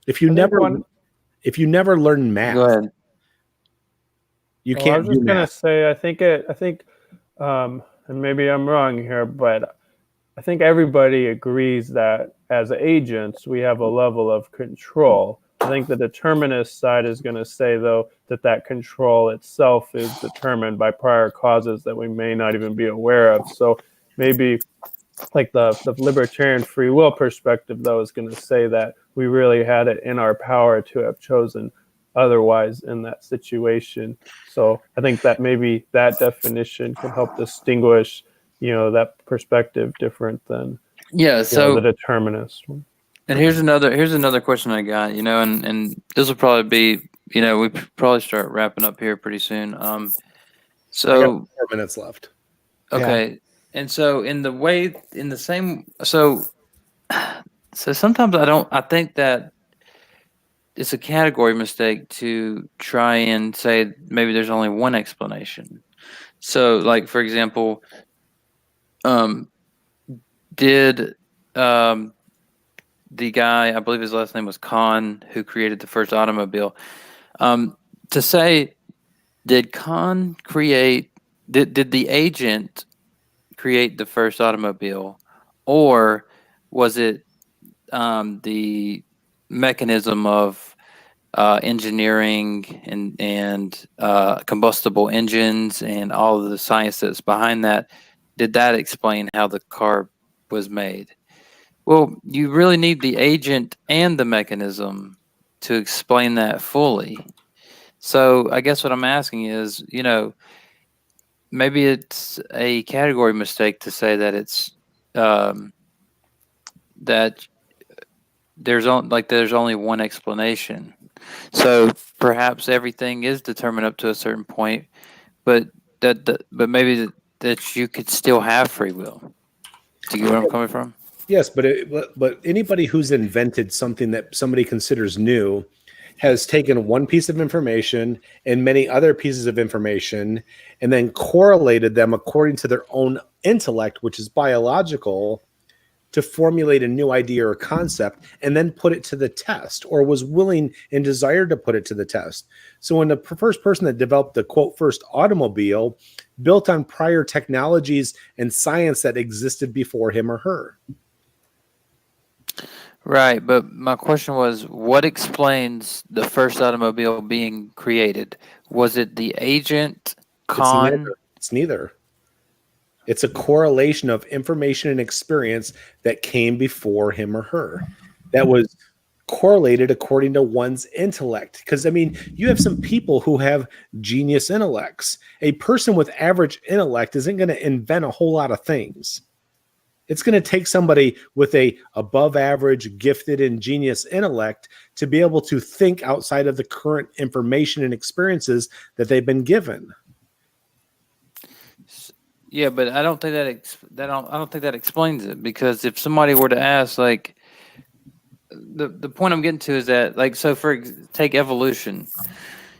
If you never learn math, Go ahead. You Well, can't. I was just gonna say, I think, and maybe I'm wrong here, but I think everybody agrees that as agents, we have a level of control. I think the determinist side is going to say, though, that control itself is determined by prior causes that we may not even be aware of. So maybe like the libertarian free will perspective, though, is going to say that we really had it in our power to have chosen otherwise in that situation. So I think that maybe that definition can help distinguish, that perspective different than the determinist. And here's another question I got, and this will probably be, we probably start wrapping up here pretty soon. So I got 4 minutes left. Okay. Yeah. And so so sometimes I think that it's a category mistake to try and say maybe there's only one explanation. So like, for example, did the guy, I believe his last name was Kahn, who created the first automobile, to say, did Kahn did the agent create the first automobile, or was it the mechanism of engineering and combustible engines and all of the science that's behind that? Did that explain how the car was made? Well, you really need the agent and the mechanism to explain that fully. So I guess what I'm asking is, maybe it's a category mistake to say that it's that there's only one explanation. So perhaps everything is determined up to a certain point, but maybe that you could still have free will. Do you get where I'm coming from? Yes, but anybody who's invented something that somebody considers new has taken one piece of information and many other pieces of information and then correlated them according to their own intellect, which is biological, to formulate a new idea or concept and then put it to the test, or was willing and desired to put it to the test. So when the first person that developed the quote first automobile built on prior technologies and science that existed before him or her. Right, but my question was, what explains the first automobile being created? Was it the agent con? It's neither. It's a correlation of information and experience that came before him or her that was correlated according to one's intellect. Because, I mean, you have some people who have genius intellects. A person with average intellect isn't going to invent a whole lot of things. It's going to take somebody with a above average, gifted, and genius intellect to be able to think outside of the current information and experiences that they've been given. Yeah, but I don't think I don't think that explains it, because if somebody were to ask, like, the point I'm getting to is that, like, so take evolution,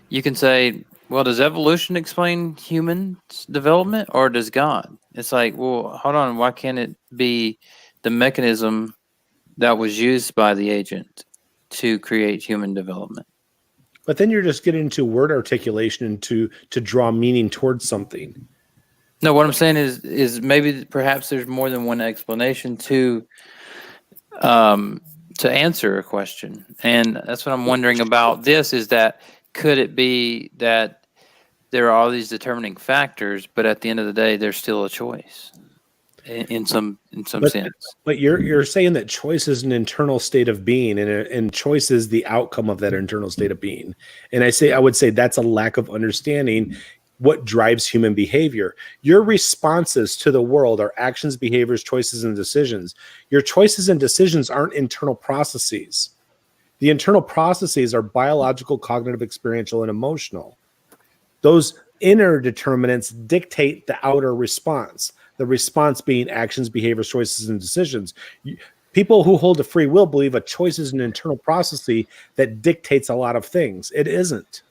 you can say, well, does evolution explain human development, or does God? It's like, well, hold on, why can't it be the mechanism that was used by the agent to create human development? But then you're just getting into word articulation and to draw meaning towards something. No, what I'm saying is maybe perhaps there's more than one explanation to answer a question, and that's what I'm wondering about. This is that, could it be that there are all these determining factors, but at the end of the day, there's still a choice in some sense. But you're saying that choice is an internal state of being, and choice is the outcome of that internal state of being. And I would say that's a lack of understanding what drives human behavior. Your responses to the world are actions, behaviors, choices, and decisions. Your choices and decisions aren't internal processes. The internal processes are biological, cognitive, experiential, and emotional. Those inner determinants dictate the outer response, the response being actions, behaviors, choices, and decisions. People who hold a free will believe a choice is an internal process that dictates a lot of things. It isn't.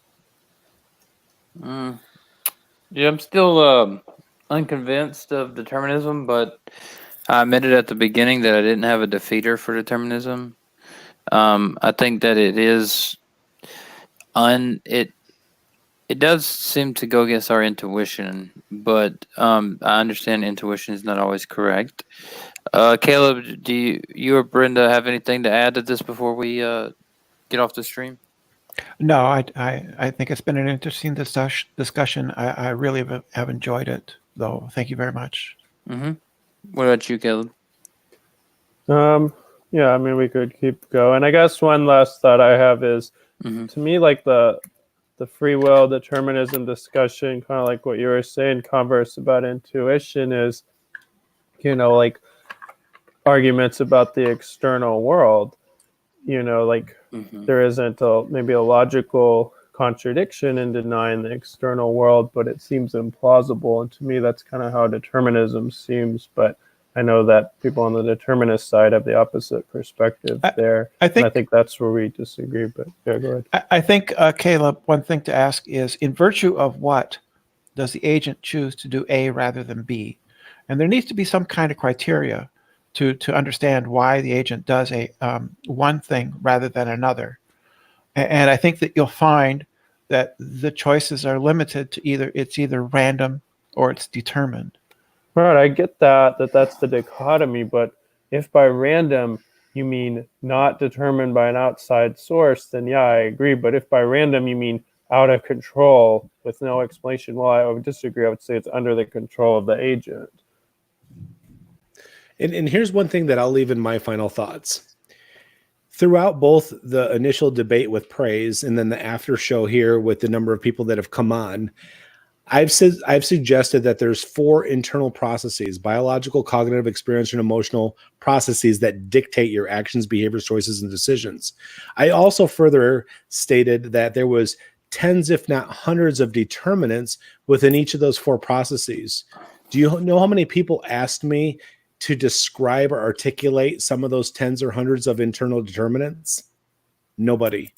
Yeah, I'm still unconvinced of determinism, but I admitted at the beginning that I didn't have a defeater for determinism. I think that it is it does seem to go against our intuition, but I understand intuition is not always correct. Caleb, do you or Brenda have anything to add to this before we get off the stream? No, I think it's been an interesting discussion. I really have enjoyed it, though. Thank you very much. Mm-hmm. What about you, Caleb? Yeah, I mean, we could keep going. I guess one last thought I have is, to me, like the free will determinism discussion, kind of like what you were saying, converse about intuition is, like arguments about the external world. There isn't maybe a logical contradiction in denying the external world, but it seems implausible. And to me, that's kind of how determinism seems. But I know that people on the determinist side have the opposite perspective there. I think that's where we disagree. But yeah, go ahead. I think, Caleb, one thing to ask is, in virtue of what does the agent choose to do A rather than B? And there needs to be some kind of criteria to understand why the agent does one thing rather than another. And I think that you'll find that the choices are limited to either random or it's determined. Right, I get that's the dichotomy, but if by random you mean not determined by an outside source, then yeah, I agree. But if by random you mean out of control with no explanation, well, I would disagree. I would say it's under the control of the agent. And here's one thing that I'll leave in my final thoughts. Throughout both the initial debate with Praise and then the after show here with the number of people that have come on, I've suggested that there's 4 internal processes: biological, cognitive, experiential, and emotional processes that dictate your actions, behaviors, choices, and decisions. I also further stated that there was tens, if not hundreds, of determinants within each of those 4 processes. Do you know how many people asked me to describe or articulate some of those tens or hundreds of internal determinants? Nobody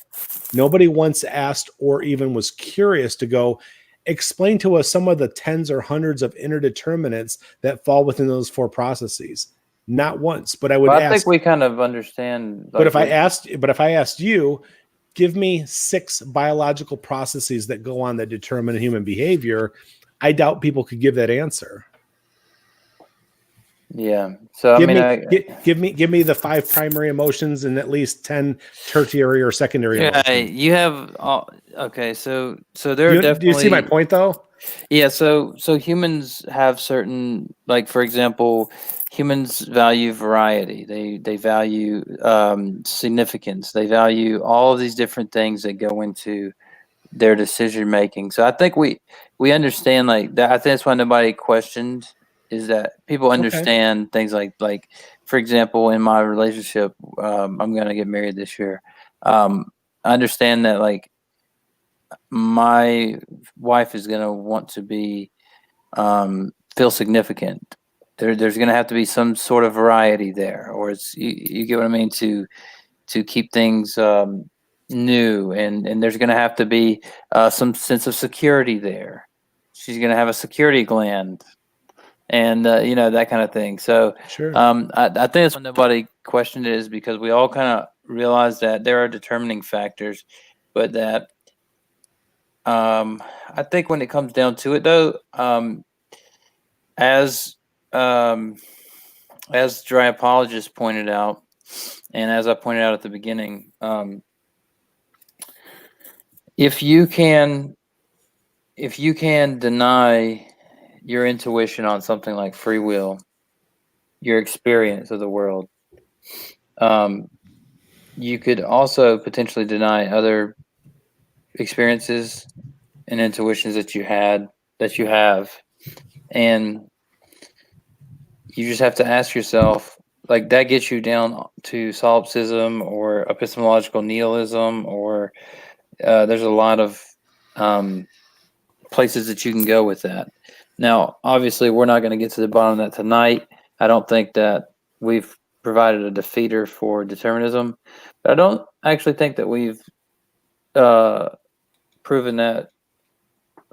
once asked or even was curious to go explain to us some of the tens or hundreds of inner determinants that fall within those 4 processes. not once. But I would But I ask. think we kind of understand. But if I asked you, give me 6 biological processes that go on that determine human behavior, I doubt people could give that answer. Yeah. So Give I mean, me the 5 primary emotions and at least 10 tertiary or secondary yeah, emotions. you have all. Okay, so there are Do you see my definitely. point though? Yeah, so humans have certain, like, for example, humans value variety. They value significance. They value all of these different things that go into their decision making. So I think we understand, like that. I think that's why nobody questioned, is that people Okay. understand things like, for example, in my relationship, I'm gonna get married this year. I understand that, like, my wife is gonna want to be feel significant. There's going to have to be some sort of variety there, or it's you get what I mean, to keep things new, and there's going to have to be some sense of security there. She's going to have a security gland, and that kind of thing. So Sure. I think that's why nobody questioned it, is because we all kind of realize that there are determining factors, but that I think when it comes down to it, though, as um, as dry apologist pointed out, and as I pointed out at the beginning, if you can deny your intuition on something like free will, your experience of the world, you could also potentially deny other experiences and intuitions that you have, and you just have to ask yourself, like, that gets you down to solipsism or epistemological nihilism, or there's a lot of places that you can go with that. Now, obviously, we're not going to get to the bottom of that tonight. I don't think that we've provided a defeater for determinism, but I don't actually think that we've proven that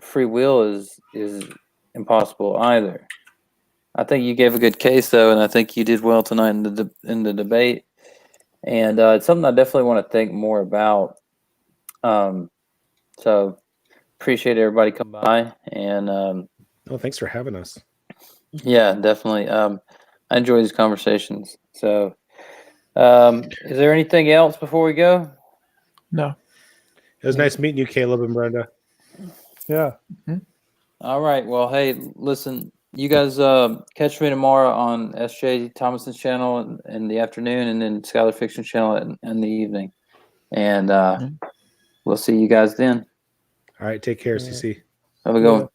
free will is impossible either. I think you gave a good case, though, and I think you did well tonight in the debate. And it's something I definitely want to think more about. So appreciate everybody come by, and Oh, thanks for having us. yeah, definitely. I enjoy these conversations. So, is there anything else before we go? No. It was nice meeting you, Caleb and Brenda. Yeah. All right. Well, hey, listen, you guys catch me tomorrow on S.J. Thomason's channel in the afternoon, and then Scholar Fiction channel in the evening. And we'll see you guys then. All right, take care, CC. Have a good one.